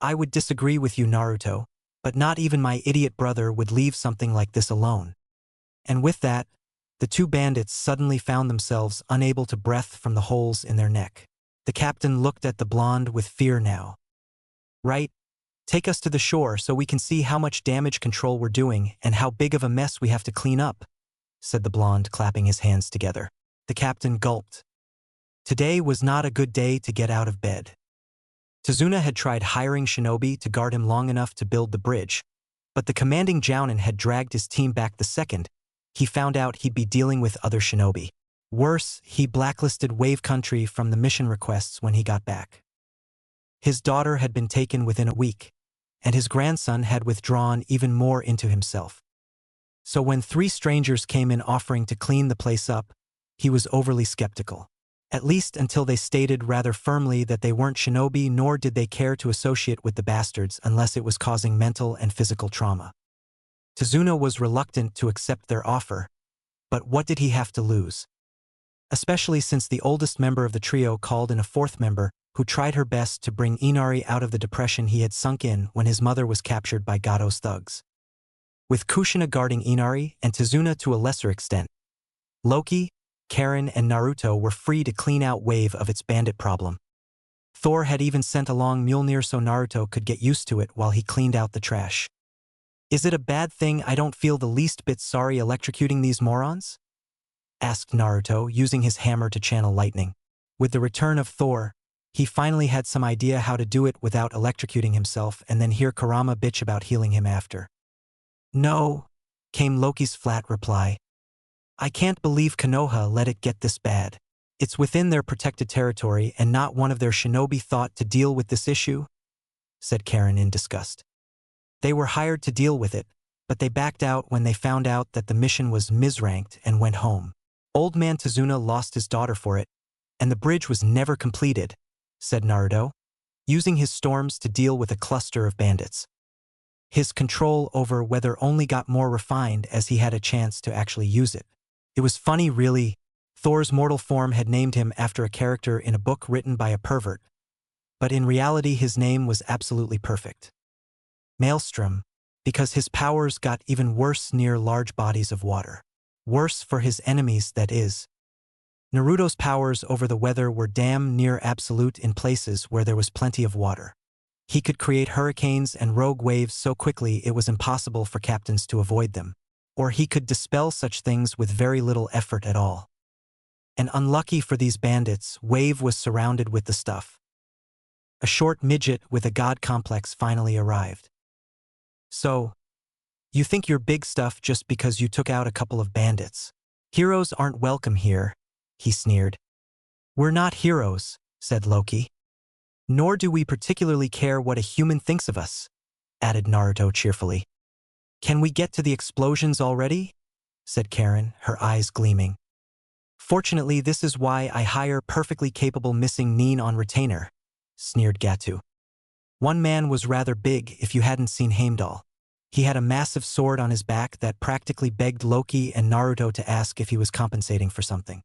I would disagree with you, Naruto, but not even my idiot brother would leave something like this alone. And with that, the two bandits suddenly found themselves unable to breathe from the holes in their neck. The captain looked at the blonde with fear now. Right? Take us to the shore so we can see how much damage control we're doing and how big of a mess we have to clean up, said the blonde, clapping his hands together. The captain gulped. Today was not a good day to get out of bed. Tazuna had tried hiring shinobi to guard him long enough to build the bridge, but the commanding Jounin had dragged his team back the second he found out he'd be dealing with other shinobi. Worse, he blacklisted Wave Country from the mission requests when he got back. His daughter had been taken within a week, and his grandson had withdrawn even more into himself. So when 3 strangers came in offering to clean the place up, he was overly skeptical. At least until they stated rather firmly that they weren't shinobi, nor did they care to associate with the bastards unless it was causing mental and physical trauma. Tazuna was reluctant to accept their offer, but what did he have to lose? Especially since the oldest member of the trio called in a 4th member who tried her best to bring Inari out of the depression he had sunk in when his mother was captured by Gato's thugs. With Kushina guarding Inari and Tazuna to a lesser extent, Loki, Karen, and Naruto were free to clean out Wave of its bandit problem. Thor had even sent along Mjolnir so Naruto could get used to it while he cleaned out the trash. Is it a bad thing I don't feel the least bit sorry electrocuting these morons? Asked Naruto, using his hammer to channel lightning. With the return of Thor, he finally had some idea how to do it without electrocuting himself and then hear Kurama bitch about healing him after. No, came Loki's flat reply. I can't believe Konoha let it get this bad. It's within their protected territory and not one of their shinobi thought to deal with this issue, said Karen in disgust. They were hired to deal with it, but they backed out when they found out that the mission was misranked and went home. Old man Tazuna lost his daughter for it, and the bridge was never completed, said Naruto, using his storms to deal with a cluster of bandits. His control over weather only got more refined as he had a chance to actually use it. It was funny, really. Thor's mortal form had named him after a character in a book written by a pervert, but in reality his name was absolutely perfect. Maelstrom, because his powers got even worse near large bodies of water. Worse for his enemies, that is. Naruto's powers over the weather were damn near absolute in places where there was plenty of water. He could create hurricanes and rogue waves so quickly it was impossible for captains to avoid them, or he could dispel such things with very little effort at all. And unlucky for these bandits, Wave was surrounded with the stuff. A short midget with a god complex finally arrived. So, you think you're big stuff just because you took out a couple of bandits. Heroes aren't welcome here, he sneered. We're not heroes, said Loki. Nor do we particularly care what a human thinks of us, added Naruto cheerfully. Can we get to the explosions already? Said Karen, her eyes gleaming. Fortunately, this is why I hire perfectly capable missing Nin on retainer, sneered Gatu. One man was rather big if you hadn't seen Heimdall. He had a massive sword on his back that practically begged Loki and Naruto to ask if he was compensating for something.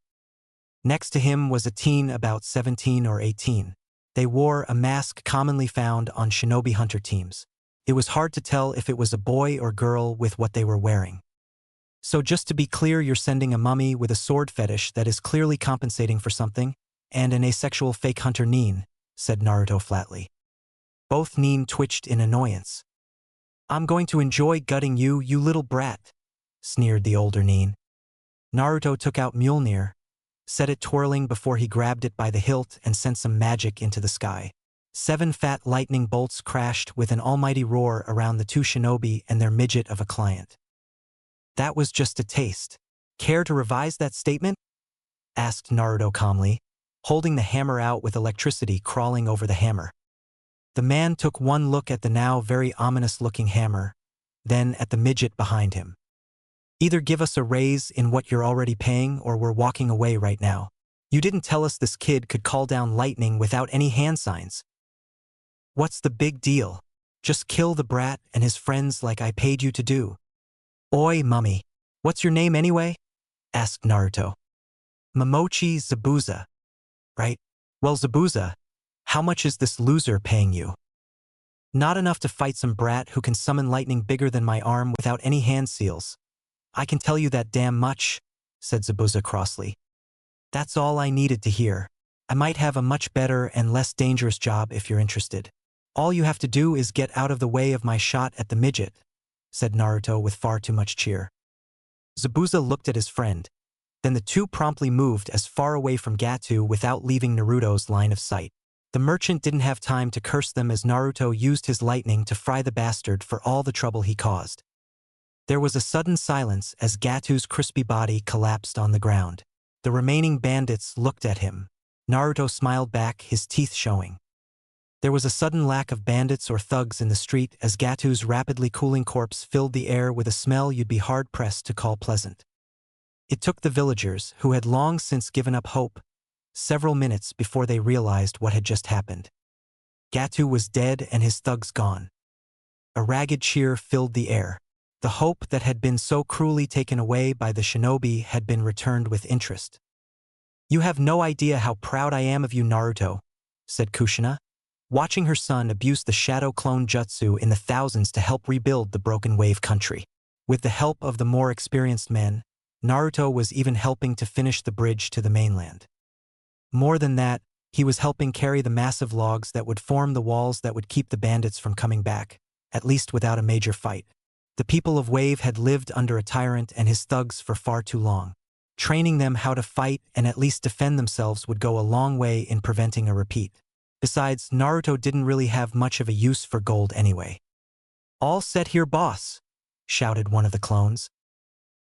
Next to him was a teen about 17 or 18. They wore a mask commonly found on shinobi hunter teams. It was hard to tell if it was a boy or girl with what they were wearing. So just to be clear, you're sending a mummy with a sword fetish that is clearly compensating for something, and an asexual fake hunter Nin, said Naruto flatly. Both Nin twitched in annoyance. I'm going to enjoy gutting you, you little brat, sneered the older Nin. Naruto took out Mjolnir, set it twirling before he grabbed it by the hilt and sent some magic into the sky. 7 fat lightning bolts crashed with an almighty roar around the 2 shinobi and their midget of a client. That was just a taste. Care to revise that statement? Asked Naruto calmly, holding the hammer out with electricity crawling over the hammer. The man took one look at the now very ominous-looking hammer, then at the midget behind him. Either give us a raise in what you're already paying or we're walking away right now. You didn't tell us this kid could call down lightning without any hand signs. What's the big deal? Just kill the brat and his friends like I paid you to do. Oi, mummy. What's your name anyway? Asked Naruto. Momochi Zabuza. Right? Well, Zabuza, how much is this loser paying you? Not enough to fight some brat who can summon lightning bigger than my arm without any hand seals. I can tell you that damn much, said Zabuza crossly. That's all I needed to hear. I might have a much better and less dangerous job if you're interested. All you have to do is get out of the way of my shot at the midget, said Naruto with far too much cheer. Zabuza looked at his friend. Then the two promptly moved as far away from Gatu without leaving Naruto's line of sight. The merchant didn't have time to curse them as Naruto used his lightning to fry the bastard for all the trouble he caused. There was a sudden silence as Gatu's crispy body collapsed on the ground. The remaining bandits looked at him. Naruto smiled back, his teeth showing. There was a sudden lack of bandits or thugs in the street as Gatu's rapidly cooling corpse filled the air with a smell you'd be hard-pressed to call pleasant. It took the villagers, who had long since given up hope, several minutes before they realized what had just happened. Gatu was dead and his thugs gone. A ragged cheer filled the air. The hope that had been so cruelly taken away by the shinobi had been returned with interest. You have no idea how proud I am of you, Naruto, said Kushina, watching her son abuse the shadow clone jutsu in the thousands to help rebuild the broken wave country. With the help of the more experienced men, Naruto was even helping to finish the bridge to the mainland. More than that, he was helping carry the massive logs that would form the walls that would keep the bandits from coming back, at least without a major fight. The people of Wave had lived under a tyrant and his thugs for far too long. Training them how to fight and at least defend themselves would go a long way in preventing a repeat. Besides, Naruto didn't really have much of a use for gold anyway. All set here, boss, shouted one of the clones.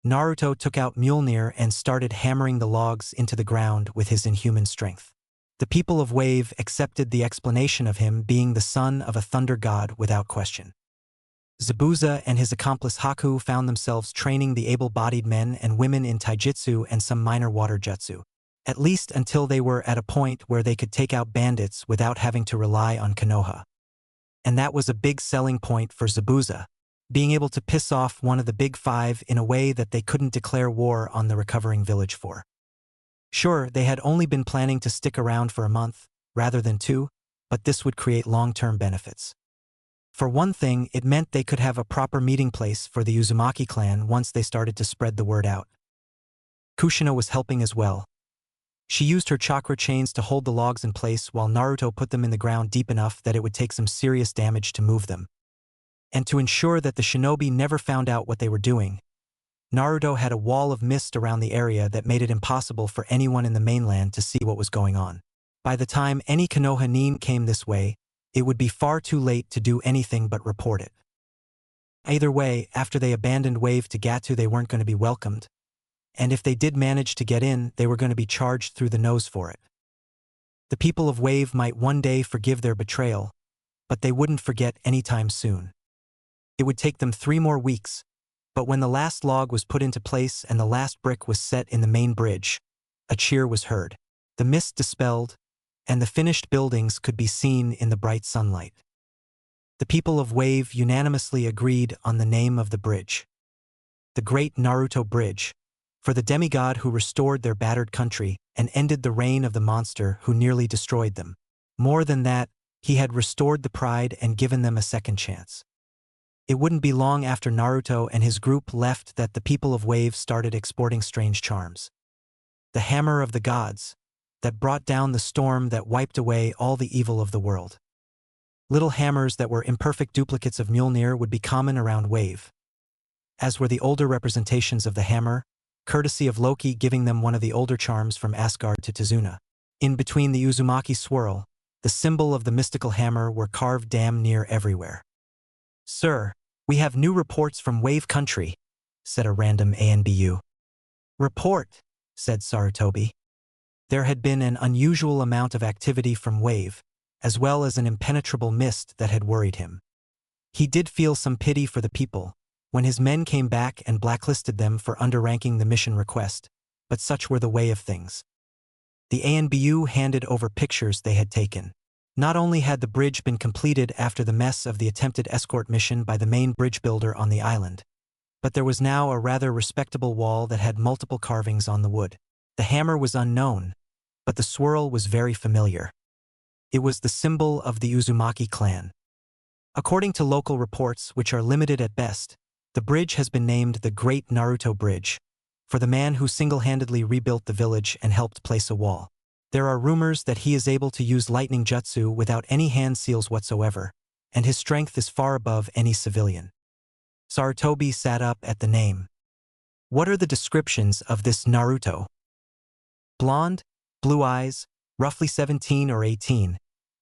Naruto took out Mjolnir and started hammering the logs into the ground with his inhuman strength. The people of Wave accepted the explanation of him being the son of a thunder god without question. Zabuza and his accomplice Haku found themselves training the able-bodied men and women in taijutsu and some minor water jutsu, at least until they were at a point where they could take out bandits without having to rely on Konoha. And that was a big selling point for Zabuza, being able to piss off one of the big five in a way that they couldn't declare war on the recovering village for. Sure, they had only been planning to stick around for a month, rather than 2, but this would create long-term benefits. For one thing, it meant they could have a proper meeting place for the Uzumaki clan once they started to spread the word out. Kushina was helping as well. She used her chakra chains to hold the logs in place while Naruto put them in the ground deep enough that it would take some serious damage to move them. And to ensure that the shinobi never found out what they were doing, Naruto had a wall of mist around the area that made it impossible for anyone in the mainland to see what was going on. By the time any Konoha nin came this way, it would be far too late to do anything but report it. Either way, after they abandoned Wave to Gatu, they weren't going to be welcomed. And if they did manage to get in, they were going to be charged through the nose for it. The people of Wave might one day forgive their betrayal, but they wouldn't forget anytime soon. It would take them 3 more weeks, but when the last log was put into place and the last brick was set in the main bridge, a cheer was heard. The mist dispelled, and the finished buildings could be seen in the bright sunlight. The people of Wave unanimously agreed on the name of the bridge. The Great Naruto Bridge, for the demigod who restored their battered country and ended the reign of the monster who nearly destroyed them. More than that, he had restored the pride and given them a second chance. It wouldn't be long after Naruto and his group left that the people of Wave started exporting strange charms. The hammer of the gods, that brought down the storm that wiped away all the evil of the world. Little hammers that were imperfect duplicates of Mjolnir would be common around Wave, as were the older representations of the hammer, courtesy of Loki giving them one of the older charms from Asgard to Tizuna. In between the Uzumaki swirl, the symbol of the mystical hammer were carved damn near everywhere. "Sir, we have new reports from Wave Country," said a random ANBU. "Report," said Sarutobi. There had been an unusual amount of activity from Wave, as well as an impenetrable mist that had worried him. He did feel some pity for the people when his men came back and blacklisted them for underranking the mission request, but such were the way of things. The ANBU handed over pictures they had taken. Not only had the bridge been completed after the mess of the attempted escort mission by the main bridge builder on the island, but there was now a rather respectable wall that had multiple carvings on the wood. The hammer was unknown, but the swirl was very familiar. It was the symbol of the Uzumaki clan. According to local reports, which are limited at best, the bridge has been named the Great Naruto Bridge, for the man who single-handedly rebuilt the village and helped place a wall. There are rumors that he is able to use lightning jutsu without any hand seals whatsoever, and his strength is far above any civilian. Sarutobi sat up at the name. "What are the descriptions of this Naruto?" "Blonde, blue eyes, roughly 17 or 18,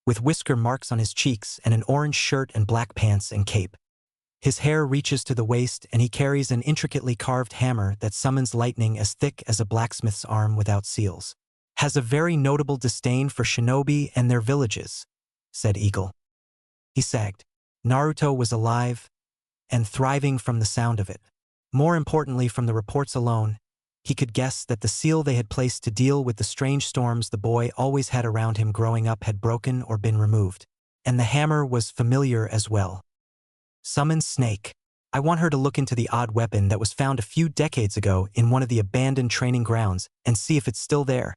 with whisker marks on his cheeks and an orange shirt and black pants and cape. His hair reaches to the waist and he carries an intricately carved hammer that summons lightning as thick as a blacksmith's arm without seals. Has a very notable disdain for shinobi and their villages," said Eagle. He sagged. Naruto was alive and thriving from the sound of it. More importantly, from the reports alone, he could guess that the seal they had placed to deal with the strange storms the boy always had around him growing up had broken or been removed. And the hammer was familiar as well. "Summon Snake. I want her to look into the odd weapon that was found a few decades ago in one of the abandoned training grounds and see if it's still there,"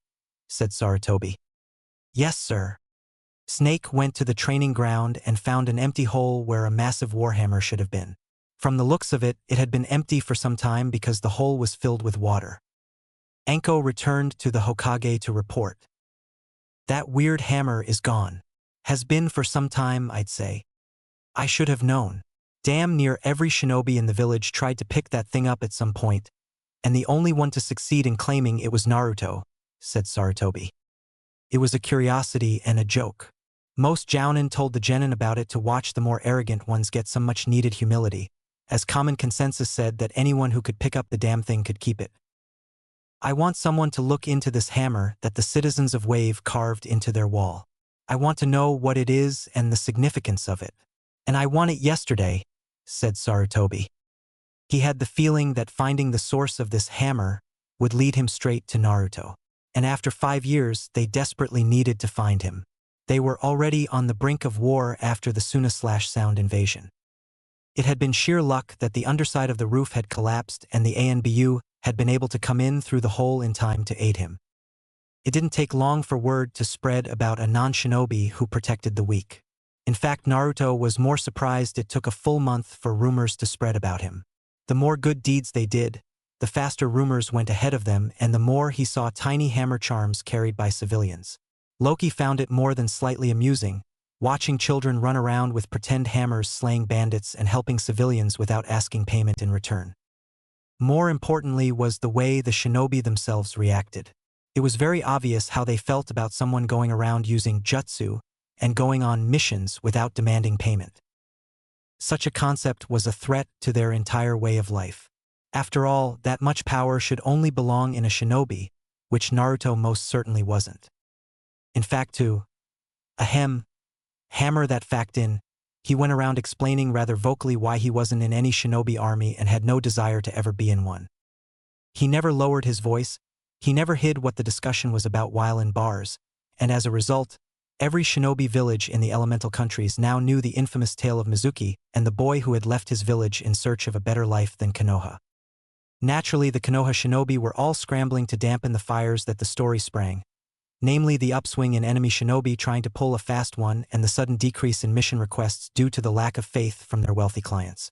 said Sarutobi. "Yes, sir." Snake went to the training ground and found an empty hole where a massive warhammer should have been. From the looks of it, it had been empty for some time because the hole was filled with water. Anko returned to the Hokage to report. "That weird hammer is gone. Has been for some time, I'd say. I should have known. Damn near every shinobi in the village tried to pick that thing up at some point, and the only one to succeed in claiming it was Naruto," said Sarutobi. "It was a curiosity and a joke. Most jounin told the genin about it to watch the more arrogant ones get some much-needed humility, as common consensus said that anyone who could pick up the damn thing could keep it. I want someone to look into this hammer that the citizens of Wave carved into their wall. I want to know what it is and the significance of it. And I want it yesterday," said Sarutobi. He had the feeling that finding the source of this hammer would lead him straight to Naruto. And after 5 years, they desperately needed to find him. They were already on the brink of war after the Suna/Sound invasion. It had been sheer luck that the underside of the roof had collapsed and the ANBU had been able to come in through the hole in time to aid him. It didn't take long for word to spread about a non-shinobi who protected the weak. In fact, Naruto was more surprised it took a full month for rumors to spread about him. The more good deeds they did, the faster rumors went ahead of them and the more he saw tiny hammer charms carried by civilians. Loki found it more than slightly amusing, watching children run around with pretend hammers slaying bandits and helping civilians without asking payment in return. More importantly was the way the shinobi themselves reacted. It was very obvious how they felt about someone going around using jutsu and going on missions without demanding payment. Such a concept was a threat to their entire way of life. After all, that much power should only belong in a shinobi, which Naruto most certainly wasn't. In fact, to hammer that fact in, he went around explaining rather vocally why he wasn't in any shinobi army and had no desire to ever be in one. He never lowered his voice, he never hid what the discussion was about while in bars, and as a result, every shinobi village in the elemental countries now knew the infamous tale of Mizuki and the boy who had left his village in search of a better life than Konoha. Naturally, the Konoha shinobi were all scrambling to dampen the fires that the story sprang, namely the upswing in enemy shinobi trying to pull a fast one and the sudden decrease in mission requests due to the lack of faith from their wealthy clients.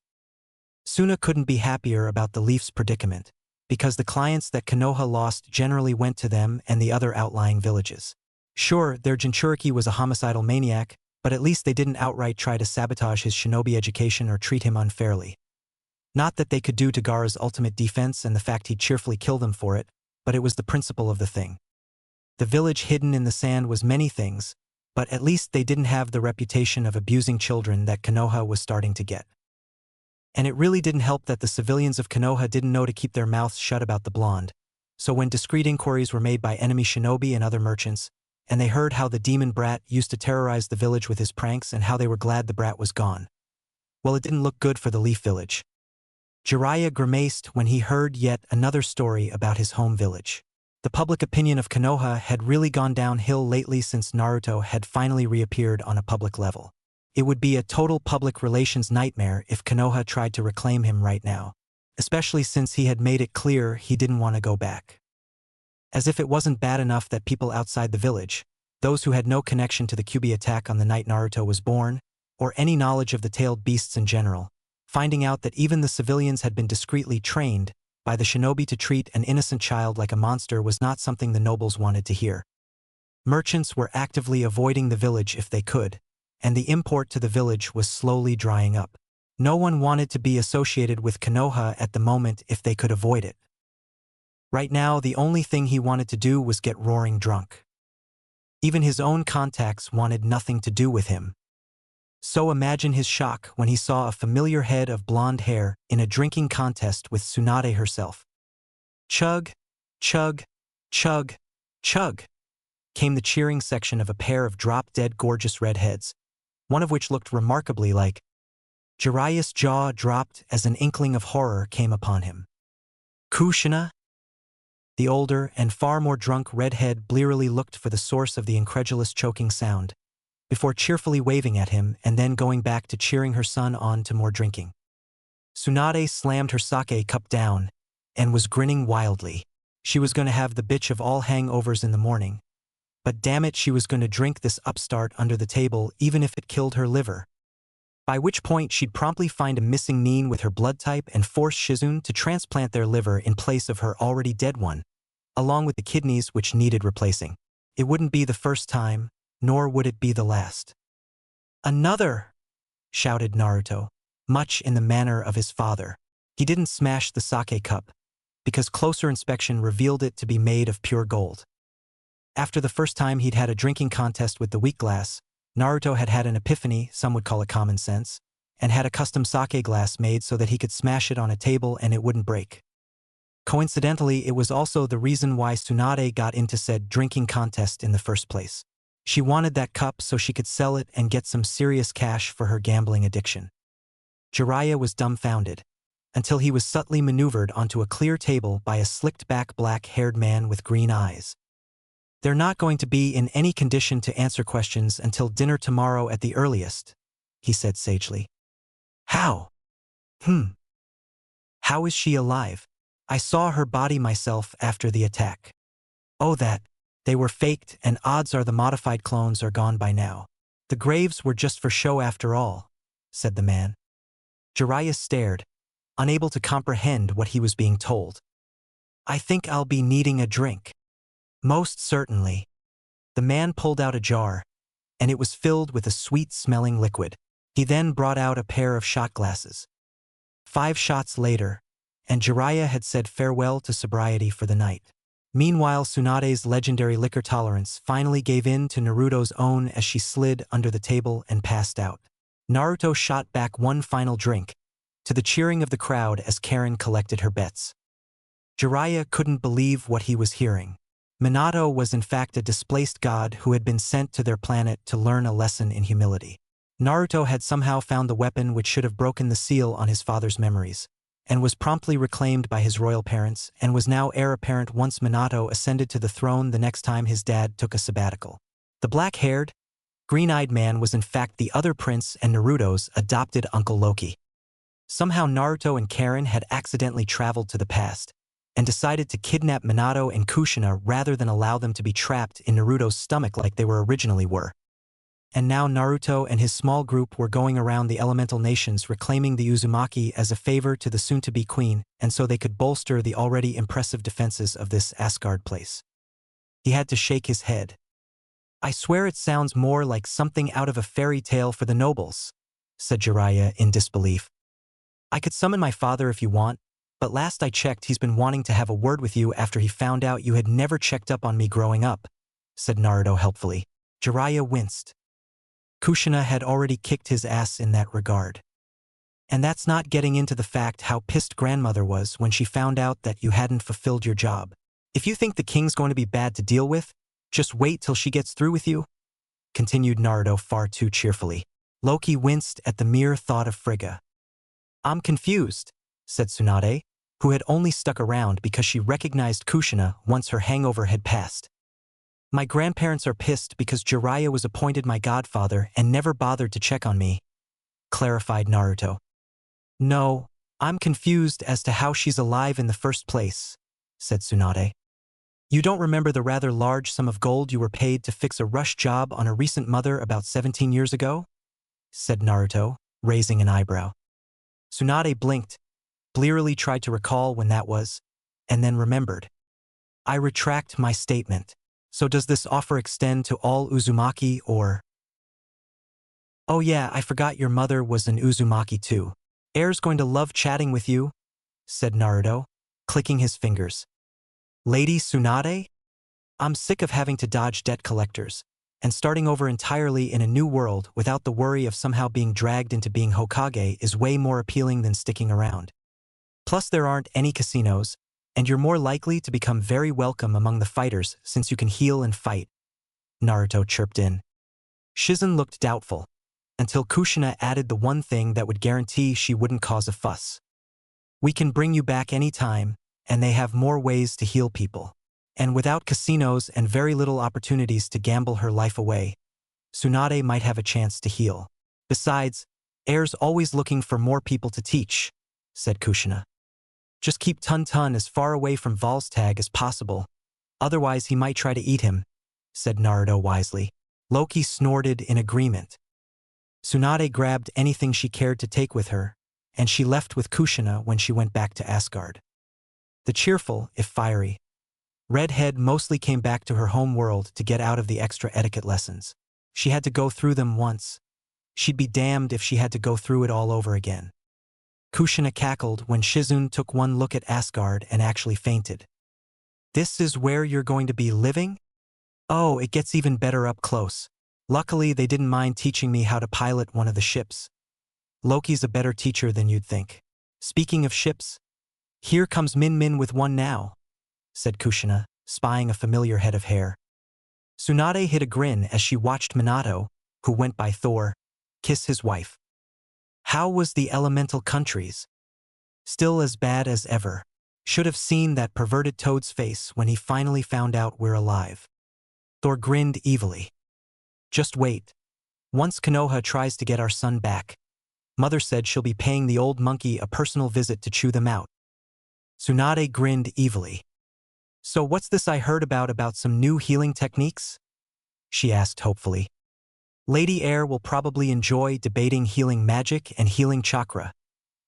Suna couldn't be happier about the Leafs' predicament, because the clients that Konoha lost generally went to them and the other outlying villages. Sure, their Jinchuriki was a homicidal maniac, but at least they didn't outright try to sabotage his shinobi education or treat him unfairly. Not that they could do to Gaara's ultimate defense and the fact he'd cheerfully kill them for it, but it was the principle of the thing. The village hidden in the sand was many things, but at least they didn't have the reputation of abusing children that Konoha was starting to get. And it really didn't help that the civilians of Konoha didn't know to keep their mouths shut about the blonde, so when discreet inquiries were made by enemy shinobi and other merchants, and they heard how the demon brat used to terrorize the village with his pranks and how they were glad the brat was gone, well, it didn't look good for the Leaf Village. Jiraiya grimaced when he heard yet another story about his home village. The public opinion of Konoha had really gone downhill lately since Naruto had finally reappeared on a public level. It would be a total public relations nightmare if Konoha tried to reclaim him right now, especially since he had made it clear he didn't want to go back. As if it wasn't bad enough that people outside the village, those who had no connection to the Kyuubi attack on the night Naruto was born, or any knowledge of the tailed beasts in general, finding out that even the civilians had been discreetly trained by the shinobi to treat an innocent child like a monster was not something the nobles wanted to hear. Merchants were actively avoiding the village if they could, and the import to the village was slowly drying up. No one wanted to be associated with Konoha at the moment if they could avoid it. Right now, the only thing he wanted to do was get roaring drunk. Even his own contacts wanted nothing to do with him. So imagine his shock when he saw a familiar head of blonde hair in a drinking contest with Tsunade herself. Chug, chug, chug, chug, came the cheering section of a pair of drop-dead gorgeous redheads, one of which looked remarkably like. Jiraiya's jaw dropped as an inkling of horror came upon him. Kushina? The older and far more drunk redhead blearily looked for the source of the incredulous choking sound, before cheerfully waving at him and then going back to cheering her son on to more drinking. Tsunade slammed her sake cup down and was grinning wildly. She was going to have the bitch of all hangovers in the morning, but damn it, she was going to drink this upstart under the table even if it killed her liver. By which point she'd promptly find a missing nin with her blood type and force Shizune to transplant their liver in place of her already dead one, along with the kidneys which needed replacing. It wouldn't be the first time, nor would it be the last. Another! Shouted Naruto, much in the manner of his father. He didn't smash the sake cup, because closer inspection revealed it to be made of pure gold. After the first time he'd had a drinking contest with the weak glass, Naruto had had an epiphany, some would call it common sense, and had a custom sake glass made so that he could smash it on a table and it wouldn't break. Coincidentally, it was also the reason why Tsunade got into said drinking contest in the first place. She wanted that cup so she could sell it and get some serious cash for her gambling addiction. Jiraiya was dumbfounded, until he was subtly maneuvered onto a clear table by a slicked-back black-haired man with green eyes. They're not going to be in any condition to answer questions until dinner tomorrow at the earliest, he said sagely. How? How is she alive? I saw her body myself after the attack. Oh, that. They were faked, and odds are the modified clones are gone by now. The graves were just for show after all, said the man. Jiraiya stared, unable to comprehend what he was being told. I think I'll be needing a drink. Most certainly. The man pulled out a jar, and it was filled with a sweet-smelling liquid. He then brought out a pair of shot glasses. 5 shots later, and Jiraiya had said farewell to sobriety for the night. Meanwhile, Tsunade's legendary liquor tolerance finally gave in to Naruto's own as she slid under the table and passed out. Naruto shot back one final drink, to the cheering of the crowd as Karen collected her bets. Jiraiya couldn't believe what he was hearing. Minato was in fact a displaced god who had been sent to their planet to learn a lesson in humility. Naruto had somehow found the weapon which should have broken the seal on his father's memories, and was promptly reclaimed by his royal parents, and was now heir apparent once Minato ascended to the throne the next time his dad took a sabbatical. The black-haired, green-eyed man was in fact the other prince and Naruto's adopted Uncle Loki. Somehow Naruto and Karen had accidentally traveled to the past, and decided to kidnap Minato and Kushina rather than allow them to be trapped in Naruto's stomach like they originally were. And now Naruto and his small group were going around the elemental nations reclaiming the Uzumaki as a favor to the soon-to-be queen, and so they could bolster the already impressive defenses of this Asgard place. He had to shake his head. I swear it sounds more like something out of a fairy tale for the nobles, said Jiraiya in disbelief. I could summon my father if you want, but last I checked he's been wanting to have a word with you after he found out you had never checked up on me growing up, said Naruto helpfully. Jiraiya winced. Kushina had already kicked his ass in that regard. And that's not getting into the fact how pissed grandmother was when she found out that you hadn't fulfilled your job. If you think the king's going to be bad to deal with, just wait till she gets through with you, continued Naruto far too cheerfully. Loki winced at the mere thought of Frigga. I'm confused, said Tsunade, who had only stuck around because she recognized Kushina once her hangover had passed. My grandparents are pissed because Jiraiya was appointed my godfather and never bothered to check on me, clarified Naruto. No, I'm confused as to how she's alive in the first place, said Tsunade. You don't remember the rather large sum of gold you were paid to fix a rush job on a recent mother about 17 years ago? Said Naruto, raising an eyebrow. Tsunade blinked, blearily tried to recall when that was, and then remembered. I retract my statement. So does this offer extend to all Uzumaki or… Oh yeah, I forgot your mother was an Uzumaki too. Air's going to love chatting with you, said Naruto, clicking his fingers. Lady Tsunade? I'm sick of having to dodge debt collectors, and starting over entirely in a new world without the worry of somehow being dragged into being Hokage is way more appealing than sticking around. Plus there aren't any casinos, and you're more likely to become very welcome among the fighters since you can heal and fight, Naruto chirped in. Shizen looked doubtful, until Kushina added the one thing that would guarantee she wouldn't cause a fuss. We can bring you back any time, and they have more ways to heal people. And without casinos and very little opportunities to gamble her life away, Tsunade might have a chance to heal. Besides, Air's always looking for more people to teach, said Kushina. Just keep Tun-Tun as far away from Volstagg as possible, otherwise he might try to eat him, said Naruto wisely. Loki snorted in agreement. Tsunade grabbed anything she cared to take with her, and she left with Kushina when she went back to Asgard. The cheerful, if fiery, redhead mostly came back to her home world to get out of the extra etiquette lessons. She had to go through them once. She'd be damned if she had to go through it all over again. Kushina cackled when Shizun took one look at Asgard and actually fainted. This is where you're going to be living? Oh, it gets even better up close. Luckily, they didn't mind teaching me how to pilot one of the ships. Loki's a better teacher than you'd think. Speaking of ships, here comes Min Min with one now, said Kushina, spying a familiar head of hair. Tsunade hid a grin as she watched Minato, who went by Thor, kiss his wife. How was the elemental countries? Still as bad as ever. Should have seen that perverted toad's face when he finally found out we're alive. Thor grinned evilly. Just wait. Once Konoha tries to get our son back, Mother said she'll be paying the old monkey a personal visit to chew them out. Tsunade grinned evilly. So what's this I heard about some new healing techniques? She asked hopefully. Lady Air will probably enjoy debating healing magic and healing chakra,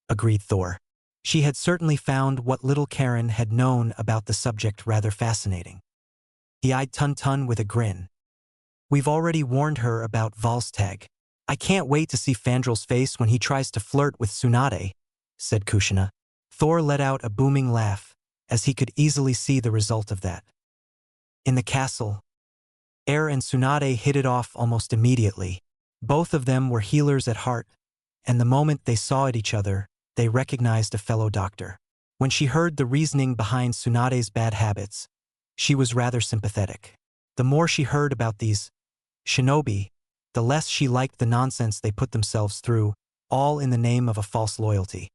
agreed Thor. She had certainly found what little Karen had known about the subject rather fascinating. He eyed Tun-Tun with a grin. We've already warned her about Volstagg. I can't wait to see Fandrel's face when he tries to flirt with Tsunade, said Kushina. Thor let out a booming laugh, as he could easily see the result of that. In the castle, Air and Tsunade hit it off almost immediately. Both of them were healers at heart, and the moment they saw at each other, they recognized a fellow doctor. When she heard the reasoning behind Tsunade's bad habits, she was rather sympathetic. The more she heard about these shinobi, the less she liked the nonsense they put themselves through, all in the name of a false loyalty.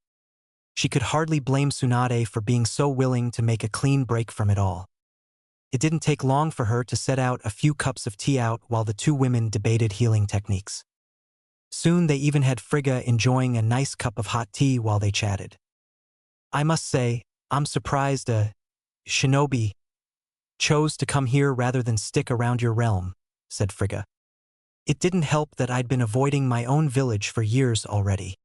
She could hardly blame Tsunade for being so willing to make a clean break from it all. It didn't take long for her to set out a few cups of tea out while the two women debated healing techniques. Soon they even had Frigga enjoying a nice cup of hot tea while they chatted. I must say, I'm surprised a shinobi chose to come here rather than stick around your realm, said Frigga. It didn't help that I'd been avoiding my own village for years already.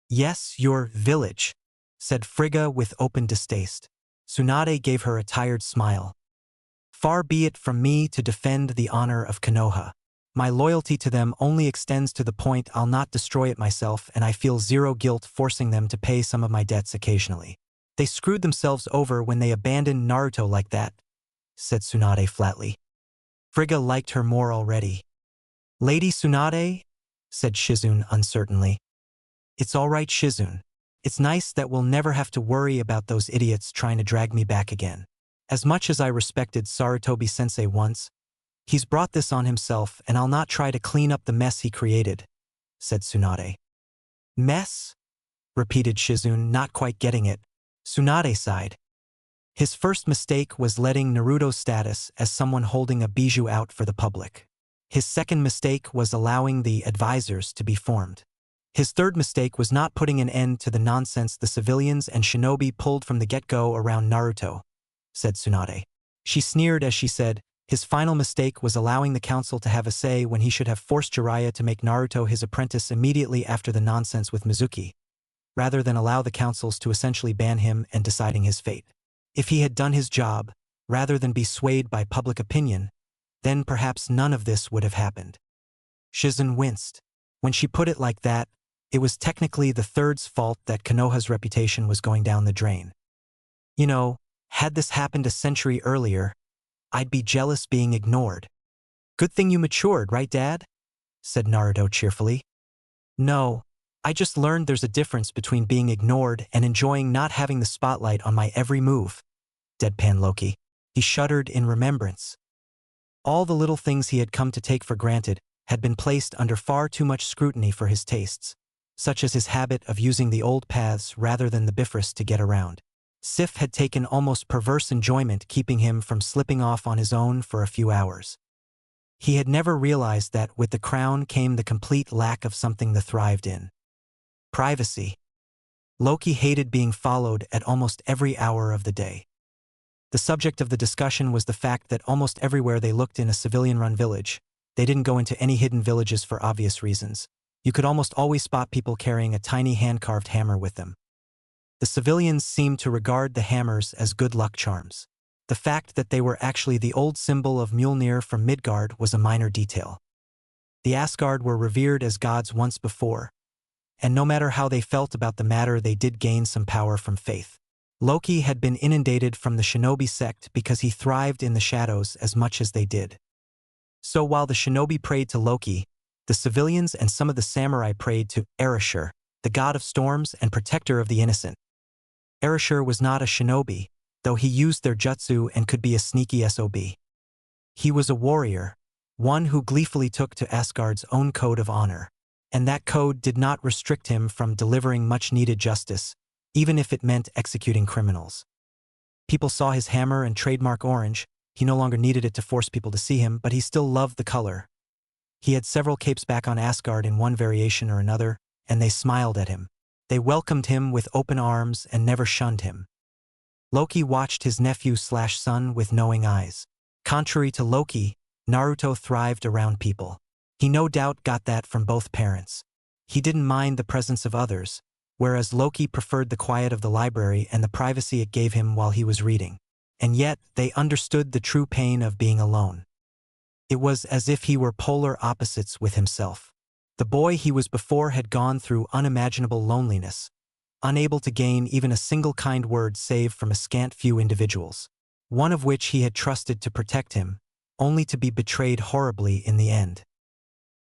Yes, your village, said Frigga with open distaste. Tsunade gave her a tired smile. Far be it from me to defend the honor of Konoha. My loyalty to them only extends to the point I'll not destroy it myself, and I feel zero guilt forcing them to pay some of my debts occasionally. They screwed themselves over when they abandoned Naruto like that, said Tsunade flatly. Frigga liked her more already. Lady Tsunade, said Shizune uncertainly. It's all right, Shizune. It's nice that we'll never have to worry about those idiots trying to drag me back again. As much as I respected Sarutobi-sensei once, he's brought this on himself, and I'll not try to clean up the mess he created, said Tsunade. Mess? Repeated Shizune, not quite getting it. Tsunade sighed. His first mistake was letting Naruto's status as someone holding a bijou out for the public. His second mistake was allowing the advisors to be formed. His third mistake was not putting an end to the nonsense the civilians and shinobi pulled from the get-go around Naruto, said Tsunade. She sneered as she said, his final mistake was allowing the council to have a say when he should have forced Jiraiya to make Naruto his apprentice immediately after the nonsense with Mizuki, rather than allow the councils to essentially ban him and deciding his fate. If he had done his job, rather than be swayed by public opinion, then perhaps none of this would have happened. Shizune winced. When she put it like that, it was technically the third's fault that Konoha's reputation was going down the drain. You know, had this happened a century earlier, I'd be jealous being ignored. Good thing you matured, right, Dad? Said Naruto cheerfully. No, I just learned there's a difference between being ignored and enjoying not having the spotlight on my every move, deadpan Loki. He shuddered in remembrance. All the little things he had come to take for granted had been placed under far too much scrutiny for his tastes, such as his habit of using the old paths rather than the Bifrost to get around. Sif had taken almost perverse enjoyment keeping him from slipping off on his own for a few hours. He had never realized that with the crown came the complete lack of something that thrived in. Privacy. Loki hated being followed at almost every hour of the day. The subject of the discussion was the fact that almost everywhere they looked in a civilian-run village, they didn't go into any hidden villages for obvious reasons. You could almost always spot people carrying a tiny hand-carved hammer with them. The civilians seemed to regard the hammers as good luck charms. The fact that they were actually the old symbol of Mjolnir from Midgard was a minor detail. The Asgard were revered as gods once before, and no matter how they felt about the matter, they did gain some power from faith. Loki had been inundated from the shinobi sect because he thrived in the shadows as much as they did. So while the shinobi prayed to Loki, the civilians and some of the samurai prayed to Ereshur, the god of storms and protector of the innocent. Ereshur was not a shinobi, though he used their jutsu and could be a sneaky SOB. He was a warrior, one who gleefully took to Asgard's own code of honor, and that code did not restrict him from delivering much-needed justice, even if it meant executing criminals. People saw his hammer and trademark orange, He no longer needed it to force people to see him, but he still loved the color. He had several capes back on Asgard in one variation or another, and they smiled at him. They welcomed him with open arms and never shunned him. Loki watched his nephew/son with knowing eyes. Contrary to Loki, Naruto thrived around people. He no doubt got that from both parents. He didn't mind the presence of others, whereas Loki preferred the quiet of the library and the privacy it gave him while he was reading. And yet, they understood the true pain of being alone. It was as if he were polar opposites with himself. The boy he was before had gone through unimaginable loneliness, unable to gain even a single kind word save from a scant few individuals, one of which he had trusted to protect him, only to be betrayed horribly in the end.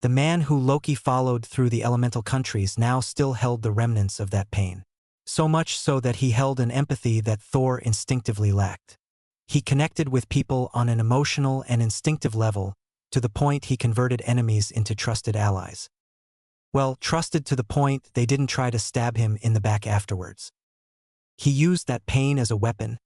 The man who Loki followed through the elemental countries now still held the remnants of that pain. So much so that he held an empathy that Thor instinctively lacked. He connected with people on an emotional and instinctive level, to the point he converted enemies into trusted allies. Well, trusted to the point they didn't try to stab him in the back afterwards. He used that pain as a weapon,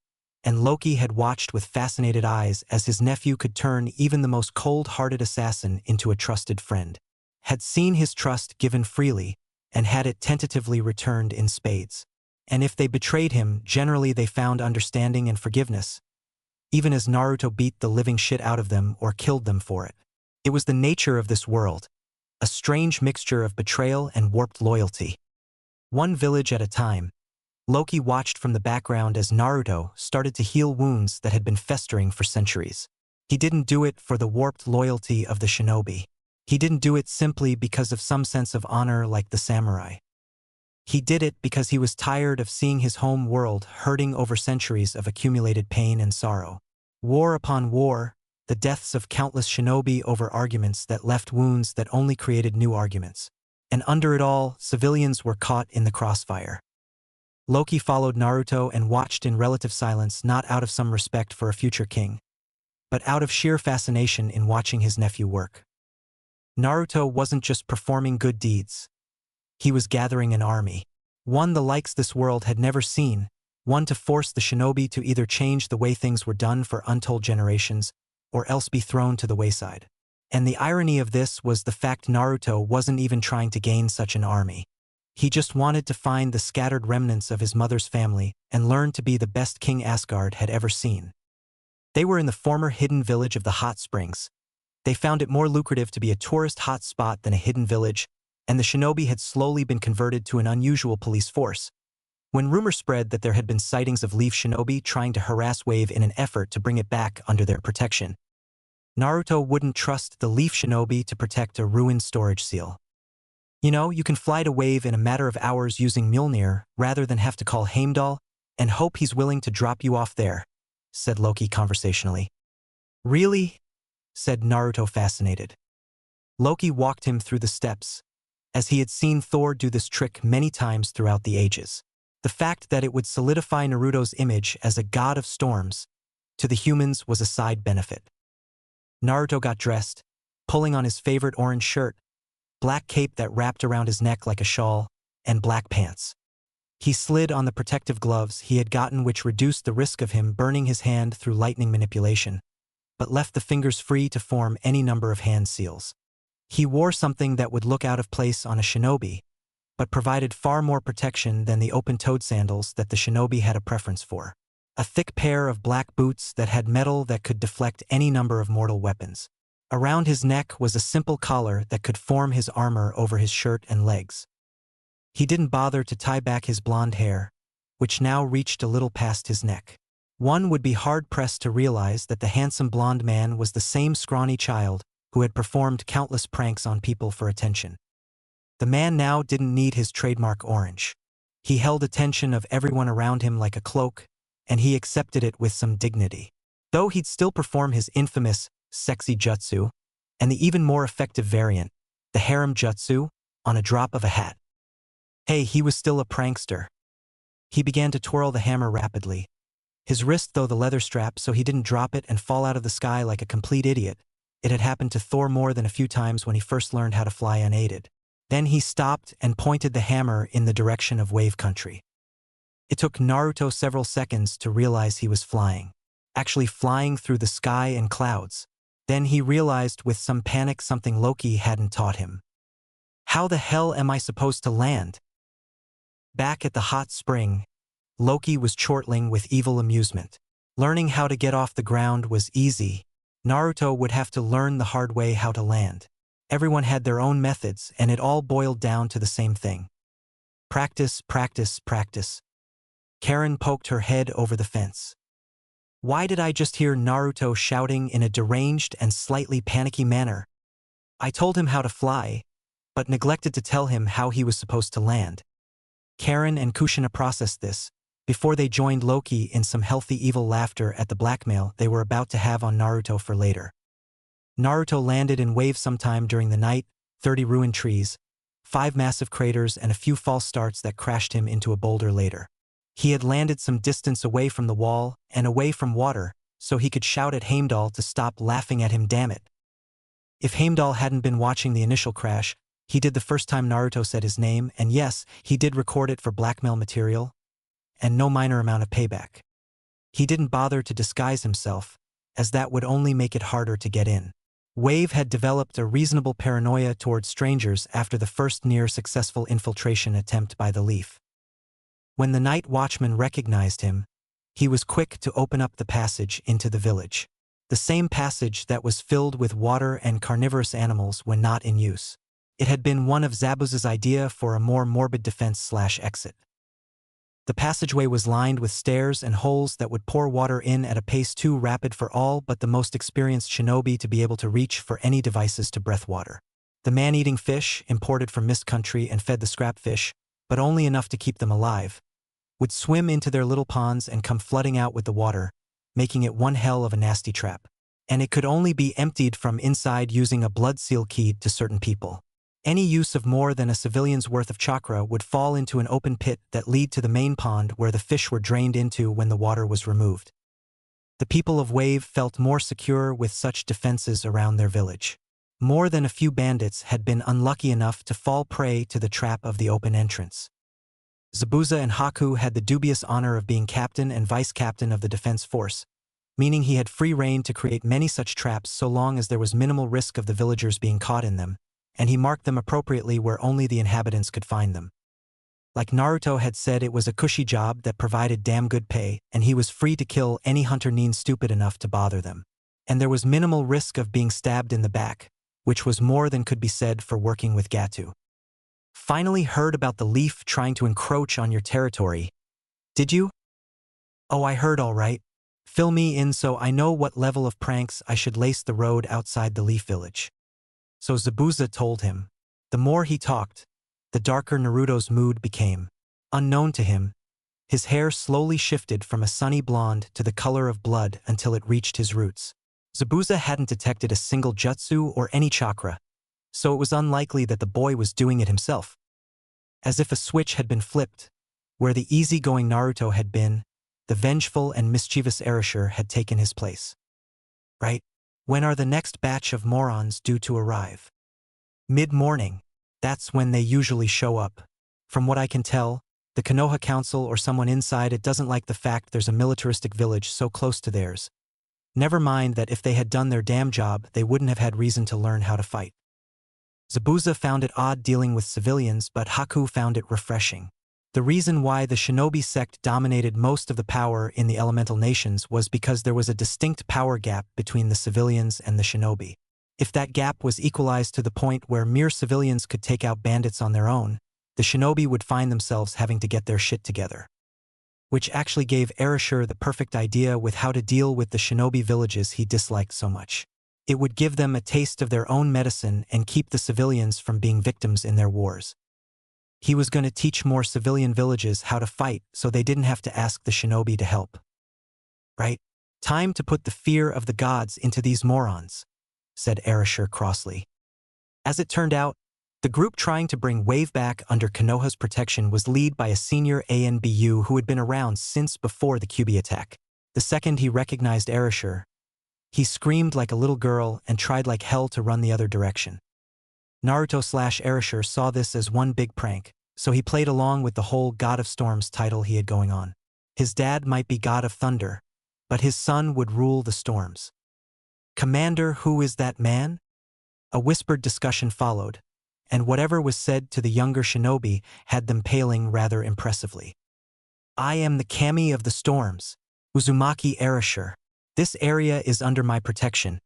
and Loki had watched with fascinated eyes as his nephew could turn even the most cold-hearted assassin into a trusted friend, had seen his trust given freely, and had it tentatively returned in spades. And if they betrayed him, generally they found understanding and forgiveness, even as Naruto beat the living shit out of them or killed them for it. It was the nature of this world, a strange mixture of betrayal and warped loyalty. One village at a time, Loki watched from the background as Naruto started to heal wounds that had been festering for centuries. He didn't do it for the warped loyalty of the shinobi. He didn't do it simply because of some sense of honor like the samurai. He did it because he was tired of seeing his home world hurting over centuries of accumulated pain and sorrow. War upon war, the deaths of countless shinobi over arguments that left wounds that only created new arguments. And under it all, civilians were caught in the crossfire. Loki followed Naruto and watched in relative silence, not out of some respect for a future king, but out of sheer fascination in watching his nephew work. Naruto wasn't just performing good deeds. He was gathering an army. One the likes this world had never seen, one to force the shinobi to either change the way things were done for untold generations, or else be thrown to the wayside. And the irony of this was the fact Naruto wasn't even trying to gain such an army. He just wanted to find the scattered remnants of his mother's family and learn to be the best king Asgard had ever seen. They were in the former hidden village of the Hot Springs. They found it more lucrative to be a tourist hot spot than a hidden village, and the shinobi had slowly been converted to an unusual police force. When rumors spread that there had been sightings of Leaf shinobi trying to harass Wave in an effort to bring it back under their protection, Naruto wouldn't trust the Leaf shinobi to protect a ruined storage seal. You know, you can fly to Wave in a matter of hours using Mjolnir rather than have to call Heimdall and hope he's willing to drop you off there, said Loki conversationally. Really? Said Naruto fascinated. Loki walked him through the steps, as he had seen Thor do this trick many times throughout the ages. The fact that it would solidify Naruto's image as a god of storms to the humans was a side benefit. Naruto got dressed, pulling on his favorite orange shirt, black cape that wrapped around his neck like a shawl, and black pants. He slid on the protective gloves he had gotten, which reduced the risk of him burning his hand through lightning manipulation, but left the fingers free to form any number of hand seals. He wore something that would look out of place on a shinobi, but provided far more protection than the open-toed sandals that the shinobi had a preference for. A thick pair of black boots that had metal that could deflect any number of mortal weapons. Around his neck was a simple collar that could form his armor over his shirt and legs. He didn't bother to tie back his blonde hair, which now reached a little past his neck. One would be hard-pressed to realize that the handsome blonde man was the same scrawny child who had performed countless pranks on people for attention. The man now didn't need his trademark orange. He held attention of everyone around him like a cloak, and he accepted it with some dignity. Though he'd still perform his infamous sexy jutsu, and the even more effective variant, the harem jutsu, on a drop of a hat. Hey, he was still a prankster. He began to twirl the hammer rapidly, his wrist though the leather strap so he didn't drop it and fall out of the sky like a complete idiot. It had happened to Thor more than a few times when he first learned how to fly unaided. Then he stopped and pointed the hammer in the direction of Wave Country. It took Naruto several seconds to realize he was flying. actually flying through the sky and clouds. Then he realized with some panic something Loki hadn't taught him. How the hell am I supposed to land? Back at the hot spring, Loki was chortling with evil amusement. Learning how to get off the ground was easy. Naruto would have to learn the hard way how to land. Everyone had their own methods, and it all boiled down to the same thing. Practice, practice, practice. Karen poked her head over the fence. Why did I just hear Naruto shouting in a deranged and slightly panicky manner? I told him how to fly, but neglected to tell him how he was supposed to land. Karen and Kushina processed this before they joined Loki in some healthy evil laughter at the blackmail they were about to have on Naruto for later. Naruto landed in waves sometime during the night, 30 ruined trees, 5 massive craters and a few false starts that crashed him into a boulder later. He had landed some distance away from the wall and away from water, so he could shout at Heimdall to stop laughing at him, damn it. If Heimdall hadn't been watching the initial crash, he did the first time Naruto said his name, and yes, he did record it for blackmail material, and no minor amount of payback. He didn't bother to disguise himself, as that would only make it harder to get in. Wave had developed a reasonable paranoia towards strangers after the first near-successful infiltration attempt by the Leaf. When the night watchman recognized him, he was quick to open up the passage into the village. The same passage that was filled with water and carnivorous animals when not in use. It had been one of Zabuza's idea for a more morbid defense/exit. The passageway was lined with stairs and holes that would pour water in at a pace too rapid for all but the most experienced shinobi to be able to reach for any devices to breath water. The man-eating fish, imported from Mist Country and fed the scrap fish, but only enough to keep them alive, would swim into their little ponds and come flooding out with the water, making it one hell of a nasty trap. And it could only be emptied from inside using a blood seal keyed to certain people. Any use of more than a civilian's worth of chakra would fall into an open pit that lead to the main pond where the fish were drained into when the water was removed. The people of Wave felt more secure with such defenses around their village. More than a few bandits had been unlucky enough to fall prey to the trap of the open entrance. Zabuza and Haku had the dubious honor of being captain and vice-captain of the defense force, meaning he had free rein to create many such traps so long as there was minimal risk of the villagers being caught in them, and he marked them appropriately where only the inhabitants could find them. Like Naruto had said, it was a cushy job that provided damn good pay, and he was free to kill any hunter neen stupid enough to bother them. And there was minimal risk of being stabbed in the back, which was more than could be said for working with Gatu. Finally heard about the Leaf trying to encroach on your territory. Did you? Oh, I heard all right. Fill me in so I know what level of pranks I should lace the road outside the Leaf village. So Zabuza told him. The more he talked, the darker Naruto's mood became. Unknown to him, his hair slowly shifted from a sunny blonde to the color of blood until it reached his roots. Zabuza hadn't detected a single jutsu or any chakra, so it was unlikely that the boy was doing it himself. As if a switch had been flipped, where the easygoing Naruto had been, the vengeful and mischievous Erasure had taken his place. Right? When are the next batch of morons due to arrive? Mid-morning. That's when they usually show up. From what I can tell, the Konoha Council or someone inside it doesn't like the fact there's a militaristic village so close to theirs. Never mind that if they had done their damn job, they wouldn't have had reason to learn how to fight. Zabuza found it odd dealing with civilians, but Haku found it refreshing. The reason why the shinobi sect dominated most of the power in the elemental nations was because there was a distinct power gap between the civilians and the shinobi. If that gap was equalized to the point where mere civilians could take out bandits on their own, the shinobi would find themselves having to get their shit together. Which actually gave Erasure the perfect idea with how to deal with the shinobi villages he disliked so much. It would give them a taste of their own medicine and keep the civilians from being victims in their wars. He was going to teach more civilian villages how to fight so they didn't have to ask the shinobi to help. Right? Time to put the fear of the gods into these morons, said Erasure crossly. As it turned out, the group trying to bring Wave back under Konoha's protection was led by a senior ANBU who had been around since before the Kyuubi attack. The second he recognized Erasure, he screamed like a little girl and tried like hell to run the other direction. Naruto/Erasure saw this as one big prank, so he played along with the whole God of Storms title he had going on. His dad might be God of Thunder, but his son would rule the storms. "Commander, who is that man?" A whispered discussion followed, and whatever was said to the younger shinobi had them paling rather impressively. "I am the kami of the storms, Uzumaki Erasure. This area is under my protection,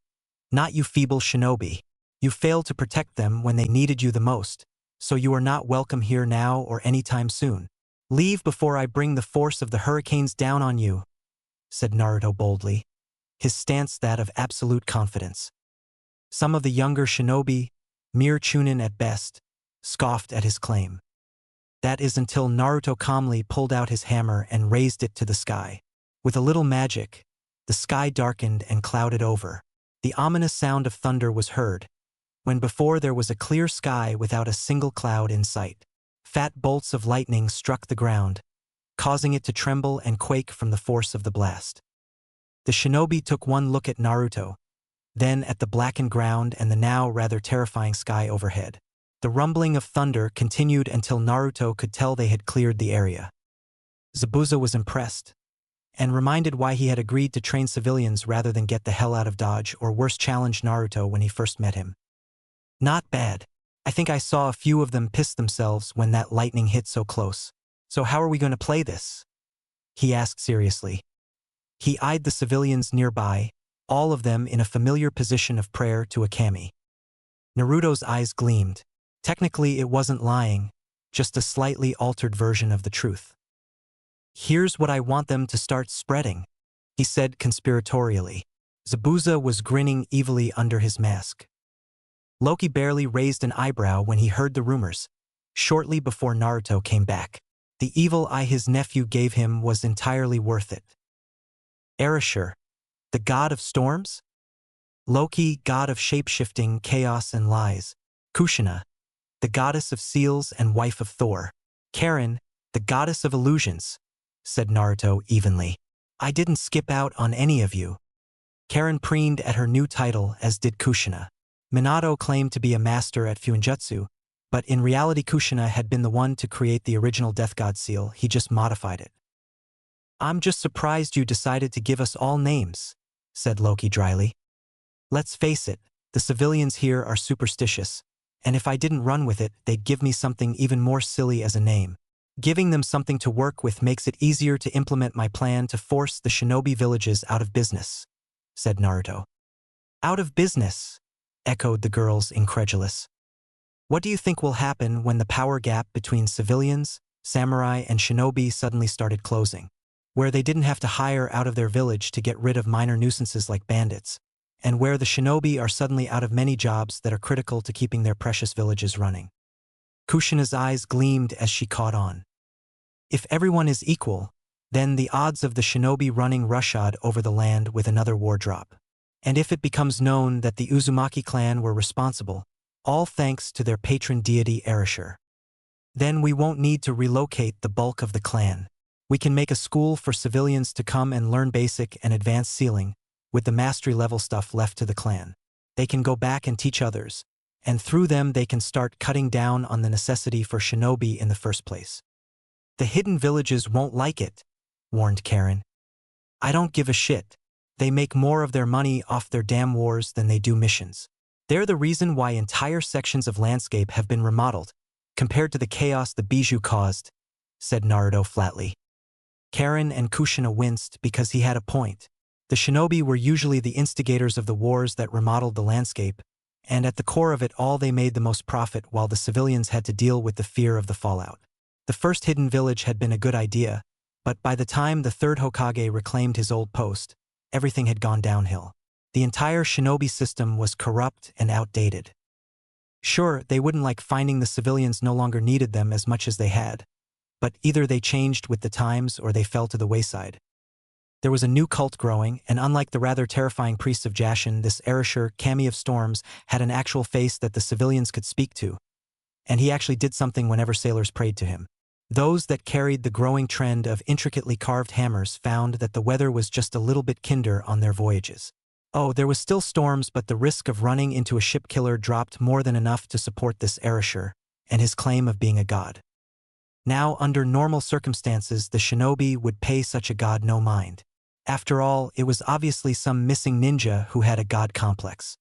not you feeble shinobi. You failed to protect them when they needed you the most, so you are not welcome here now or anytime soon. Leave before I bring the force of the hurricanes down on you," said Naruto boldly, his stance that of absolute confidence. Some of the younger shinobi, mere chunin at best, scoffed at his claim. That is until Naruto calmly pulled out his hammer and raised it to the sky. With a little magic, the sky darkened and clouded over. The ominous sound of thunder was heard, when before there was a clear sky without a single cloud in sight. Fat bolts of lightning struck the ground, causing it to tremble and quake from the force of the blast. The shinobi took one look at Naruto, then at the blackened ground and the now rather terrifying sky overhead. The rumbling of thunder continued until Naruto could tell they had cleared the area. Zabuza was impressed, and reminded why he had agreed to train civilians rather than get the hell out of Dodge or worse challenge Naruto when he first met him. "Not bad. I think I saw a few of them piss themselves when that lightning hit so close. So how are we going to play this?" he asked seriously. He eyed the civilians nearby, all of them in a familiar position of prayer to a kami. Naruto's eyes gleamed. Technically, it wasn't lying, just a slightly altered version of the truth. "Here's what I want them to start spreading," he said conspiratorially. Zabuza was grinning evilly under his mask. Loki barely raised an eyebrow when he heard the rumors, shortly before Naruto came back. The evil eye his nephew gave him was entirely worth it. Erasure, the god of storms? Loki, god of shape-shifting, chaos, and lies. Kushina, the goddess of seals and wife of Thor. Karen, the goddess of illusions, said Naruto evenly. "I didn't skip out on any of you." Karen preened at her new title, as did Kushina. Minato claimed to be a master at Fuinjutsu, but in reality Kushina had been the one to create the original Death God seal, he just modified it. "I'm just surprised you decided to give us all names," said Loki dryly. "Let's face it, the civilians here are superstitious, and if I didn't run with it, they'd give me something even more silly as a name. Giving them something to work with makes it easier to implement my plan to force the shinobi villages out of business," said Naruto. "Out of business?" echoed the girls, incredulous. "What do you think will happen when the power gap between civilians, samurai, and shinobi suddenly started closing? Where they didn't have to hire out of their village to get rid of minor nuisances like bandits, and where the shinobi are suddenly out of many jobs that are critical to keeping their precious villages running." Kushina's eyes gleamed as she caught on. "If everyone is equal, then the odds of the shinobi running roughshod over the land with another war drop. And if it becomes known that the Uzumaki clan were responsible, all thanks to their patron deity Erasure, then we won't need to relocate the bulk of the clan. We can make a school for civilians to come and learn basic and advanced sealing, with the mastery level stuff left to the clan. They can go back and teach others, and through them they can start cutting down on the necessity for shinobi in the first place." "The hidden villages won't like it," warned Karen. "I don't give a shit. They make more of their money off their damn wars than they do missions. They're the reason why entire sections of landscape have been remodeled, compared to the chaos the Bijou caused," said Naruto flatly. Karen and Kushina winced because he had a point. The shinobi were usually the instigators of the wars that remodeled the landscape, and at the core of it all they made the most profit while the civilians had to deal with the fear of the fallout. The first hidden village had been a good idea, but by the time the third Hokage reclaimed his old post, everything had gone downhill. The entire shinobi system was corrupt and outdated. Sure, they wouldn't like finding the civilians no longer needed them as much as they had, but either they changed with the times or they fell to the wayside. There was a new cult growing, and unlike the rather terrifying priests of Jashin, this Erasure, Kami of Storms, had an actual face that the civilians could speak to, and he actually did something whenever sailors prayed to him. Those that carried the growing trend of intricately carved hammers found that the weather was just a little bit kinder on their voyages. Oh, there was still storms, but the risk of running into a ship killer dropped more than enough to support this Erasure and his claim of being a god. Now, under normal circumstances, the shinobi would pay such a god no mind. After all, it was obviously some missing ninja who had a god complex.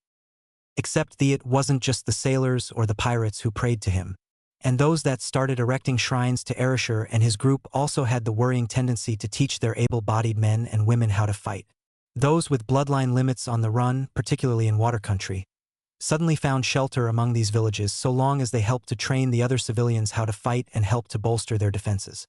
Except it wasn't just the sailors or the pirates who prayed to him. And those that started erecting shrines to Ereshkigal and his group also had the worrying tendency to teach their able-bodied men and women how to fight. Those with bloodline limits on the run, particularly in water country, suddenly found shelter among these villages so long as they helped to train the other civilians how to fight and helped to bolster their defenses.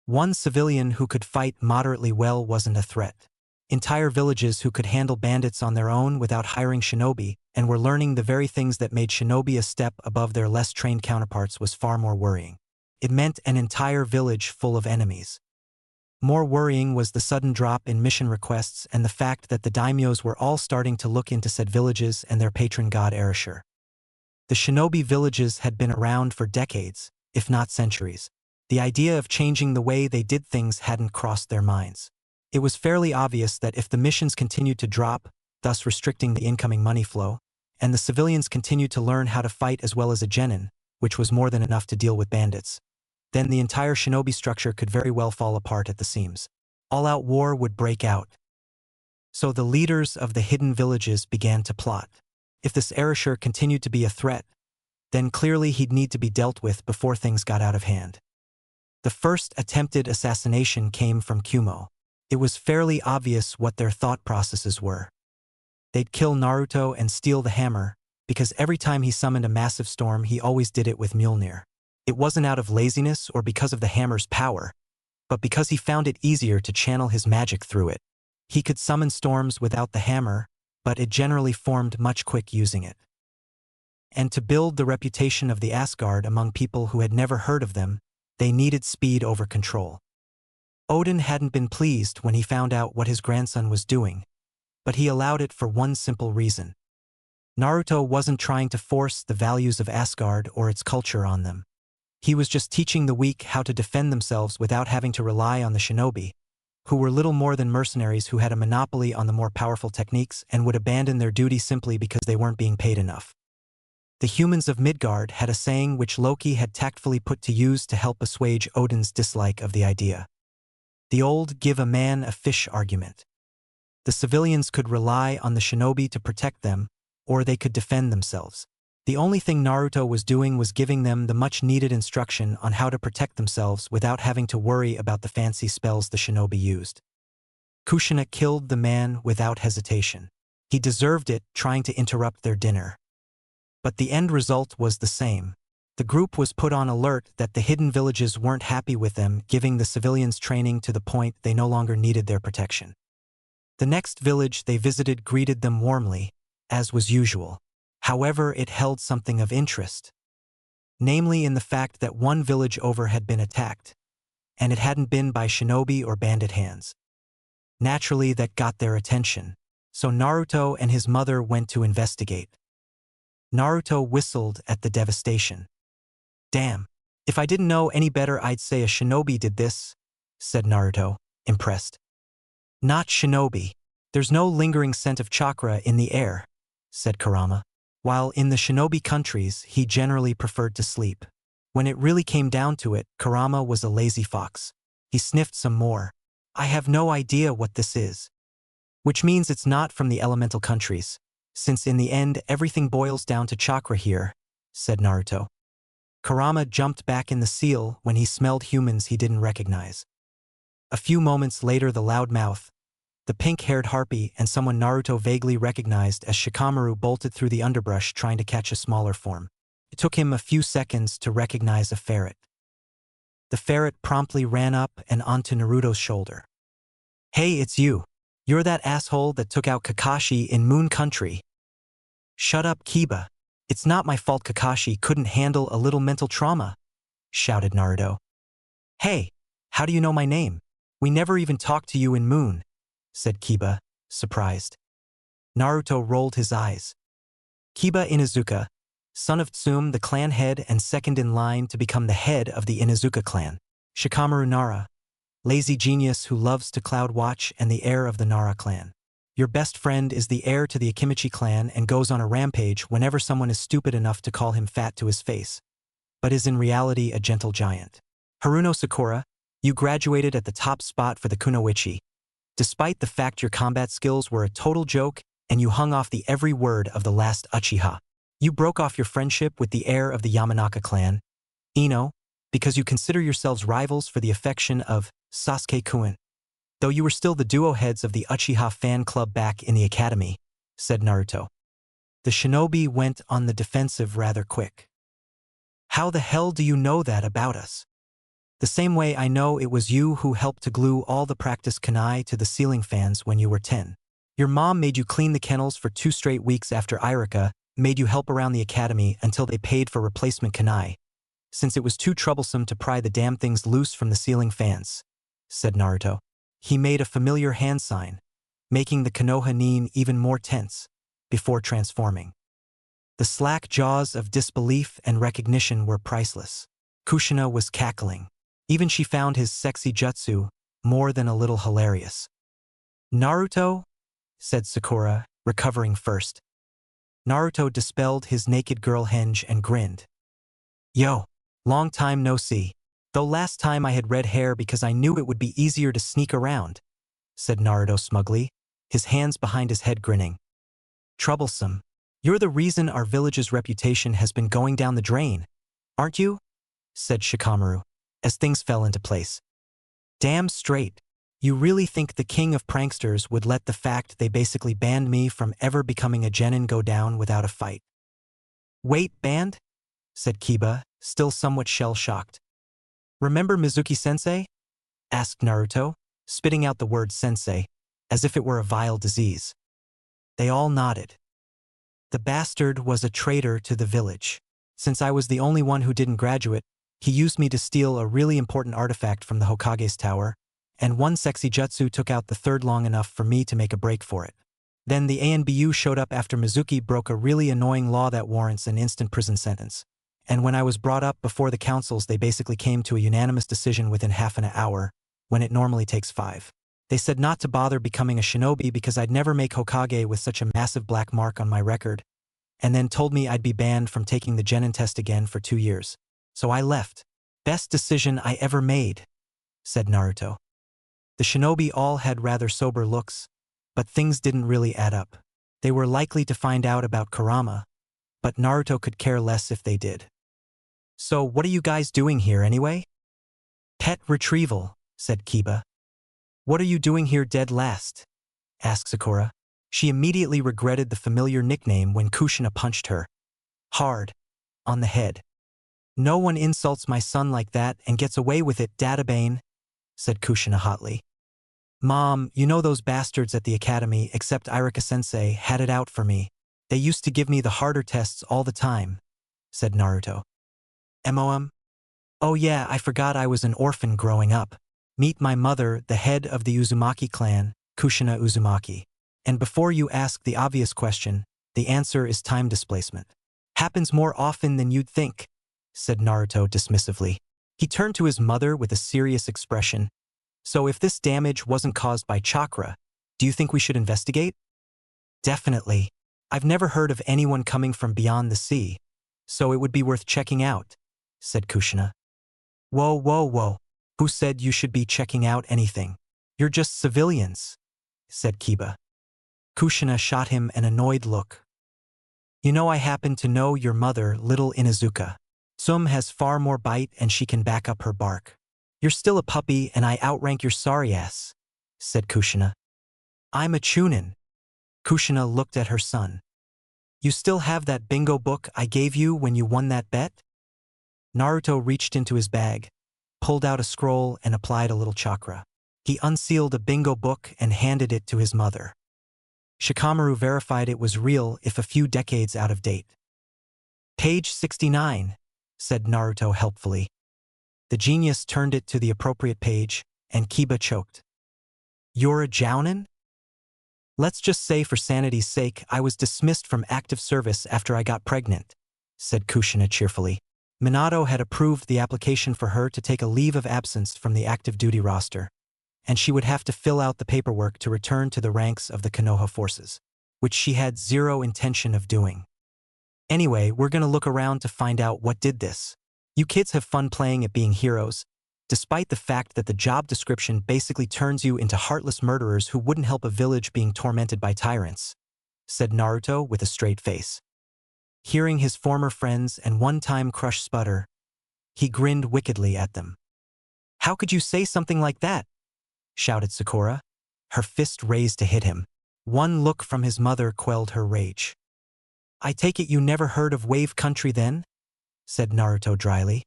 One civilian who could fight moderately well wasn't a threat. Entire villages who could handle bandits on their own without hiring shinobi and were learning the very things that made shinobi a step above their less trained counterparts was far more worrying. It meant an entire village full of enemies. More worrying was the sudden drop in mission requests and the fact that the daimyos were all starting to look into said villages and their patron god Ereshkigal. The shinobi villages had been around for decades, if not centuries. The idea of changing the way they did things hadn't crossed their minds. It was fairly obvious that if the missions continued to drop, thus restricting the incoming money flow, and the civilians continued to learn how to fight as well as a genin, which was more than enough to deal with bandits, then the entire shinobi structure could very well fall apart at the seams. All-out war would break out. So the leaders of the hidden villages began to plot. If this Ereshkigal continued to be a threat, then clearly he'd need to be dealt with before things got out of hand. The first attempted assassination came from Kumo. It was fairly obvious what their thought processes were. They'd kill Naruto and steal the hammer, because every time he summoned a massive storm he always did it with Mjolnir. It wasn't out of laziness or because of the hammer's power, but because he found it easier to channel his magic through it. He could summon storms without the hammer, but it generally formed much quick using it. And to build the reputation of the Asgard among people who had never heard of them, they needed speed over control. Odin hadn't been pleased when he found out what his grandson was doing, but he allowed it for one simple reason. Naruto wasn't trying to force the values of Asgard or its culture on them. He was just teaching the weak how to defend themselves without having to rely on the shinobi, who were little more than mercenaries who had a monopoly on the more powerful techniques and would abandon their duty simply because they weren't being paid enough. The humans of Midgard had a saying which Loki had tactfully put to use to help assuage Odin's dislike of the idea. The old give a man a fish argument. The civilians could rely on the shinobi to protect them, or they could defend themselves. The only thing Naruto was doing was giving them the much-needed instruction on how to protect themselves without having to worry about the fancy spells the shinobi used. Kushina killed the man without hesitation. He deserved it, trying to interrupt their dinner. But the end result was the same. The group was put on alert that the hidden villages weren't happy with them, giving the civilians training to the point they no longer needed their protection. The next village they visited greeted them warmly, as was usual. However, it held something of interest. Namely in the fact that one village over had been attacked, and it hadn't been by shinobi or bandit hands. Naturally, that got their attention, so Naruto and his mother went to investigate. Naruto whistled at the devastation. "Damn, if I didn't know any better I'd say a shinobi did this," said Naruto, impressed. "Not shinobi. There's no lingering scent of chakra in the air," said Kurama. While in the shinobi countries, he generally preferred to sleep. When it really came down to it, Kurama was a lazy fox. He sniffed some more. "I have no idea what this is." Which means it's not from the elemental countries, since in the end everything boils down to chakra here, said Naruto. Kurama jumped back in the seal when he smelled humans he didn't recognize. A few moments later, the loudmouth, the pink-haired harpy, and someone Naruto vaguely recognized as Shikamaru bolted through the underbrush trying to catch a smaller form. It took him a few seconds to recognize a ferret. The ferret promptly ran up and onto Naruto's shoulder. "Hey, it's you. You're that asshole that took out Kakashi in Moon Country." "Shut up, Kiba. It's not my fault Kakashi couldn't handle a little mental trauma," shouted Naruto. "Hey, how do you know my name? We never even talked to you in Moon," said Kiba, surprised. Naruto rolled his eyes. Kiba Inuzuka, son of Tsume, the clan head and second in line to become the head of the Inuzuka clan. Shikamaru Nara, lazy genius who loves to cloud watch and the heir of the Nara clan. Your best friend is the heir to the Akimichi clan and goes on a rampage whenever someone is stupid enough to call him fat to his face, but is in reality a gentle giant. Haruno Sakura, you graduated at the top spot for the Kunoichi. despite the fact your combat skills were a total joke and you hung off the every word of the last Uchiha. You broke off your friendship with the heir of the Yamanaka clan, Ino, because you consider yourselves rivals for the affection of Sasuke-kun. Though you were still the duo heads of the Uchiha fan club back in the academy, said Naruto. The shinobi went on the defensive rather quick. How the hell do you know that about us? The same way I know it was you who helped to glue all the practice kunai to the ceiling fans when you were 10. Your mom made you clean the kennels for 2 straight weeks after Irika made you help around the academy until they paid for replacement kunai, since it was too troublesome to pry the damn things loose from the ceiling fans, said Naruto. He made a familiar hand sign, making the Konoha nin even more tense, before transforming. The slack jaws of disbelief and recognition were priceless. Kushina was cackling. Even she found his sexy jutsu more than a little hilarious. Naruto? Said Sakura, recovering first. Naruto dispelled his naked girl henge and grinned. Yo, long time no see. Though last time I had red hair because I knew it would be easier to sneak around, said Naruto smugly, his hands behind his head grinning. Troublesome. You're the reason our village's reputation has been going down the drain, aren't you? Said Shikamaru, as things fell into place. Damn straight. You really think the king of pranksters would let the fact they basically banned me from ever becoming a genin go down without a fight? Wait, banned? Said Kiba, still somewhat shell-shocked. Remember Mizuki-sensei? Asked Naruto, spitting out the word sensei, as if it were a vile disease. They all nodded. The bastard was a traitor to the village. Since I was the only one who didn't graduate, he used me to steal a really important artifact from the Hokage's tower, and one sexy jutsu took out the third long enough for me to make a break for it. Then the ANBU showed up after Mizuki broke a really annoying law that warrants an instant prison sentence. And when I was brought up before the councils, they basically came to a unanimous decision within half an hour, when it normally takes 5. They said not to bother becoming a shinobi because I'd never make Hokage with such a massive black mark on my record, and then told me I'd be banned from taking the genin test again for 2 years. So I left. Best decision I ever made, said Naruto. The shinobi all had rather sober looks, but things didn't really add up. They were likely to find out about Kurama, but Naruto could care less if they did. So what are you guys doing here anyway? Pet retrieval, said Kiba. What are you doing here dead last? Asked Sakura. She immediately regretted the familiar nickname when Kushina punched her hard on the head. No one insults my son like that and gets away with it, Databane, said Kushina hotly. Mom, you know those bastards at the academy, except Irika-sensei, had it out for me. They used to give me the harder tests all the time, said Naruto. MOM? Oh yeah, I forgot I was an orphan growing up. Meet my mother, the head of the Uzumaki clan, Kushina Uzumaki. And before you ask the obvious question, the answer is time displacement. Happens more often than you'd think, said Naruto dismissively. He turned to his mother with a serious expression. So if this damage wasn't caused by chakra, do you think we should investigate? Definitely. I've never heard of anyone coming from beyond the sea, so it would be worth checking out, said Kushina. Whoa, whoa, whoa. Who said you should be checking out anything? You're just civilians, said Kiba. Kushina shot him an annoyed look. You know I happen to know your mother, little Inuzuka. Tsum has far more bite and she can back up her bark. You're still a puppy and I outrank your sorry ass, said Kushina. I'm a chunin. Kushina looked at her son. You still have that bingo book I gave you when you won that bet? Naruto reached into his bag, pulled out a scroll and applied a little chakra. He unsealed a bingo book and handed it to his mother. Shikamaru verified it was real if a few decades out of date. Page 69, said Naruto helpfully. The genius turned it to the appropriate page, and Kiba choked. You're a jounin? Let's just say for sanity's sake I was dismissed from active service after I got pregnant, said Kushina cheerfully. Minato had approved the application for her to take a leave of absence from the active duty roster, and she would have to fill out the paperwork to return to the ranks of the Konoha forces, which she had zero intention of doing. Anyway, we're gonna look around to find out what did this. You kids have fun playing at being heroes, despite the fact that the job description basically turns you into heartless murderers who wouldn't help a village being tormented by tyrants," said Naruto with a straight face. Hearing his former friends and one-time crush sputter, he grinned wickedly at them. "How could you say something like that?" shouted Sakura, her fist raised to hit him. One look from his mother quelled her rage. "I take it you never heard of Wave Country then?" said Naruto dryly.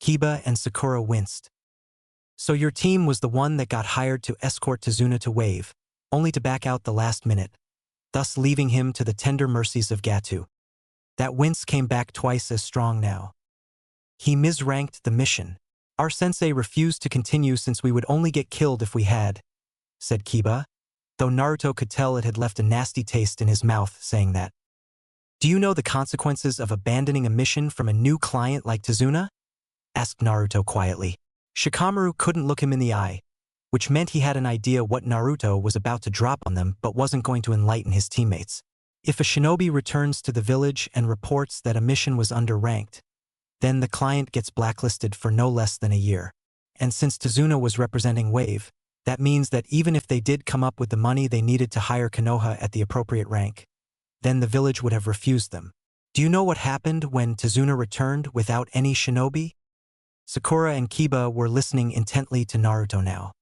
Kiba and Sakura winced. "So your team was the one that got hired to escort Tazuna to Wave, only to back out the last minute, thus leaving him to the tender mercies of Gato." That wince came back twice as strong now. "He misranked the mission. Our sensei refused to continue since we would only get killed if we had," said Kiba, though Naruto could tell it had left a nasty taste in his mouth saying that. "Do you know the consequences of abandoning a mission from a new client like Tazuna?" asked Naruto quietly. Shikamaru couldn't look him in the eye, which meant he had an idea what Naruto was about to drop on them but wasn't going to enlighten his teammates. If a shinobi returns to the village and reports that a mission was underranked, then the client gets blacklisted for no less than a year. And since Tazuna was representing Wave, that means that even if they did come up with the money they needed to hire Konoha at the appropriate rank, then the village would have refused them. Do you know what happened when Tazuna returned without any shinobi? Sakura and Kiba were listening intently to Naruto now.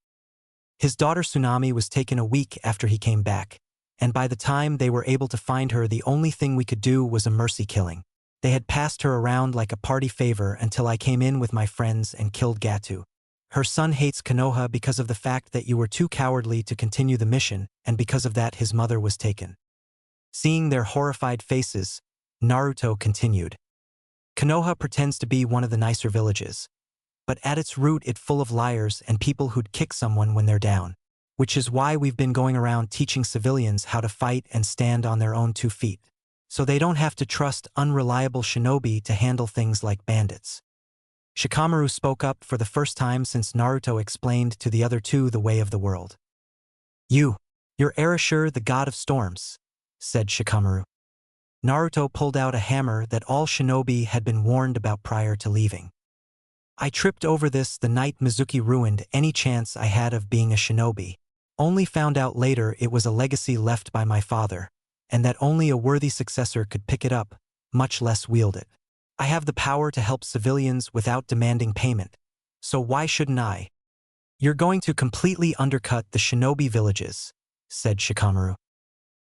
His daughter Tsunami was taken a week after he came back, and by the time they were able to find her, the only thing we could do was a mercy killing. They had passed her around like a party favor until I came in with my friends and killed Gato. Her son hates Konoha because of the fact that you were too cowardly to continue the mission, and because of that his mother was taken. Seeing their horrified faces, Naruto continued. Konoha pretends to be one of the nicer villages, but at its root it's full of liars and people who'd kick someone when they're down, which is why we've been going around teaching civilians how to fight and stand on their own 2 feet, so they don't have to trust unreliable shinobi to handle things like bandits. Shikamaru spoke up for the first time since Naruto explained to the other two the way of the world. You're Erashur, the god of storms," said Shikamaru. Naruto pulled out a hammer that all shinobi had been warned about prior to leaving. "I tripped over this the night Mizuki ruined any chance I had of being a shinobi. Only found out later it was a legacy left by my father, and that only a worthy successor could pick it up, much less wield it. I have the power to help civilians without demanding payment, so why shouldn't I?" "You're going to completely undercut the shinobi villages," said Shikamaru.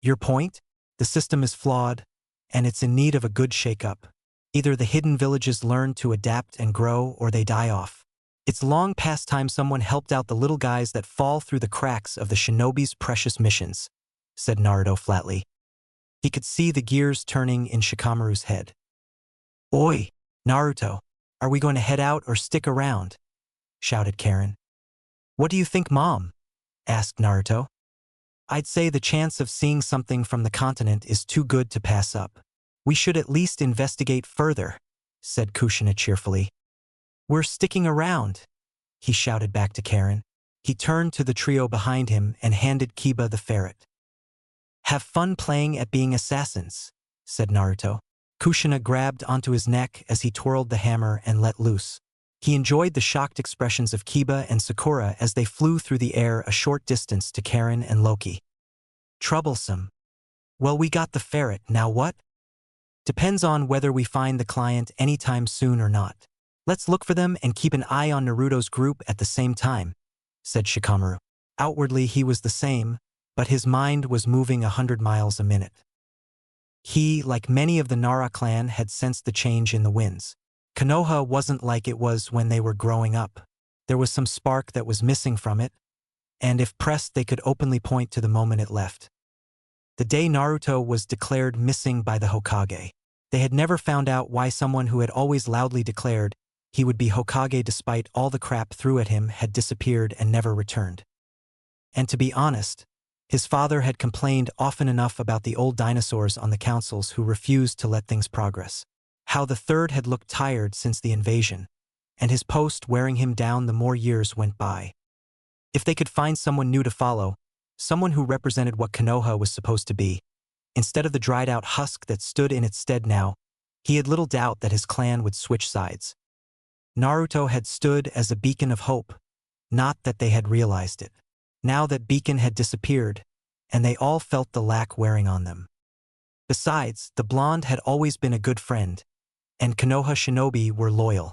"Your point? The system is flawed, and it's in need of a good shake-up. Either the hidden villages learn to adapt and grow, or they die off. It's long past time someone helped out the little guys that fall through the cracks of the shinobi's precious missions," said Naruto flatly. He could see the gears turning in Shikamaru's head. "Oi, Naruto, are we going to head out or stick around?" shouted Karen. "What do you think, Mom?" asked Naruto. "I'd say the chance of seeing something from the continent is too good to pass up. We should at least investigate further," said Kushina cheerfully. "We're sticking around," he shouted back to Karen. He turned to the trio behind him and handed Kiba the ferret. "Have fun playing at being assassins," said Naruto. Kushina grabbed onto his neck as he twirled the hammer and let loose. He enjoyed the shocked expressions of Kiba and Sakura as they flew through the air a short distance to Karen and Loki. "Troublesome. Well, we got the ferret, now what?" "Depends on whether we find the client anytime soon or not. Let's look for them and keep an eye on Naruto's group at the same time," said Shikamaru. Outwardly he was the same, but his mind was moving 100 miles a minute. He, like many of the Nara clan, had sensed the change in the winds. Konoha wasn't like it was when they were growing up. There was some spark that was missing from it, and if pressed they could openly point to the moment it left. The day Naruto was declared missing by the Hokage. They had never found out why someone who had always loudly declared he would be Hokage despite all the crap threw at him had disappeared and never returned. And to be honest, his father had complained often enough about the old dinosaurs on the councils who refused to let things progress. How the third had looked tired since the invasion, and his post wearing him down the more years went by. If they could find someone new to follow, someone who represented what Konoha was supposed to be, instead of the dried-out husk that stood in its stead now, he had little doubt that his clan would switch sides. Naruto had stood as a beacon of hope, not that they had realized it. Now that beacon had disappeared, and they all felt the lack wearing on them. Besides, the blonde had always been a good friend, and Konoha shinobi were loyal.